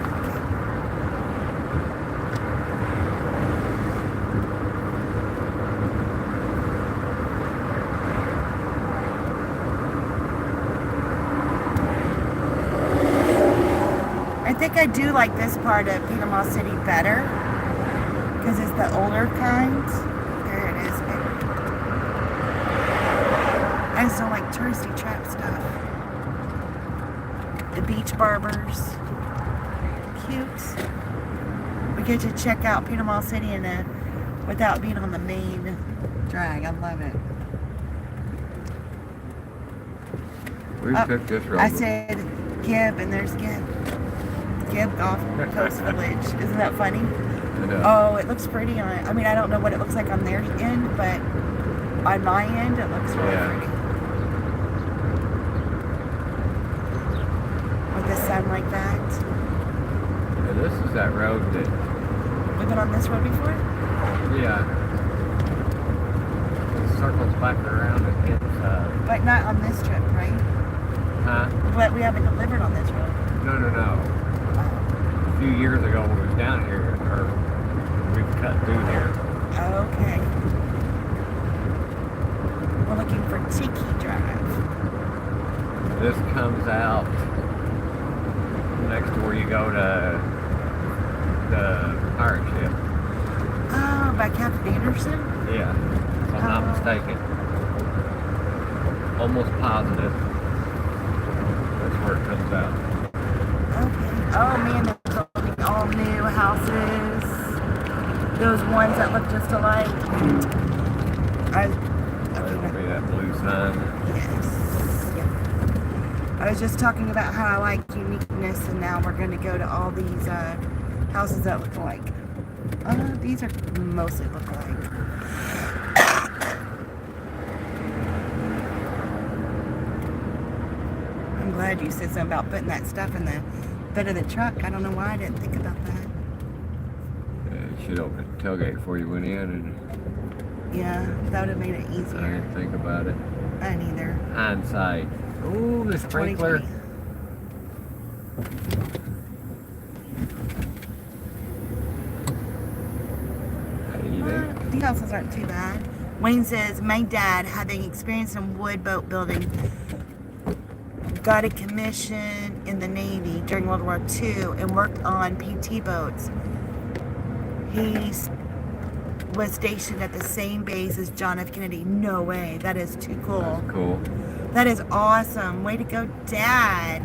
I think I do like this part of Panama City better because it's the older kind. There it is. I just don't like touristy trap stuff. The beach barbers. Cute. We get to check out Panama City without being on the main drag. I love it. We took this road. I said Gib, and there's Gib. Gib Golf Coast Village. Isn't that funny? Oh, it looks pretty on it. I mean, I don't know what it looks like on their end, but on my end, it looks really pretty. With the sun like that. Yeah, this is that road that... We've been on this road before? Yeah. It circles back around and hits... But not on this trip, right? Huh? But we haven't delivered on this road. No. A few years ago when we was down here, or we've cut through here. Okay. We're looking for Tiki Drive. This comes out next to where you go to the pirate ship. Oh, by Captain Anderson? Yeah, if I'm not mistaken. Almost positive. That's where it comes out. Okay. Oh man, they're building all new houses. Those ones that look just alike. That'll be that blue sign. Yes. Yep. I was just talking about how I like uniqueness, and now we're going to go to all these houses that look alike. These are mostly look alike. I'm glad you said something about putting that stuff in the bed of the truck. I don't know why I didn't think about that. You should open the tailgate before you went in, and Yeah, that would have made it I easier. didn't think about it. I didn't either. Hindsight. Ooh, the sprinkler. 2020. These houses aren't too bad. Wayne says, my dad, having experience in wood boat building, got a commission in the Navy during World War II and worked on PT boats. He was stationed at the same base as John F. Kennedy. No way. That is too cool. That's cool. That is awesome. Way to go, Dad.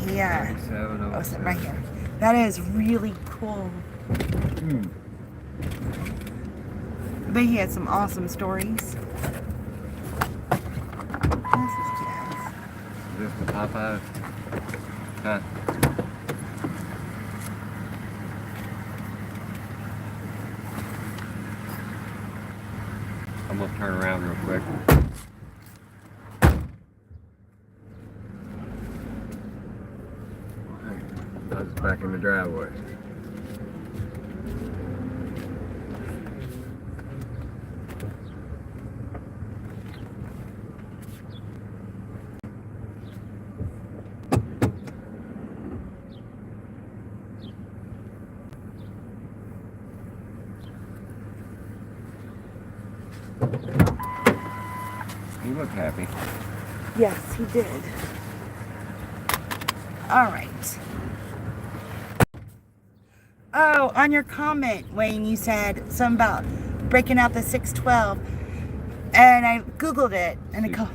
Yeah. 3707. Oh, it's right here. That is really cool. But he had some awesome stories. This is cute. Is this the Popeye? Huh? I'm gonna turn around real quick. I was back in the driveway. You look happy. Yes, he did. All right. Oh, on your comment, Wayne, you said something about breaking out the 612. And I Googled it, and a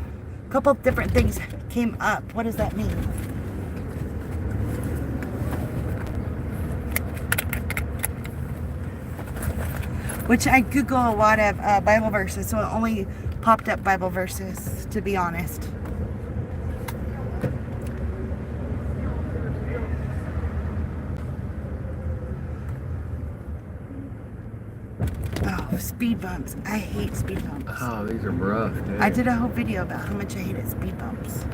couple of different things came up. What does that mean? Which I Google a lot of Bible verses, so it only popped up Bible verses, to be honest. Oh, speed bumps. I hate speed bumps. Oh, these are rough, dude. I did a whole video about how much I hated speed bumps.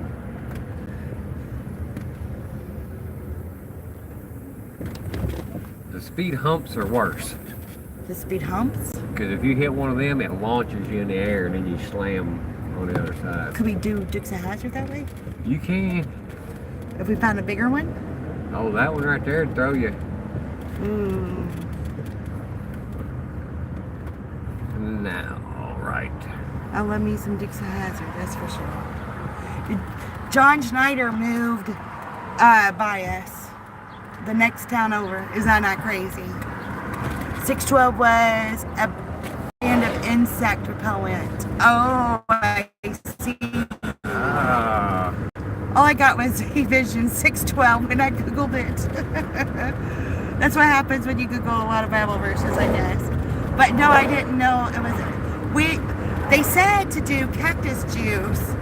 The speed humps are worse. The speed humps? Because if you hit one of them, it launches you in the air and then you slam on the other side. Could we do Dixie Hazard that way? You can. If we found a bigger one? Oh, that one right there would throw you. Ooh. Now, all right. I love me some Dixie Hazard, that's for sure. John Schneider moved by us. The next town over. Is that not crazy? 612 was a brand of insect repellent. Oh, I see. All I got was Vision 612 when I Googled it. That's what happens when you Google a lot of Bible verses, I guess. But no, I didn't know it was. They said to do cactus juice,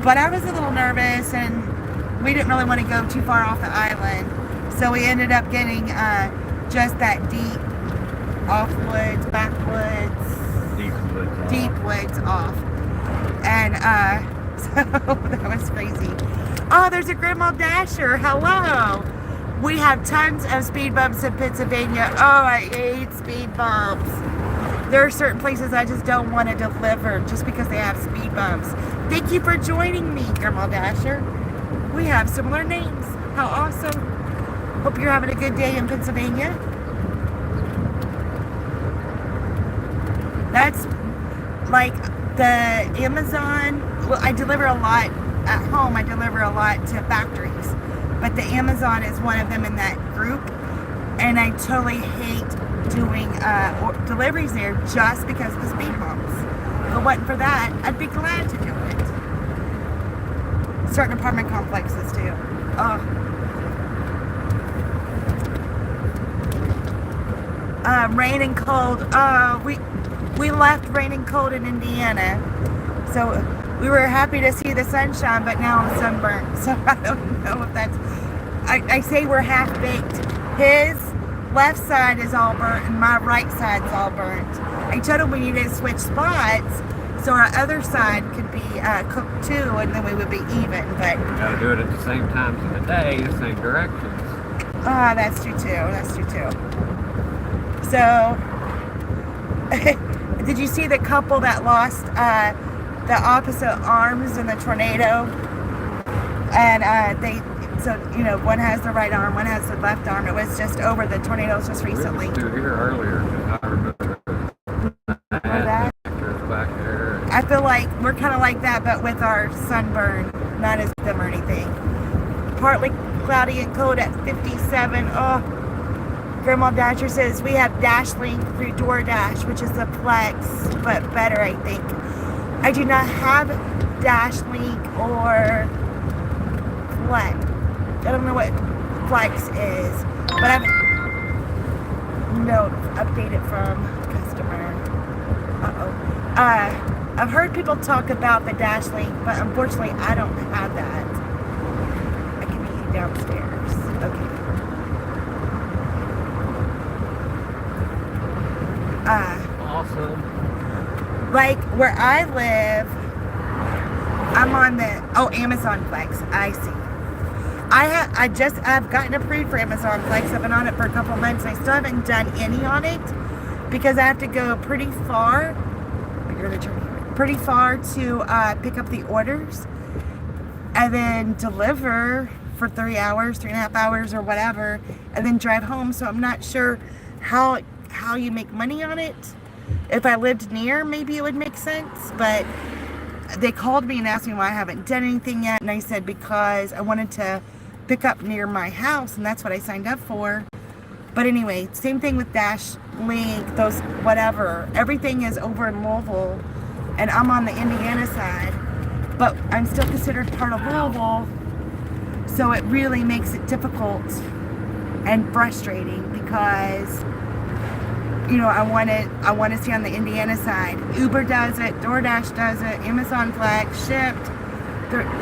but I was a little nervous and we didn't really want to go too far off the island. So we ended up getting just that deep off woods, backwoods, deep woods off. And so that was crazy. Oh, there's a Grandma Dasher. Hello. We have tons of speed bumps in Pennsylvania. Oh, I hate speed bumps. There are certain places I just don't want to deliver just because they have speed bumps. Thank you for joining me, Grandma Dasher. We have similar names. How awesome. Hope you're having a good day in Pennsylvania. That's like the Amazon. Well, I deliver a lot at home. I deliver a lot to factories. But the Amazon is one of them in that group. And I totally hate doing deliveries there just because of the speed bumps. If it wasn't for that, I'd be glad to do it. Certain apartment complexes too. Rain and cold. We left rain and cold in Indiana. So we were happy to see the sunshine, but now I'm sunburnt. So I don't know if that's... I say we're half-baked. His left side is all burnt and my right side's all burnt. I told him we needed to switch spots so our other side could be cooked too, and then we would be even. But you gotta do it at the same times of the day, the same directions. Oh, that's true too. That's true too. So, did you see the couple that lost the opposite arms in the tornado? And one has the right arm, one has the left arm. It was just over the tornadoes just recently. We were here earlier, I remember that. Back there. I feel like we're kind of like that, but with our sunburn, not as them or anything. Partly cloudy and cold at 57. Oh, Grandma Dasher says we have DashLink through DoorDash, which is a Flex, but better, I think. I do not have DashLink or Flex. I don't know what Flex is, but I've updated from customer. I've heard people talk about the DashLink, but unfortunately I don't have that. I can be downstairs. Okay. Awesome. Like where I live, I'm on the Amazon Flex. I see. I've gotten approved for Amazon Flex. I've been on it for a couple of months. I still haven't done any on it because I have to go pretty far to pick up the orders and then deliver for 3.5 hours or whatever, and then drive home. So I'm not sure how you make money on it. If I lived near, maybe it would make sense, but they called me and asked me why I haven't done anything yet, and I said because I wanted to pick up near my house, and that's what I signed up for. But anyway, same thing with DashLink, those whatever. Everything is over in Louisville, and I'm on the Indiana side, but I'm still considered part of Louisville, so it really makes it difficult and frustrating because I want to stay on the Indiana side. Uber does it, DoorDash does it, Amazon Flex, Shipped.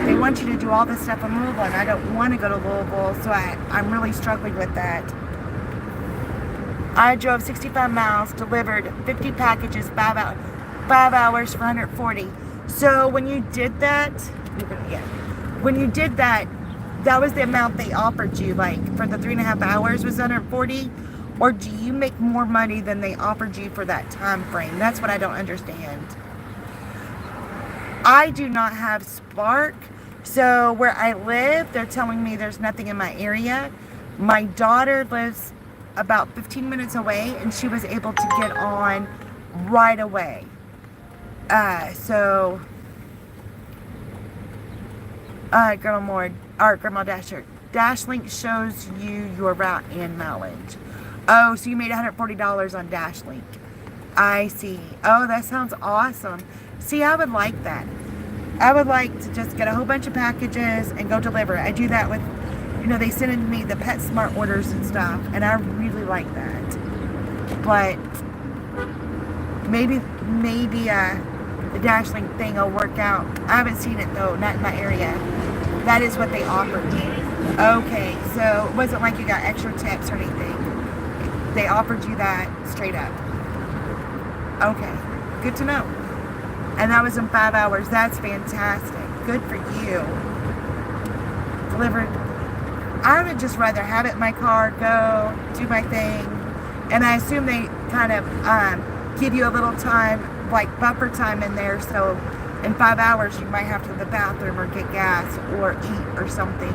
They want you to do all this stuff in Louisville, and I don't want to go to Louisville, so I'm really struggling with that. I drove 65 miles, delivered 50 packages, 5 hours for 140. So when you did that, that was the amount they offered you, like for the 3.5 hours was 140, or do you make more money than they offered you for that time frame? That's what I don't understand. I do not have Spark. So where I live, they're telling me there's nothing in my area. My daughter lives about 15 minutes away, and she was able to get on right away. Grandma Moore, or Grandma Dasher, Dashlink shows you your route and mileage. Oh, so you made $140 on Dashlink. I see. Oh, that sounds awesome. See, I would like that. I would like to just get a whole bunch of packages and go deliver. I do that with, they send in me the PetSmart orders and stuff, and I really like that. But maybe the Dashlink thing will work out. I haven't seen it though, not in my area. That is what they offered me. Okay, so it wasn't like you got extra tips or anything. They offered you that straight up. Okay, good to know. And that was in 5 hours. That's fantastic. Good for you. Delivered. I would just rather have it in my car, go, do my thing. And I assume they kind of give you a little time, like buffer time in there. So in 5 hours, you might have to go to the bathroom or get gas or eat or something.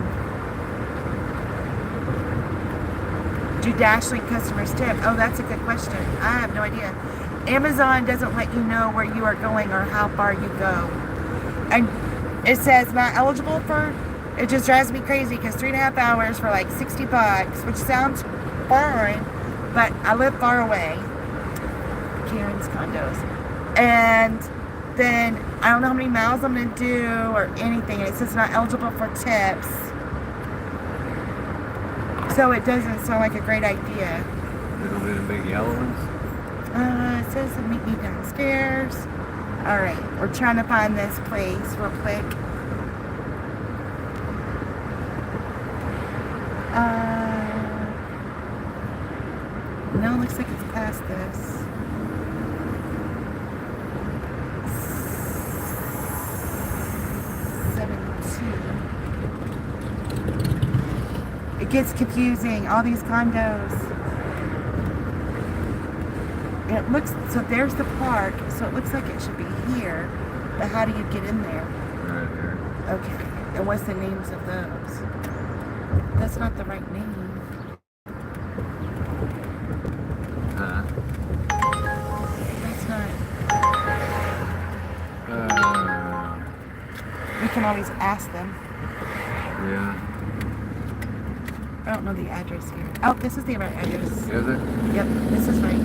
Do Dashlink customers tip? Oh, that's a good question. I have no idea. Amazon doesn't let you know where you are going or how far you go. And it says not eligible for, it just drives me crazy because 3.5 hours for like $60, which sounds fine, but I live far away. Karen's condos. And then I don't know how many miles I'm going to do or anything. And it says not eligible for tips. So it doesn't sound like a great idea. Little big yellow ones. It says to meet me downstairs. Alright, we're trying to find this place real quick. No, looks like it's past this. It gets confusing, all these condos. It looks, so there's the park, so it looks like it should be here, but how do you get in there? Right here. Okay, and what's the names of those? That's not the right name. Huh? That's not. Uh, We can always ask them. yeah. I don't know the address here. Oh, this is the right address. Is it? Yep, this is right.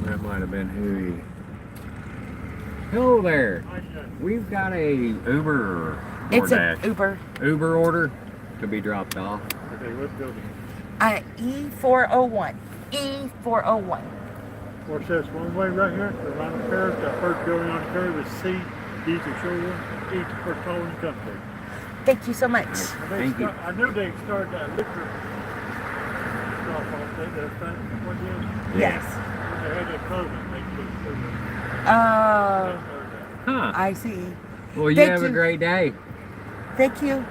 That might have been Huey. Hello there. We've got a Uber It's DoorDash. an Uber order to be dropped off. Okay, let's go. E401. E401. What's this? One way right here, around the curve, the first building on the curve is C, D's the showroom, E's the first hole in the country. Thank you so much. Thank you. I knew they started that liquor stuff off there, that thing, what is? Yes. They had that clothing, they put through it. Oh, Huh. I see. Well, you Thank have you. a great day. Thank you.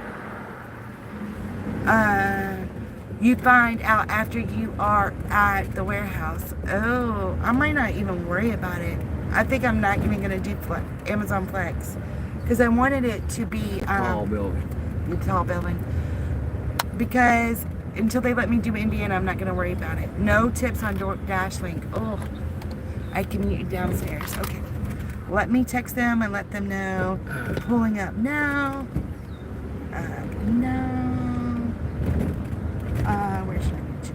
You find out after you are at the warehouse. Oh, I might not even worry about it. I think I'm not even going to do Amazon Flex because I wanted it to be Tall building. the tall building. Because until they let me do Indiana, I'm not going to worry about it. No tips on Dashlink. Oh, I can meet you downstairs. Okay. Let me text them and let them know. Pulling up now. No. Where should I meet you?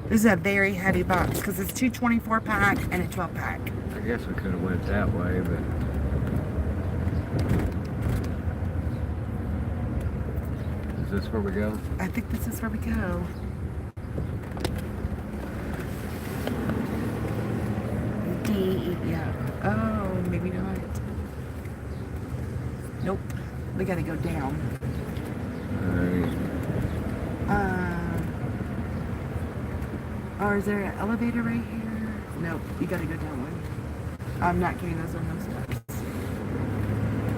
This is a very heavy box because it's 224 pack and a 12 pack. I guess we could have went that way, but is this where we go? I think this is where we go. D, yeah. Oh, maybe not. Nope. We gotta go down. Or is there an elevator right here? Nope, you gotta go down one. I'm not getting those on those steps.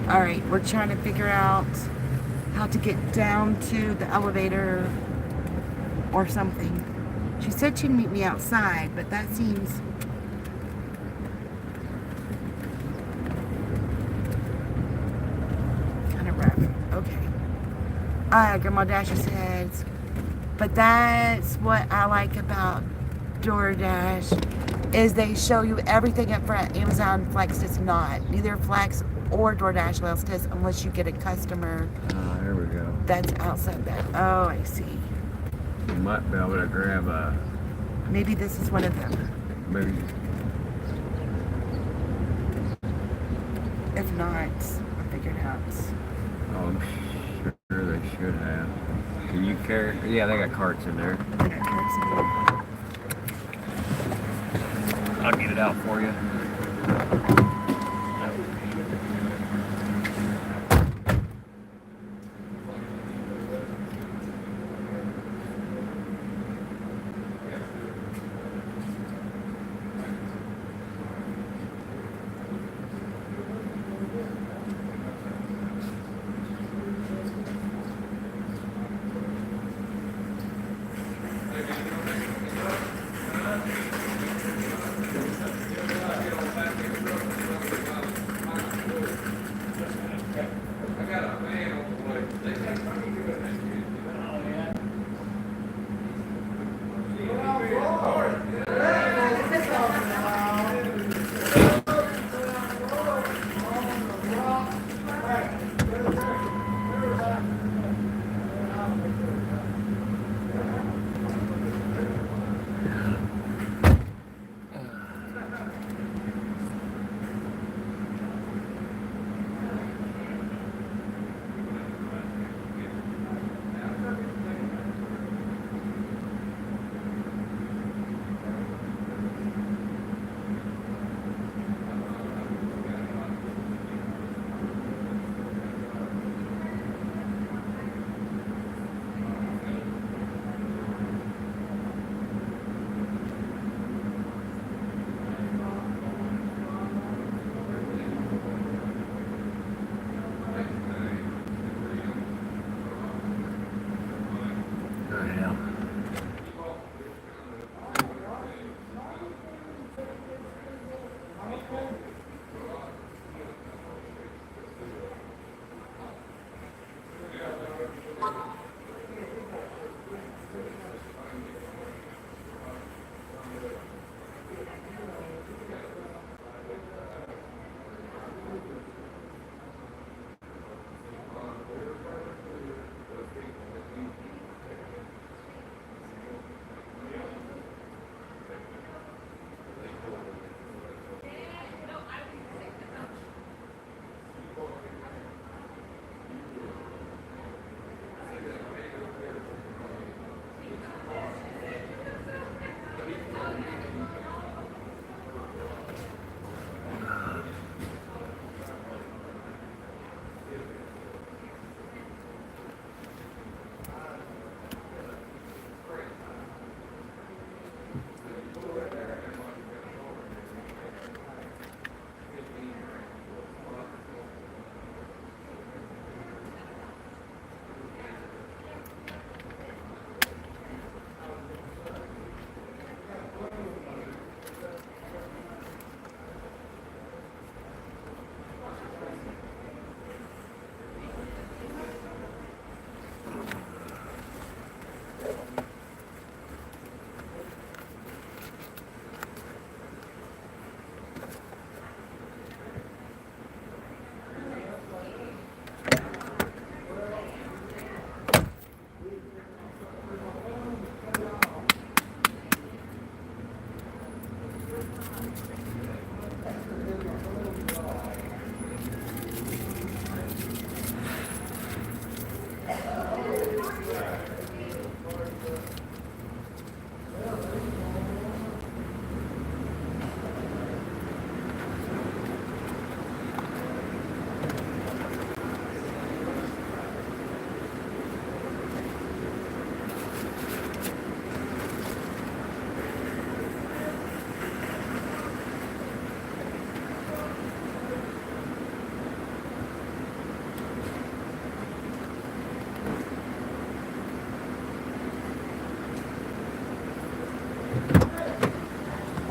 Alright, we're trying to figure out how to get down to the elevator or something. She said she'd meet me outside, but that seems... kind of rough. Okay. Grandma Dasher says, but that's what I like about DoorDash, is they show you everything up front. Amazon Flex does not. Neither Flex or DoorDash does unless you get a customer There we go. that's outside that. Oh, I see. You might be able to grab a, Maybe this is one of them. maybe, If not, I'll figure it out. oh, I'm sure they should have. Can you carry, yeah, they got carts in there. I got carrots in there. I'll get it out for you.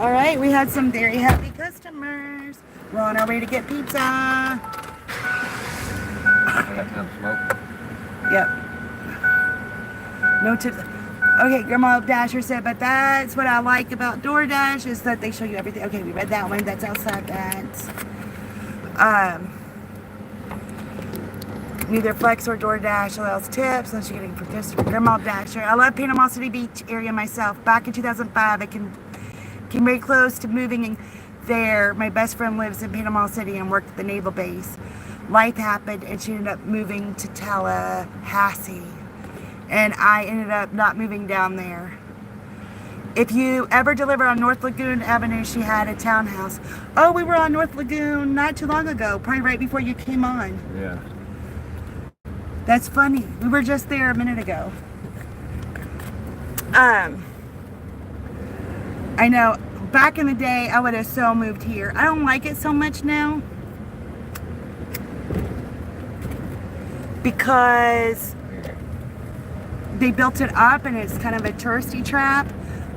All right, we had some very happy customers. We're on our way to get pizza. That kind of smoke. Yep. No tips. Okay, Grandma Dasher said, but that's what I like about DoorDash is that they show you everything. Okay, we read that one. That's outside that. Neither Flex or DoorDash allows tips unless you're getting for customer. Grandma Dasher. I love Panama City Beach area myself. Back in 2005, I came very close to moving in there. My best friend lives in Panama City and worked at the naval base. Life happened and she ended up moving to Tallahassee. And I ended up not moving down there. If you ever deliver on North Lagoon Avenue, she had a townhouse. Oh, we were on North Lagoon not too long ago, probably right before you came on. Yeah. That's funny. We were just there a minute ago. I know, back in the day, I would have so moved here. I don't like it so much now. Because they built it up and it's kind of a touristy trap.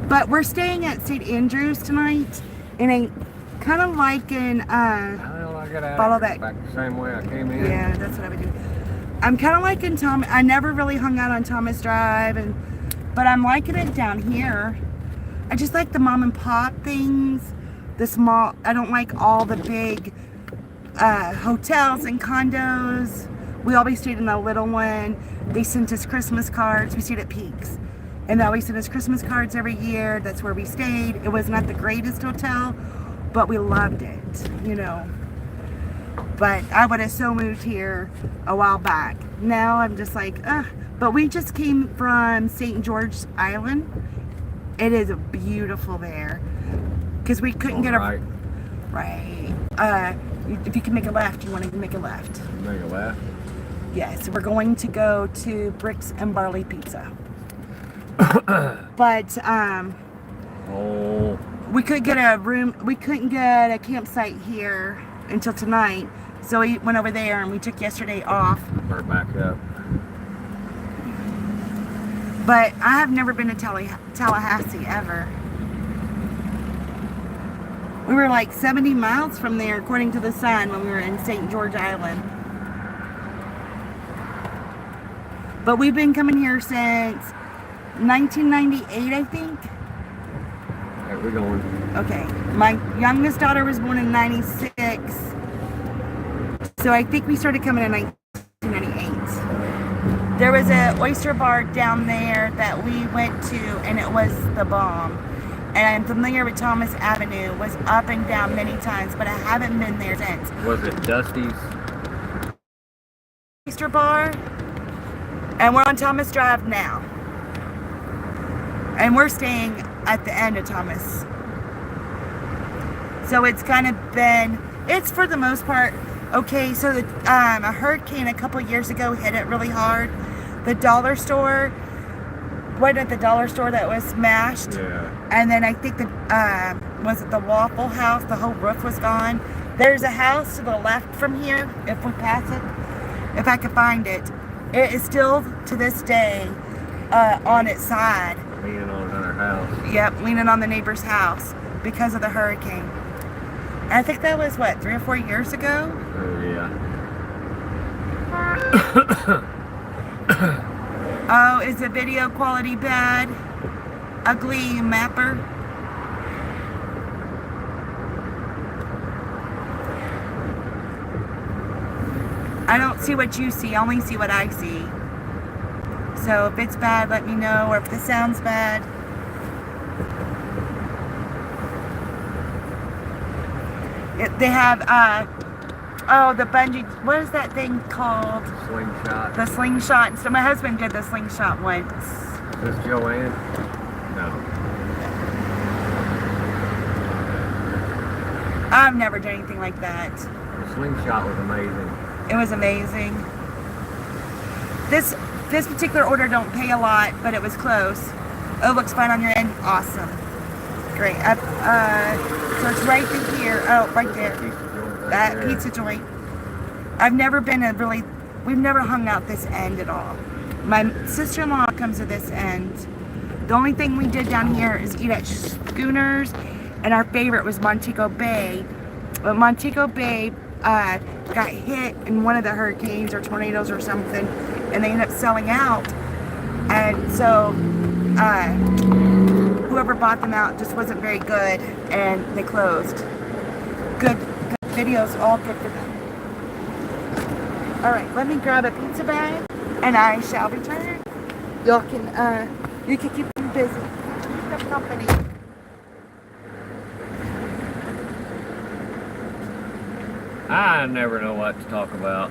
But we're staying at St. Andrews tonight. And I kind of like in, Well, I got out follow of here that. back the same way I came in. Yeah, that's what I would do. I'm kind of liking I never really hung out on Thomas Drive, but I'm liking it down here. I just like the mom and pop things, the small. I don't like all the big hotels and condos. We always stayed in a little one. They sent us Christmas cards. We stayed at Peaks, and they always sent us Christmas cards every year. That's where we stayed. It was not the greatest hotel, but we loved it, you know. But I would have so moved here a while back. Now I'm just like, ugh. But we just came from St. George Island. It is beautiful there. Because we couldn't get a... Right. If you can make a left, you want to make a left. Make a left? Yes, we're going to go to Bricks and Barley Pizza. But, Oh. we couldn't get a campsite here until tonight. So we went over there and we took yesterday off. We're back up. But I have never been to Tallahassee ever. We were like 70 miles from there according to the sun when we were in St. George Island. But we've been coming here since 1998, I think. There we going. Okay. My youngest daughter was born in 96. So I think we started coming in 1998. There was an oyster bar down there that we went to, and it was the bomb. And I'm familiar with Thomas Avenue. It was up and down many times, but I haven't been there since. Was it Dusty's? Oyster bar. And we're on Thomas Drive now. And we're staying at the end of Thomas. So it's kind of been, it's for the most part, okay. So a hurricane a couple years ago hit it really hard. The dollar store, right at the dollar store that was smashed. Yeah. And then I think was it the Waffle House? The whole roof was gone. There's a house to the left from here, if we pass it, if I can find it. It is still, to this day, on its side. Leaning on another house. Yep, leaning on the neighbor's house because of the hurricane. And I think that was, what, 3 or 4 years ago? Oh, yeah. Oh, is the video quality bad? Ugly mapper? I don't see what you see, I only see what I see. So if it's bad, let me know, or if the sound's bad. They have, the bungee, what is that thing called? Slingshot. The slingshot. So my husband did the slingshot once. Is this Joanne? No. I've never done anything like that. The slingshot was amazing. It was amazing. This particular order don't pay a lot, but it was close. Oh, looks fine on your end. Awesome. Great. So it's right through here. Oh, right there. That pizza joint. I've never been we've never hung out this end at all. My sister-in-law comes to this end. The only thing we did down here is eat at Schooners and our favorite was Montego Bay. But Montego Bay got hit in one of the hurricanes or tornadoes or something, and they ended up selling out. And so whoever bought them out just wasn't very good, and they closed. Good videos, all good for them. All right, let me grab a pizza bag, and I shall return. Y'all can you can keep them busy, keep them company. I never know what to talk about.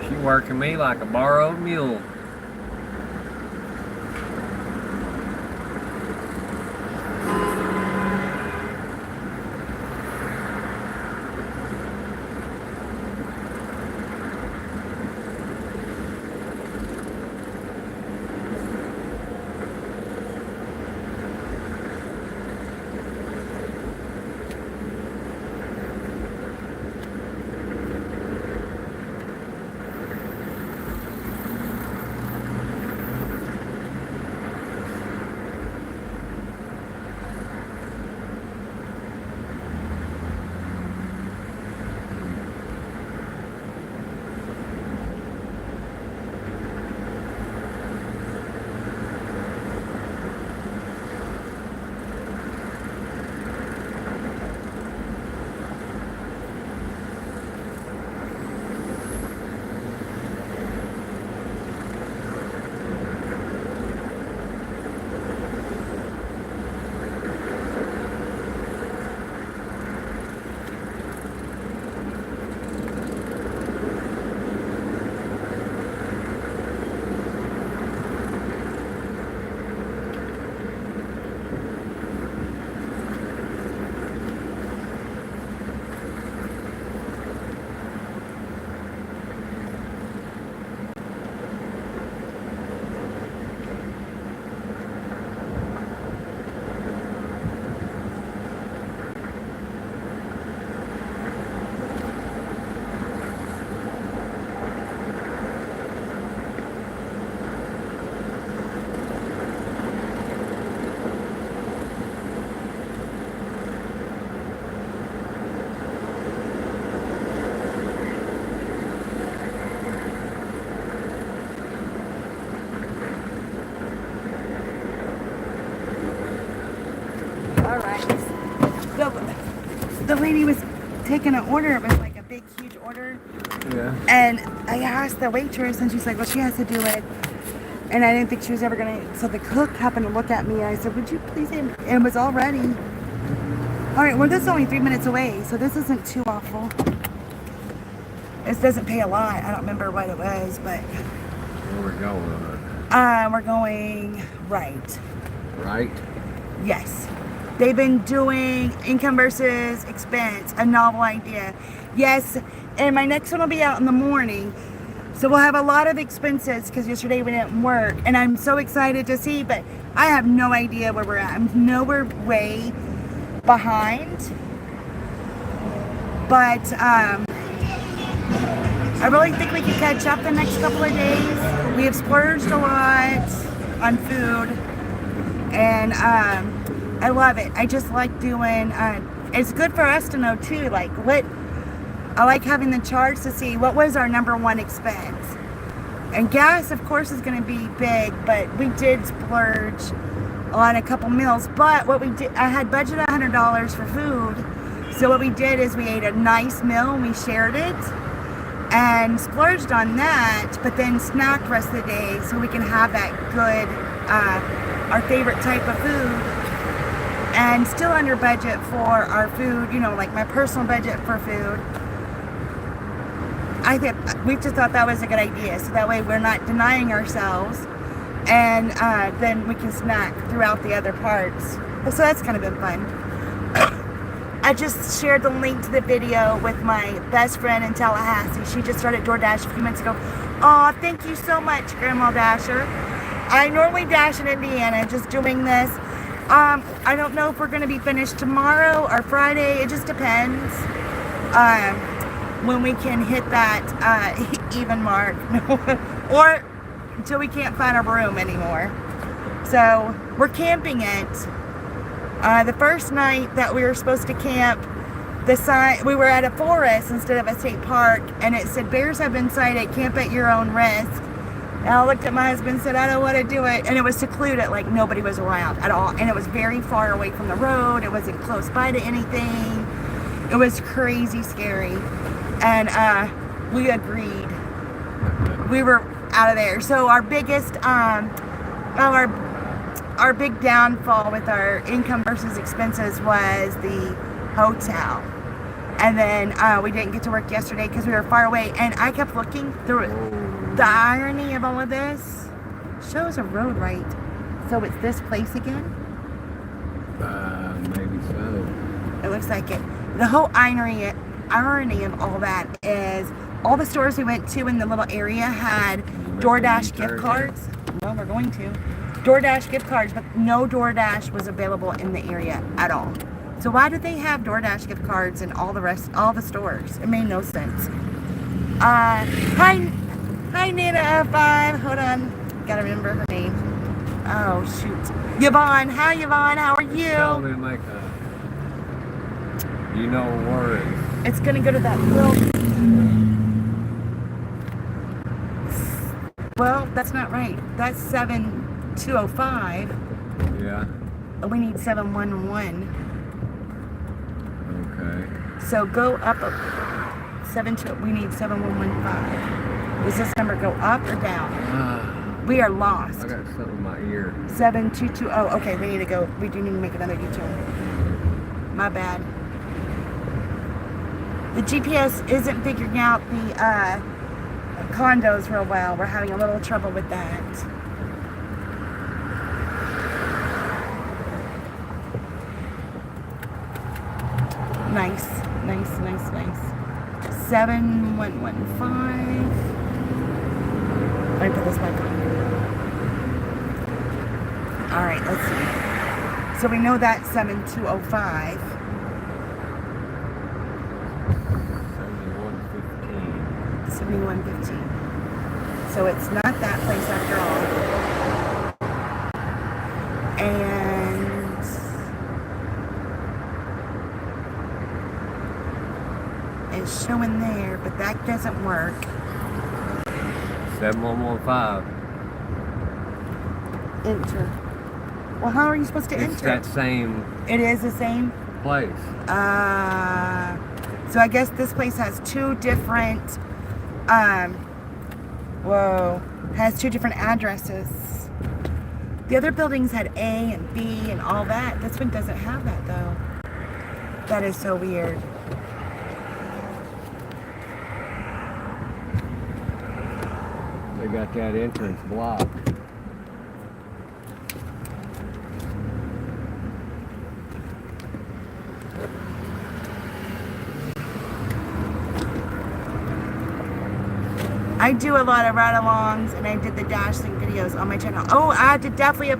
She working me like a borrowed mule. All right. The lady was taking an order. It was like a big, huge order. Yeah. And I asked the waitress, and she's like, well, she has to do it. And I didn't think she was ever going to. So the cook happened to look at me. I said, would you please? And it was all ready. All right. Well, this is only 3 minutes away, so this isn't too awful. This doesn't pay a lot. I don't remember what it was, but. Where we're going? We're going right. Right? Yes. They've been doing income versus expense, a novel idea. Yes, and my next one will be out in the morning. So we'll have a lot of expenses because yesterday we didn't work, and I'm so excited to see, but I have no idea where we're at. I'm nowhere way behind, but I really think we can catch up the next couple of days. We have splurged a lot on food, and I love it. I just like doing, it's good for us to know too, like I like having the charts to see what was our number one expense. And gas, of course, is going to be big, but we did splurge on a couple meals. But what we did, I had budgeted $100 for food. So what we did is we ate a nice meal and we shared it and splurged on that, but then snacked the rest of the day so we can have that good, our favorite type of food, and still under budget for our food, you know, like my personal budget for food. I think we just thought that was a good idea, so that way we're not denying ourselves, and then we can snack throughout the other parts. So that's kind of been fun. I just shared the link to the video with my best friend in Tallahassee. She just started DoorDash a few minutes ago. Oh, thank you so much, Grandma Dasher. I normally dash in Indiana, just doing this. I don't know if we're going to be finished tomorrow or Friday. It just depends. When we can hit that even mark, or until we can't find a room anymore. So we're camping it. The first night that we were supposed to camp, the sign, we were at a forest instead of a state park, and it said bears have been sighted, camp at your own risk. And I looked at my husband and said, I don't want to do it. And it was secluded, like nobody was around at all, and it was very far away from the road. It wasn't close by to anything. It was crazy scary. And we agreed. We were out of there. So our biggest, our big downfall with our income versus expenses was the hotel. And then we didn't get to work yesterday because we were far away. And I kept looking through it. The irony of all of this shows a road right. So it's this place again? Maybe so. It looks like it. The whole irony of all that is all the stores we went to in the little area had DoorDash gift cards. Well, we're going to. DoorDash gift cards, but no DoorDash was available in the area at all. So why did they have DoorDash gift cards in all the stores? It made no sense. Hi Nana F5. Hold on. Gotta remember her name. Oh, shoot. Yvonne. Hi, Yvonne. How are you? Tell me, make a, you know, worries. It's gonna go to that little. Well, that's not right. That's 7205. Yeah. We need 711. Okay. So go up 72. We need 7115. Does this number go up or down? We are lost. I got something in my ear. 7220. Okay, we need to go. We do need to make another detour. My bad. The GPS isn't figuring out the condos real well. We're having a little trouble with that. Nice. 7115. Let me put this back on. Alright, let's see. So we know that's 7205. 7115. So it's not that place after all. And it's showing there, but that doesn't work. 7115. Enter. Well, how are you supposed to It's enter? that same It is the same? place. So I guess this place has two different, has two different addresses. The other buildings had A and B and all that. This one doesn't have that though. That is so weird. They got that entrance blocked. I do a lot of ride-alongs, and I did the dashing videos on my channel. Oh, I have to definitely,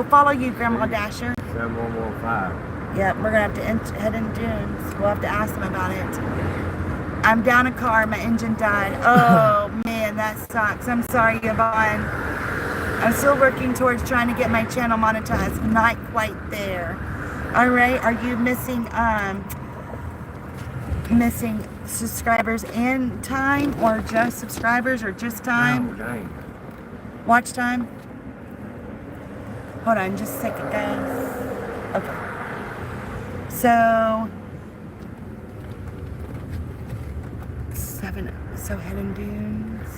follow you, Grandma Dasher. 7115. Yep, we're gonna have to head in dunes. We'll have to ask them about it. I'm down a car. My engine died. Oh man, that sucks. I'm sorry, Yvonne. I'm still working towards trying to get my channel monetized. Not quite there. All right. Are you missing subscribers and time, or just subscribers, or just time? Oh, dang. Watch time. Hold on, just a second, guys. Okay. So heading dunes.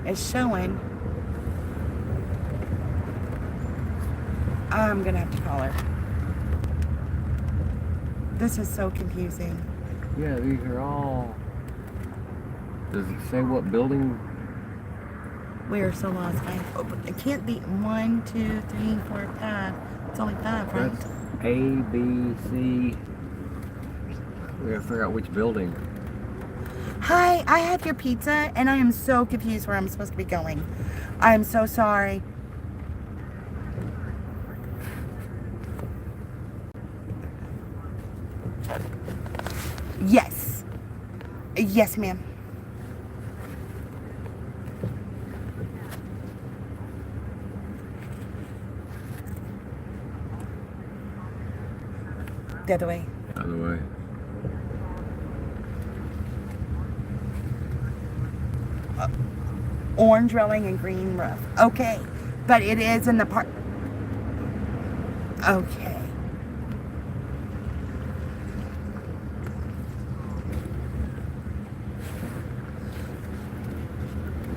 It's showing. I'm gonna have to call her. This is so confusing. Yeah, these are all. Does it say what building? We are so lost, guys. Oh, but it can't be 1, 2, 3, 4, 5. It's only 5, right? That's A, B, C. We gotta figure out which building. Hi, I have your pizza, and I am so confused where I'm supposed to be going. I am so sorry. Yes. Yes, ma'am. The other way. Other way. Orange railing and green roof. Okay. But it is in the park. Okay.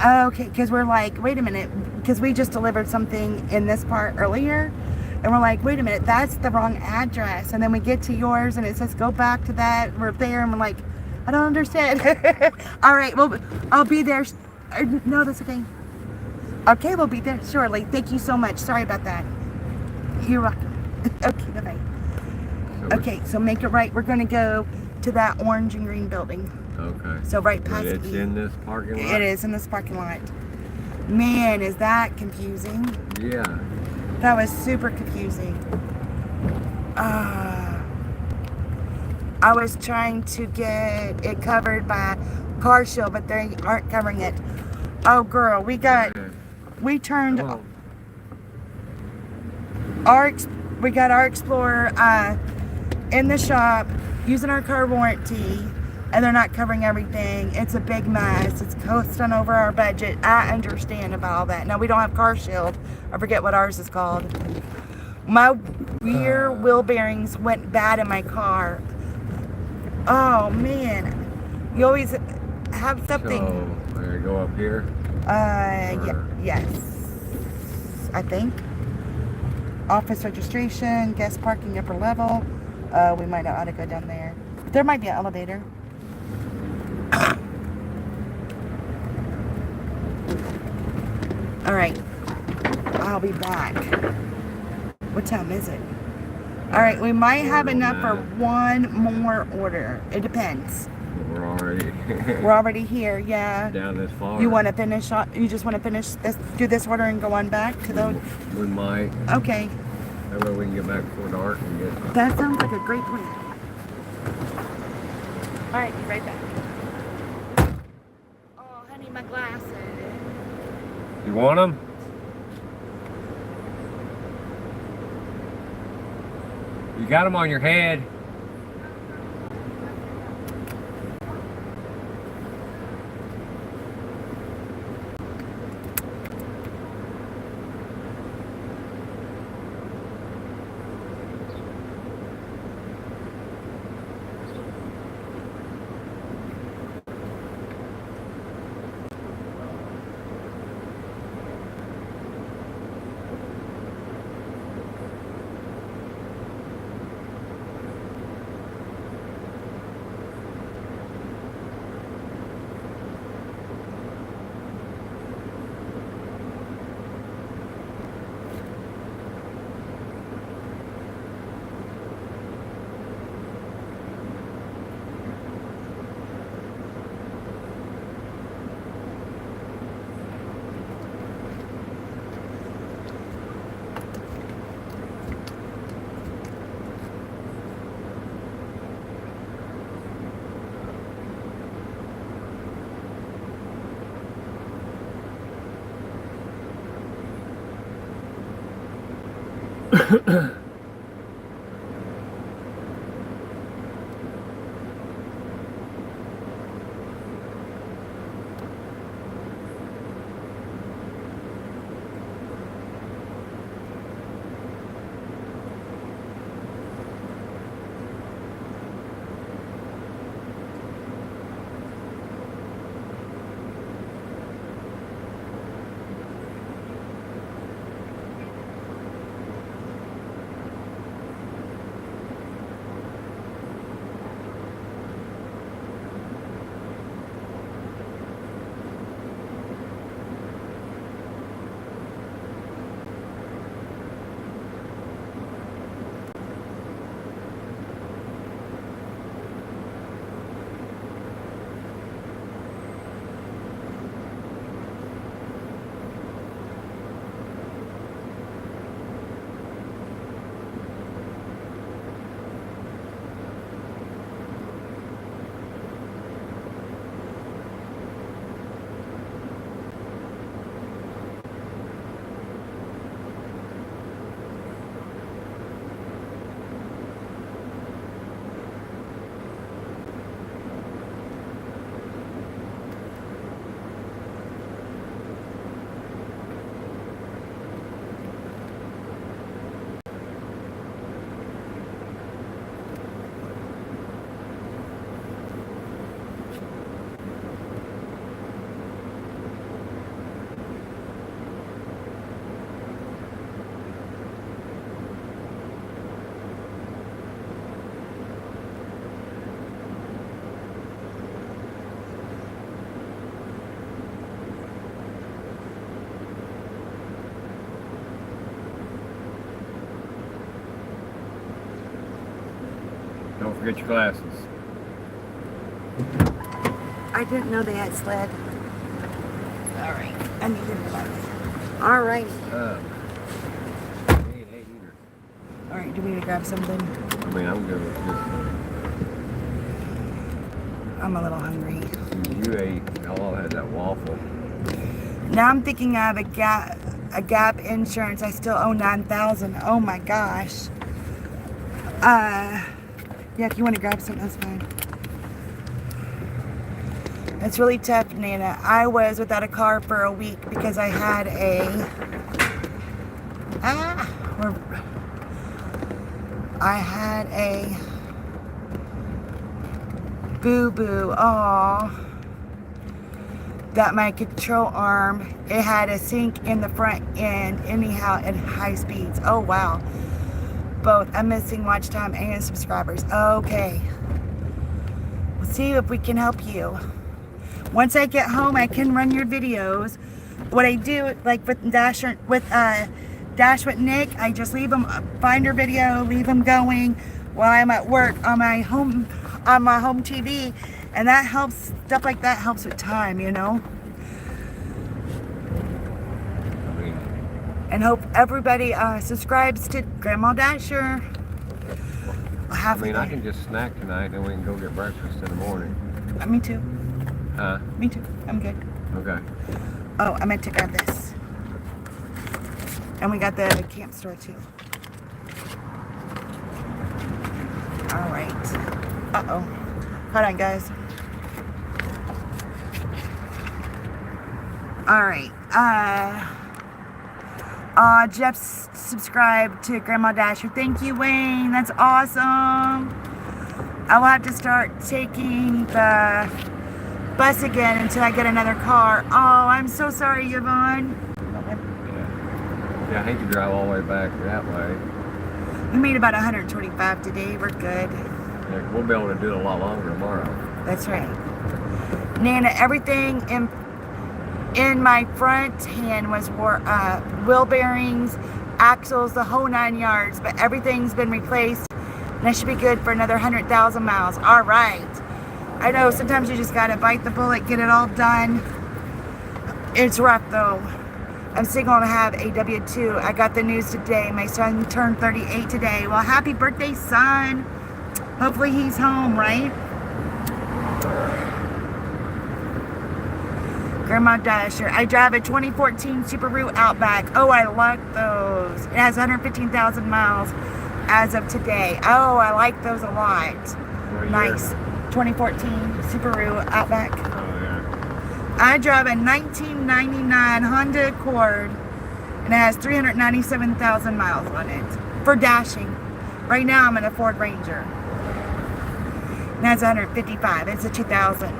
Okay, because we're like, wait a minute, because we just delivered something in this part earlier, and we're like, wait a minute, that's the wrong address. And then we get to yours, and it says, go back to that. We're there, and we're like, I don't understand. All right, well, I'll be there. No, that's okay. Okay, we'll be there shortly. Thank you so much. Sorry about that. You're welcome. Okay, bye-bye. Okay, so make it right. We're going to go to that orange and green building. Okay. So right past It's in this parking lot? It is in this parking lot. Man, is that confusing. Yeah. That was super confusing. I was trying to get it covered by car shield, but they aren't covering it. Oh girl, we turned our Explorer in the shop using our car warranty, and they're not covering everything. It's a big mess. It's costing over our budget. I understand about all that. Now, we don't have car shield. I forget what ours is called. My rear wheel bearings went bad in my car. Oh man, you always have something. So, we're gonna go up here? Yes, I think. Office registration, guest parking upper level. We might not ought to go down there. There might be an elevator. All right, I'll be back. What time is it? All right, we might have enough for one more order. It depends. We're already here, yeah. Down this far. You want to finish? You just want to finish this? Do this order and go on back to the? We might. Okay. That way we can get back before dark and get. That sounds like a great plan. All right, be right back. Oh, honey, my glasses. You want them? You got them on your head. Don't forget your glasses. I didn't know they had sled. All right. I needed one. All right. Hey, either. All right. Do we need to grab something? I mean, I'm good with I'm a little hungry. this. You ate. Y'all had that waffle. Now I'm thinking I have a gap insurance. I still owe $9,000. Oh my gosh. Yeah, if you want to grab something, that's fine. It's really tough, Nana. I was without a car for a week because I had a boo-boo. Aw. That my control arm, it had a sink in the front end anyhow at high speeds. Oh wow. Both I'm missing watch time and subscribers. Okay. We'll see if we can help you. Once I get home, I can run your videos. What I do, like with Dash with Nick, I just leave them, find your video, leave them going while I'm at work on my home TV, and that helps. Stuff like that helps with time, you know. And hope everybody subscribes to Grandma Dasher. I mean, I can just snack tonight, and we can go get breakfast in the morning. Me too. Huh? Me too. I'm good. Okay. Oh, I meant to grab this. And we got the camp store too. All right. Uh-oh. Hold on, guys. All right. Jeff subscribed to Grandma Dasher. Thank you, Wayne. That's awesome. I will have to start taking the bus again until I get another car. Oh, I'm so sorry, Yvonne. Yeah, I hate to drive all the way back that way. We made about 125 today. We're good. Yeah, we'll be able to do it a lot longer tomorrow. That's right. Nana, everything in my front hand was wheel bearings, axles, the whole 9 yards, but everything's been replaced, and I should be good for another 100,000 miles. All right. I know sometimes you just gotta bite the bullet, get it all done. It's rough though. I'm single and have a W-2. I got the news today. My son turned 38 today. Well, happy birthday, son. Hopefully he's home, right? Grandma Dasher. I drive a 2014 Subaru Outback. Oh, I like those. It has 115,000 miles as of today. Oh, I like those a lot. What Nice. year? 2014 Subaru Outback. Oh, yeah. I drive a 1999 Honda Accord, and it has 397,000 miles on it for dashing. Right now, I'm in a Ford Ranger. And that's 155. It's a 2000.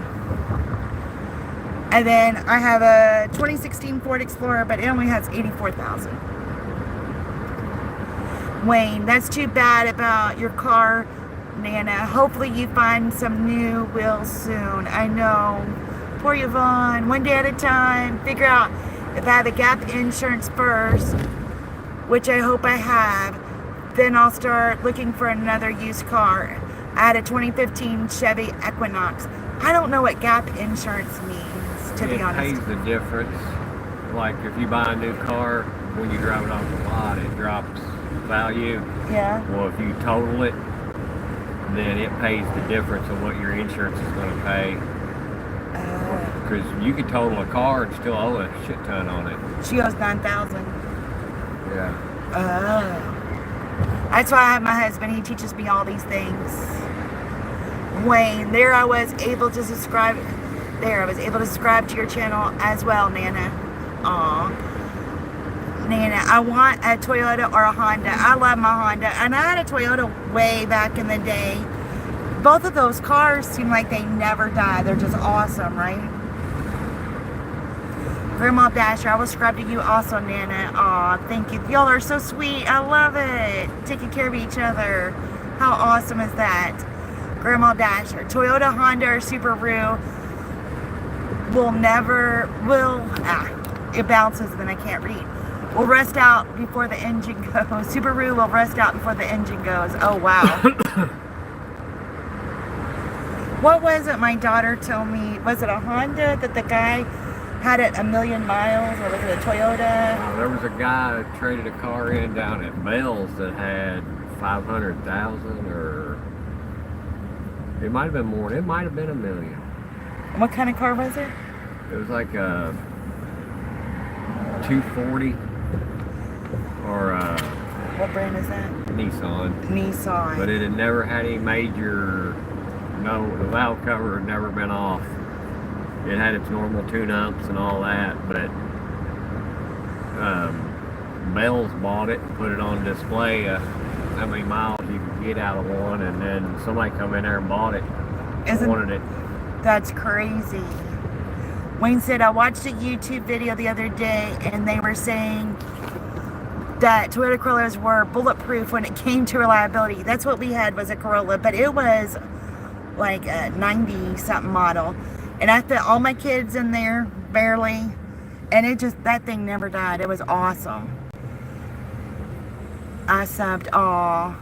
And then I have a 2016 Ford Explorer, but it only has 84,000. Wayne, that's too bad about your car, Nana. Hopefully you find some new wheels soon. I know. Poor Yvonne. One day at a time. Figure out if I have a gap insurance first, which I hope I have. Then I'll start looking for another used car. I had a 2015 Chevy Equinox. I don't know what gap insurance means, to be honest. It pays the difference. Like if you buy a new car, when you drive it off the lot, it drops value. Yeah. Well, if you total it, then it pays the difference of what your insurance is going to pay. Because you could total a car and still owe a shit ton on it. She owes 9,000. Yeah. Oh. That's why I have my husband. He teaches me all these things. Wayne, there I was able to subscribe. There, I was able to subscribe to your channel as well, Nana. Aw. Nana, I want a Toyota or a Honda. I love my Honda. And I had a Toyota way back in the day. Both of those cars seem like they never die. They're just awesome, right? Grandma Dasher, I will subscribe to you also, Nana. Aw, thank you. Y'all are so sweet. I love it. Taking care of each other. How awesome is that? Grandma Dasher, Toyota, Honda, or Subaru it bounces, then I can't read. Will rest out before the engine goes. Subaru will rest out before the engine goes. Oh, wow. What was it my daughter told me? Was it a Honda that the guy had it 1,000,000 miles, or was it a Toyota? There was a guy who traded a car in down at Bell's that had 500,000, or it might have been more. It might have been 1,000,000. What kind of car was it? It was like a 240 or a What brand is that? Nissan. Nissan. But it had never had any major, the valve cover had never been off. It had its normal tune-ups and all that, but Bell's bought it, put it on display, how many miles you could get out of one, and then somebody come in there and bought it. Wanted it. That's crazy. Wayne said, I watched a YouTube video the other day, and they were saying that Toyota Corollas were bulletproof when it came to reliability. That's what we had, was a Corolla, but it was like a 90-something model. And I fit all my kids in there, barely. And that thing never died. It was awesome. I subbed. Aw.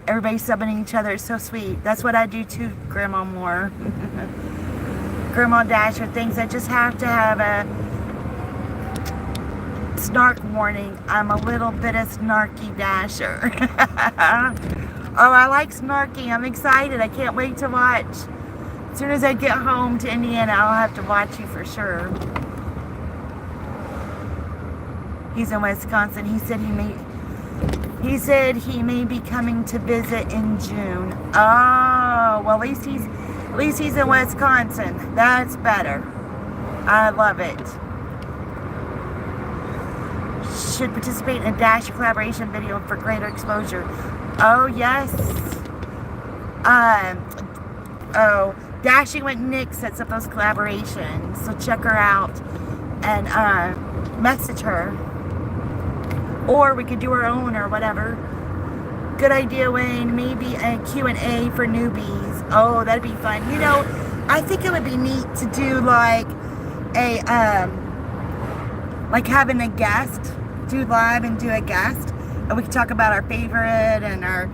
Everybody subbing each other. It's so sweet. That's what I do too, Grandma Moore. Grandma Dasher thinks I just have to have a snark warning. I'm a little bit of snarky Dasher. Oh, I like snarky. I'm excited. I can't wait to watch. As soon as I get home to Indiana, I'll have to watch you for sure. He's in Wisconsin. He said he may be coming to visit in June. Oh, well, at least he's in Wisconsin. That's better. I love it. Should participate in a Dash collaboration video for greater exposure. Oh, yes. Dashing with Nick sets up those collaborations. So check her out and message her. Or we could do our own or whatever. Good idea, Wayne. Maybe a Q&A for newbies. Oh, that'd be fun. You know, I think it would be neat to do like a, like having a guest, do live and do a guest. And we could talk about our favorite and our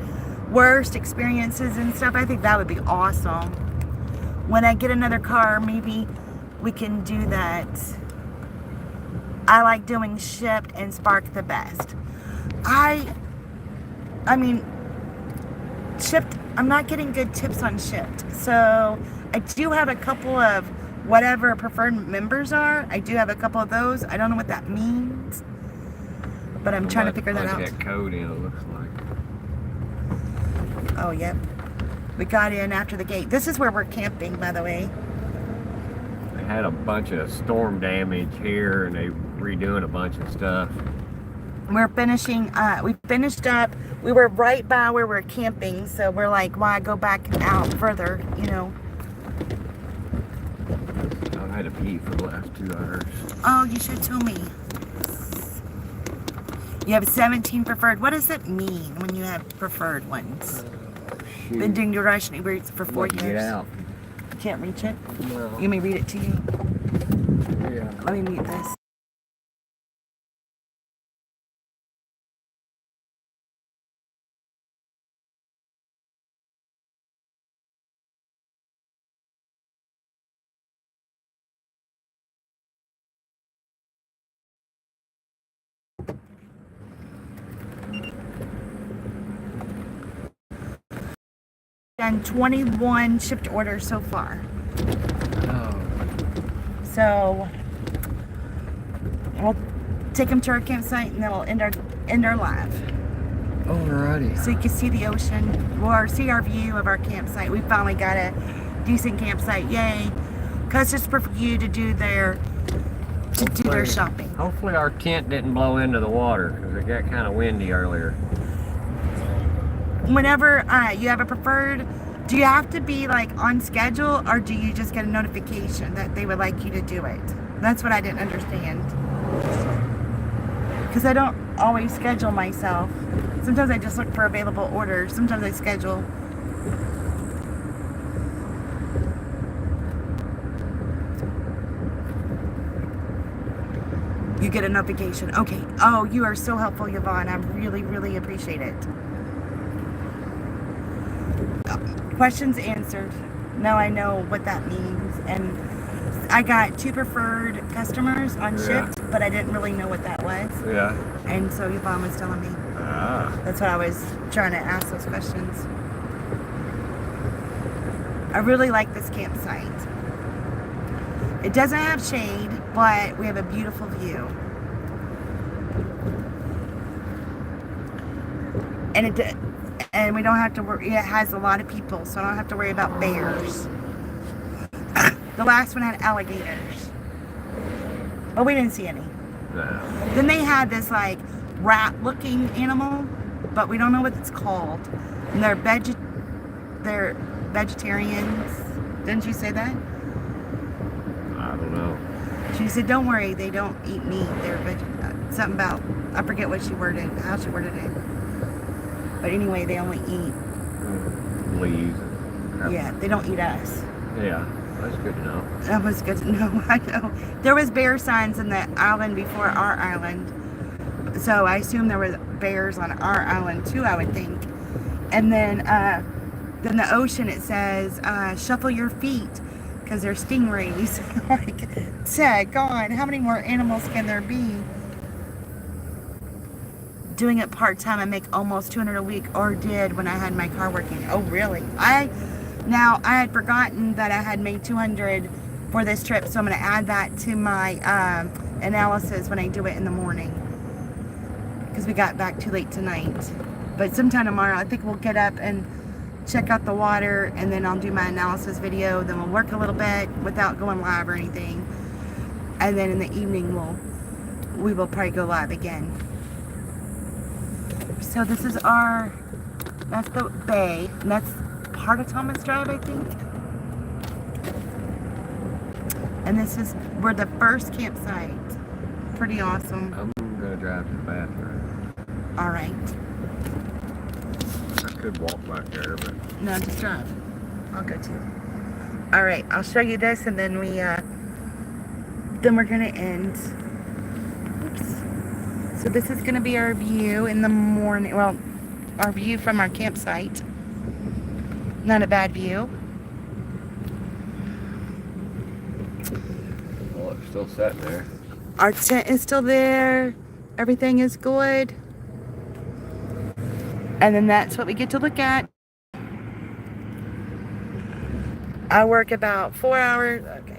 worst experiences and stuff. I think that would be awesome. When I get another car, maybe we can do that. I like doing Shipped and Spark the best. I mean, Shipped, I'm not getting good tips on Shipped. So I do have a couple of whatever preferred members are. I do have a couple of those. I don't know what that means, but I'm trying to figure that out. That code in, it looks like. Oh, yep. We got in after the gate. This is where we're camping, by the way. They had a bunch of storm damage here, and they redoing a bunch of stuff. We're finishing, we finished up. We were right by where we're camping, so we're like, why go back out further, you know? I had to pee for the last 2 hours. Oh, you should tell me. You have 17 preferred. What does it mean when you have preferred ones? Shoot. Been doing your Russian Uber Eats for 4 Get years. out. You can't reach it? No. You may read it to you. Yeah. Let me mute this. Done 21 shipped orders so far. Oh. So we'll take them to our campsite and then we'll end our live. Alrighty. So you can see the ocean or see our view of our campsite. We finally got a decent campsite, yay! Cause it's for you to do their shopping. Hopefully our tent didn't blow into the water, because it got kind of windy earlier. Whenever you have a preferred, do you have to be like on schedule, or do you just get a notification that they would like you to do it? That's what I didn't understand. Because I don't always schedule myself. Sometimes I just look for available orders. Sometimes I schedule. You get a notification. Okay. Oh, you are so helpful, Yvonne. I really, really appreciate it. Questions answered. Now I know what that means. And I got 2 preferred customers on shift, but I didn't really know what that was. Yeah. And so Yvonne was telling me. Ah. That's what I was trying to ask those questions. I really like this campsite. It doesn't have shade, but we have a beautiful view. And we don't have to worry, it has a lot of people, so I don't have to worry about bears. The last one had alligators, but we didn't see any. No. Then they had this like rat looking animal, but we don't know what it's called. And they're vegetarians. Didn't you say that? I don't know. She said, don't worry, they don't eat meat. They're something about, I forget what she worded, how she worded it. But anyway, they only eat. Leaves. Yeah, they don't eat us. Yeah, that's good to know. That was good to know. I know. There was bear signs in the island before our island. So I assume there were bears on our island too, I would think. And then the ocean, it says, shuffle your feet, because they're stingrays. Like, God, how many more animals can there be? Doing it part-time, I make almost $200 a week, or did when I had my car working. Oh, really? I had forgotten that I had made $200 for this trip, so I'm going to add that to my analysis when I do it in the morning, because we got back too late tonight. But sometime tomorrow, I think we'll get up and check out the water, and then I'll do my analysis video. Then we'll work a little bit without going live or anything, and then in the evening we will probably go live again. So this is that's the bay, and that's part of Thomas Drive, I think. And we're the first campsite. Pretty awesome. I'm gonna drive to the bathroom. All right. I could walk back there, but No, just drive. I'll go too. All right, I'll show you this, and then we're gonna end. Oops. So this is gonna be our view in the morning. Well, our view from our campsite. Not a bad view. well, it's still sitting there. Our tent is still there. Everything is good. And then that's what we get to look at. I work about 4 hours. Okay.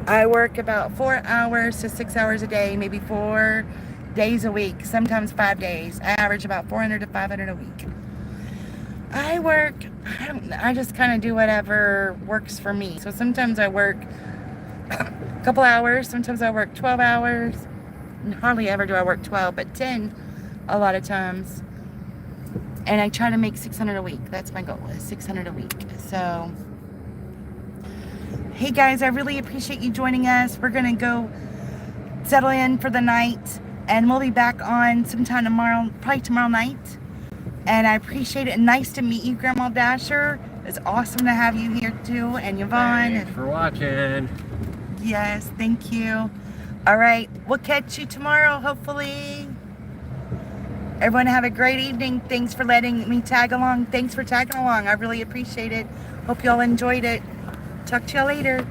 I work about 4 hours to 6 hours a day, maybe 4 days a week, sometimes 5 days. I average about 400 to 500 a week. I just kind of do whatever works for me. So sometimes I work a couple hours, sometimes I work 12 hours. Hardly ever do I work 12, but 10 a lot of times. And I try to make 600 a week. That's my goal, is 600 a week. So, hey guys, I really appreciate you joining us. We're going to go settle in for the night, and we'll be back on sometime tomorrow, probably tomorrow night. And I appreciate it. Nice to meet you, Grandma Dasher. It's awesome to have you here too, and Yvonne. Thanks for watching. Yes, thank you. All right, we'll catch you tomorrow, hopefully. Everyone have a great evening. Thanks for letting me tag along. Thanks for tagging along. I really appreciate it. Hope y'all enjoyed it. Talk to y'all later.